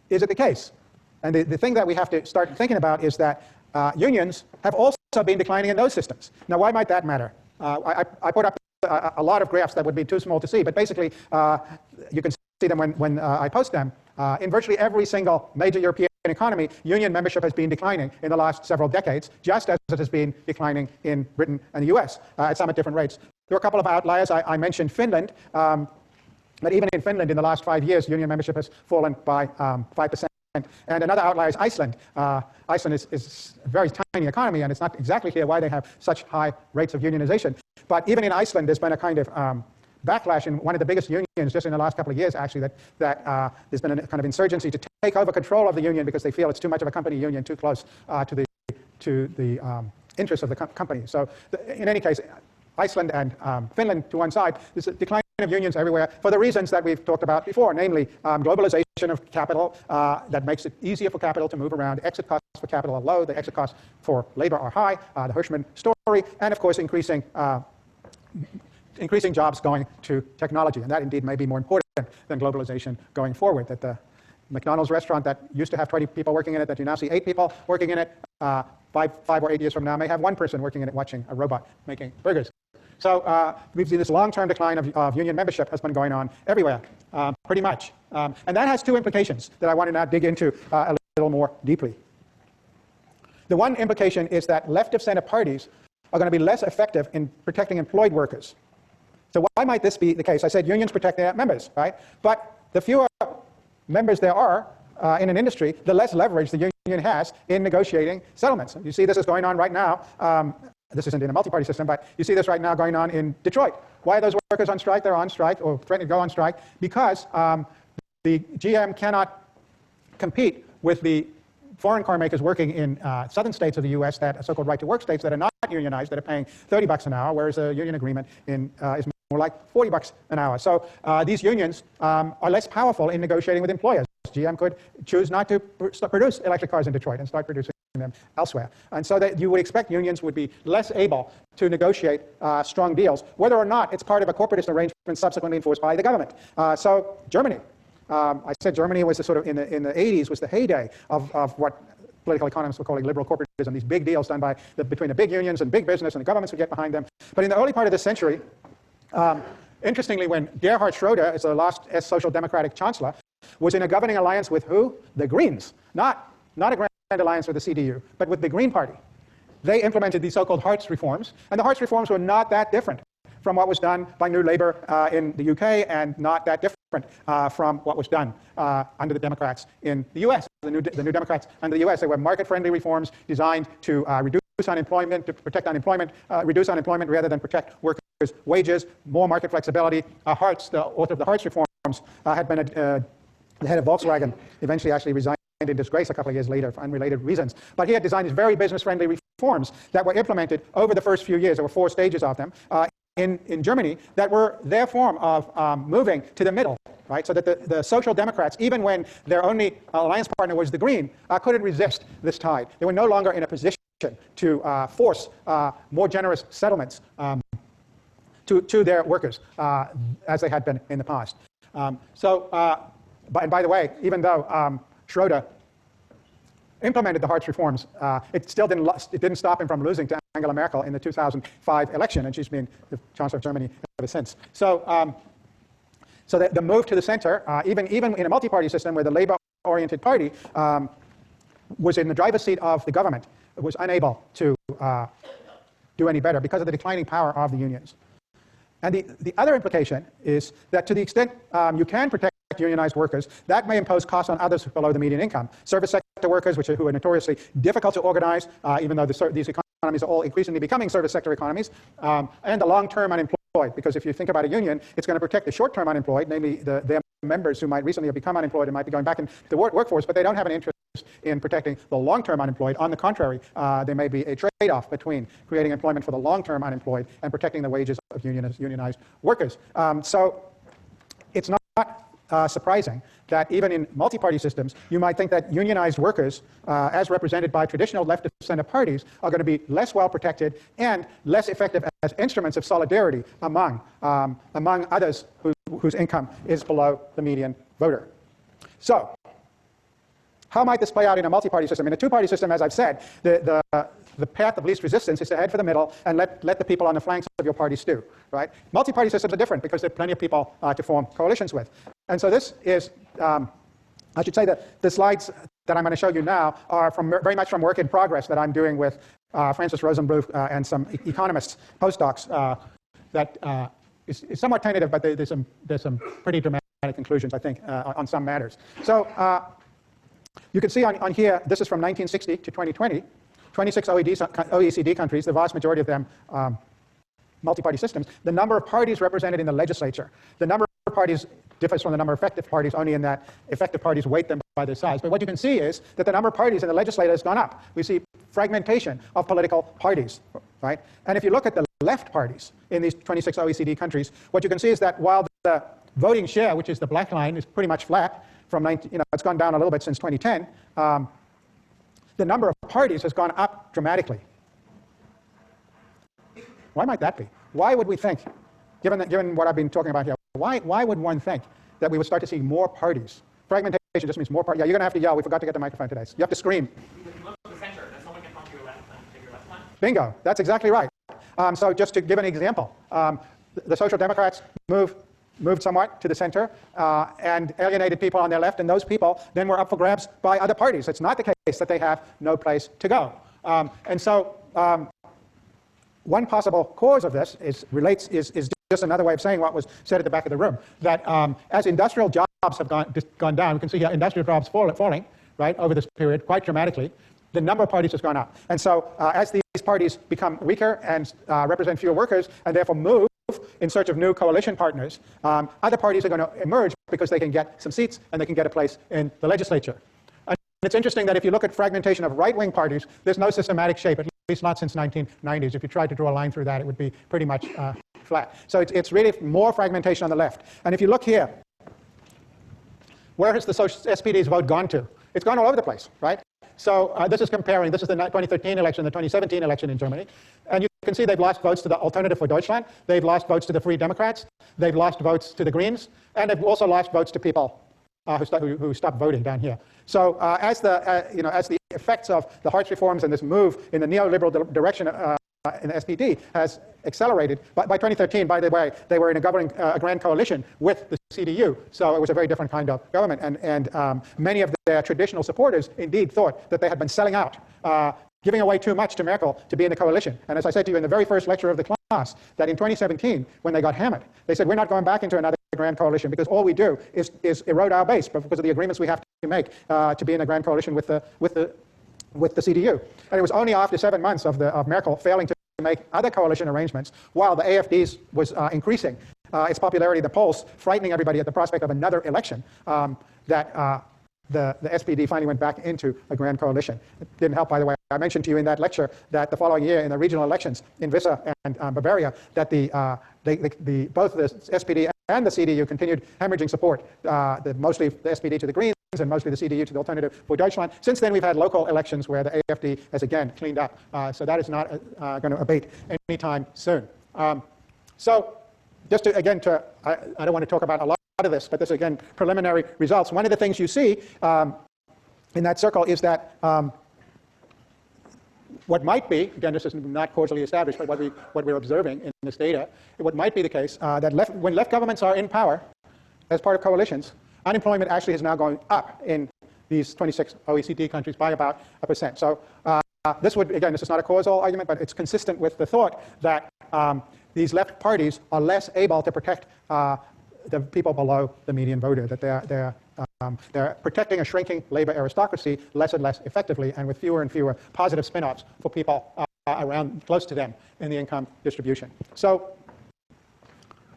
the case? And the thing that we have to start thinking about is that unions have also been declining in those systems. Now, why might that matter? I put up a lot of graphs that would be too small to see, but basically you can see them when I post them. In virtually every single major European economy, union membership has been declining in the last several decades, just as it has been declining in Britain and the US, at some at different rates. There are a couple of outliers. I mentioned Finland, but even in Finland in the last 5 years, union membership has fallen by 5%. And another outlier is Iceland. Iceland is a very tiny economy, and it's not exactly clear why they have such high rates of unionization. But even in Iceland, there's been a kind of backlash in one of the biggest unions just in the last couple of years, actually, that there's been a kind of insurgency to take over control of the union because they feel it's too much of a company union, too close to the interests of the company. So in any case, Iceland and Finland to one side, there's a decline of unions everywhere for the reasons that we've talked about before, namely globalization of capital that makes it easier for capital to move around. Exit costs for capital are low. The exit costs for labor are high. The Hirschman story, and of course increasing jobs going to technology. And that indeed may be more important than globalization going forward, that the McDonald's restaurant that used to have 20 people working in it, that you now see 8 people working in it, 5 or 8 years from now may have 1 person working in it watching a robot making burgers. So we've seen this long-term decline of union membership has been going on everywhere, pretty much. And that has 2 implications that I want to now dig into a little more deeply. The one implication is that left-of-center parties are going to be less effective in protecting employed workers. So why might this be the case? I said unions protect their members, right? But the fewer members there are in an industry, the less leverage the union has in negotiating settlements. You see this is going on right now. This isn't in a multi-party system, but you see this right now going on in Detroit. Why are those workers on strike? They're on strike or threatening to go on strike because the GM cannot compete with the foreign car makers working in southern states of the U.S. that are so-called right-to-work states that are not unionized, that are paying $30 an hour, whereas a union agreement is more like $40 an hour. So these unions are less powerful in negotiating with employers. GM could choose not to produce electric cars in Detroit and start producing them elsewhere. And so that you would expect unions would be less able to negotiate strong deals, whether or not it's part of a corporatist arrangement subsequently enforced by the government. So Germany. I said Germany was the sort of, in the 80s, was the heyday of what political economists were calling liberal corporatism, these big deals done by between the big unions and big business, and the governments would get behind them. But in the early part of this century, interestingly, when Gerhard Schroeder, as the last social democratic chancellor, was in a governing alliance with who? The Greens. Not a grand alliance with the CDU, but with the Green Party. They implemented these so-called Hartz reforms, and the Hartz reforms were not that different from what was done by New Labour in the UK, and not that different from what was done under the Democrats in the US. The New Democrats under the US, they were market-friendly reforms designed to reduce unemployment, to protect unemployment, reduce unemployment rather than protect workers' wages, more market flexibility. Hartz, the author of the Hartz reforms, had been the head of Volkswagen, eventually actually resigned in disgrace a couple of years later for unrelated reasons. But he had designed these very business-friendly reforms that were implemented over the first few years. There were 4 stages of them in Germany that were their form of moving to the middle, right? So that the Social Democrats, even when their only alliance partner was the Green, couldn't resist this tide. They were no longer in a position to force more generous settlements to their workers as they had been in the past. And by the way, even though Schroeder implemented the Hartz reforms, it didn't stop him from losing to Angela Merkel in the 2005 election, and she's been the Chancellor of Germany ever since. So, so the move to the center, even in a multi-party system where the labor-oriented party was in the driver's seat of the government, was unable to do any better because of the declining power of the unions. And the other implication is that to the extent you can protect unionized workers, that may impose costs on others below the median income. Service sector workers, who are notoriously difficult to organize, even though these economies are all increasingly becoming service sector economies, and the long-term unemployed, because if you think about a union, it's going to protect the short-term unemployed, namely their members who might recently have become unemployed and might be going back into the workforce, but they don't have an interest in protecting the long-term unemployed. On the contrary, there may be a trade-off between creating employment for the long-term unemployed and protecting the wages of unionized workers. So it's not surprising that even in multi-party systems, you might think that unionized workers, as represented by traditional left-of-center parties, are going to be less well protected and less effective as instruments of solidarity among others whose income is below the median voter. So, how might this play out in a multi-party system? In a two-party system, as I've said, the path of least resistance is to head for the middle and let the people on the flanks of your party stew, right? Multi-party systems are different because there are plenty of people to form coalitions with. And so this is, I should say that the slides that I'm going to show you now are very much from work in progress that I'm doing with Francis Rosenbluth and some economists, postdocs, that is somewhat tentative, but there's some pretty dramatic conclusions, I think, on some matters. So you can see on here, this is from 1960 to 2020, 26 OECD countries, the vast majority of them multi-party systems, the number of parties represented in the legislature. The number of parties differs from the number of effective parties only in that effective parties weight them by their size. But what you can see is that the number of parties in the legislature has gone up. We see fragmentation of political parties, right? And if you look at the left parties in these 26 OECD countries, what you can see is that while the voting share, which is the black line, is pretty much flat from it's gone down a little bit since 2010, the number of parties has gone up dramatically. Why might that be? Why would we think, given what I've been talking about here, why would one think that we would start to see more parties? Fragmentation just means more parties. Yeah, you're going to have to yell. We forgot to get the microphone today. So you have to scream. Bingo. That's exactly right. So just to give an example, the Social Democrats moved somewhat to the center and alienated people on their left, and those people then were up for grabs by other parties. It's not the case that they have no place to go. And so one possible cause of this is just another way of saying what was said at the back of the room, that as industrial jobs have gone down, we can see here industrial jobs falling, right, over this period quite dramatically. The number of parties has gone up. And so as these parties become weaker and represent fewer workers and therefore move in search of new coalition partners, other parties are going to emerge because they can get some seats and they can get a place in the legislature. And it's interesting that if you look at fragmentation of right-wing parties, there's no systematic shape, at least not since 1990s. If you tried to draw a line through that, it would be pretty much flat. So it's really more fragmentation on the left. And if you look here, where has the SPD's vote gone to? It's gone all over the place, right? So this is comparing, this is the 2013 election, the 2017 election in Germany. And you can see they've lost votes to the Alternative for Deutschland. They've lost votes to the Free Democrats. They've lost votes to the Greens. And they've also lost votes to people who stopped voting down here. So as the effects of the Hartz reforms and this move in the neoliberal direction in the SPD has accelerated. By 2013, by the way, they were in a grand coalition with the CDU, so it was a very different kind of government. And many of their traditional supporters indeed thought that they had been selling out, giving away too much to Merkel to be in the coalition. And as I said to you in the very first lecture of the class, that in 2017, when they got hammered, they said, we're not going back into another grand coalition because all we do is erode our base because of the agreements we have to make to be in a grand coalition with the CDU. And it was only after 7 months of Merkel failing to make other coalition arrangements, while the AFD's was increasing its popularity in the polls, frightening everybody at the prospect of another election, that the SPD finally went back into a grand coalition. It didn't help, by the way. I mentioned to you in that lecture that the following year in the regional elections in Vissa and Bavaria, that both the SPD and the CDU continued hemorrhaging support, mostly the SPD to the Greens and mostly the CDU to the Alternative for Deutschland. Since then, we've had local elections where the AfD has again cleaned up. So that is not going to abate anytime soon. So just to, again, I don't want to talk about a lot of this, but this, again, preliminary results. One of the things you see in that circle is that what might be, again, this is not causally established, but what we're observing in this data, what might be the case, that when left governments are in power as part of coalitions, unemployment actually is now going up in these 26 OECD countries by about 1%. So this is not a causal argument, but it's consistent with the thought that these left parties are less able to protect the people below the median voter, that they're protecting a shrinking labor aristocracy less and less effectively, and with fewer and fewer positive spin-offs for people around close to them in the income distribution. So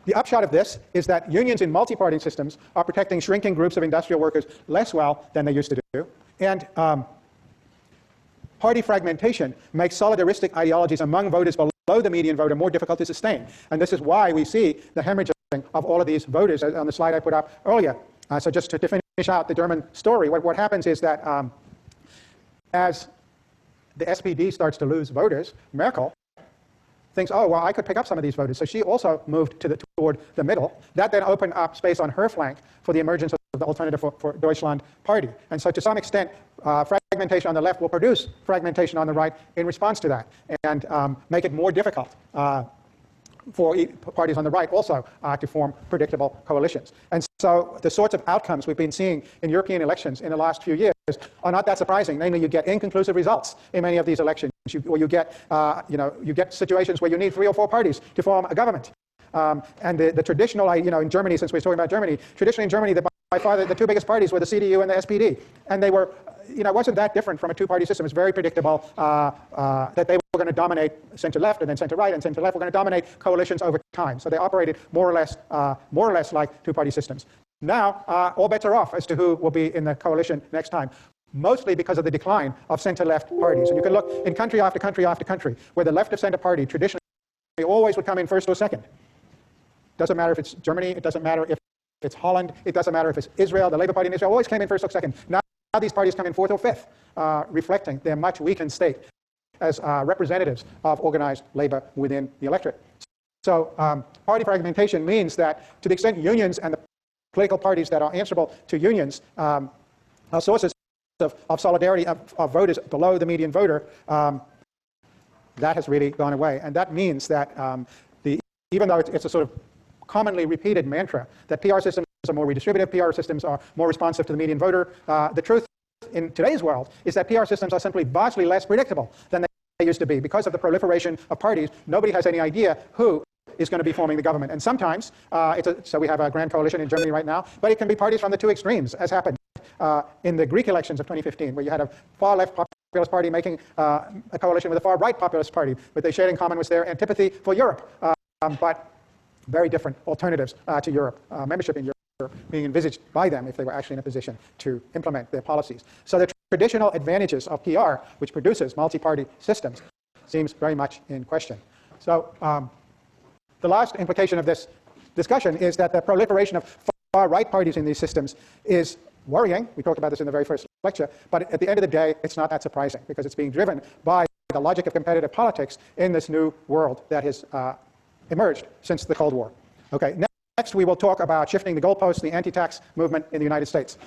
the upshot of this is that unions in multi-party systems are protecting shrinking groups of industrial workers less well than they used to do, and party fragmentation makes solidaristic ideologies among voters below the median voter more difficult to sustain. And this is why we see the hemorrhaging of all of these voters on the slide I put up earlier. So just to finish out the German story, what happens is that as the SPD starts to lose voters, Merkel thinks, oh, well, I could pick up some of these voters. So she also moved toward the middle. That then opened up space on her flank for the emergence of the Alternative for Deutschland party. And so to some extent, fragmentation on the left will produce fragmentation on the right in response to that, and make it more difficult for parties on the right also to form predictable coalitions. And so the sorts of outcomes we've been seeing in European elections in the last few years are not that surprising. Namely, you get inconclusive results in many of these elections, or you get situations where you need 3 or 4 parties to form a government. And the traditional, in Germany, since we're talking about Germany, traditionally in Germany, by far the 2 biggest parties were the CDU and the SPD. And they were, it wasn't that different from a 2-party system. It's very predictable that they were going to dominate center-left and then center-right, and center-left were going to dominate coalitions over time. So they operated more or less like 2-party systems. Now, all bets are off as to who will be in the coalition next time, mostly because of the decline of center-left parties. And you can look in country after country after country, where the left-of-center party traditionally always would come in first or second. Doesn't matter if it's Germany, it doesn't matter if it's Holland, it doesn't matter if it's Israel. The Labour Party in Israel always came in first or second. Now these parties come in 4th or 5th, reflecting their much weakened state as representatives of organized labor within the electorate. So party fragmentation means that to the extent unions and the political parties that are answerable to unions are sources of solidarity of voters below the median voter, that has really gone away. And that means that even though it's a sort of commonly repeated mantra that PR systems are more redistributive, PR systems are more responsive to the median voter, the truth in today's world is that PR systems are simply vastly less predictable than they used to be. Because of the proliferation of parties, nobody has any idea who is going to be forming the government. And sometimes, so we have a grand coalition in Germany right now, but it can be parties from the 2 extremes, as happened in the Greek elections of 2015, where you had a far-left populist party making a coalition with a far-right populist party. What they shared in common was their antipathy for Europe, but very different alternatives to Europe, membership in Europe being envisaged by them if they were actually in a position to implement their policies. So the traditional advantages of PR, which produces multi-party systems, seems very much in question. So the last implication of this discussion is that the proliferation of far-right parties in these systems is worrying. We talked about this in the very first lecture, but at the end of the day, it's not that surprising because it's being driven by the logic of competitive politics in this new world that has emerged since the Cold War. Okay, Next, we will talk about shifting the goalposts, the anti-tax movement in the United States.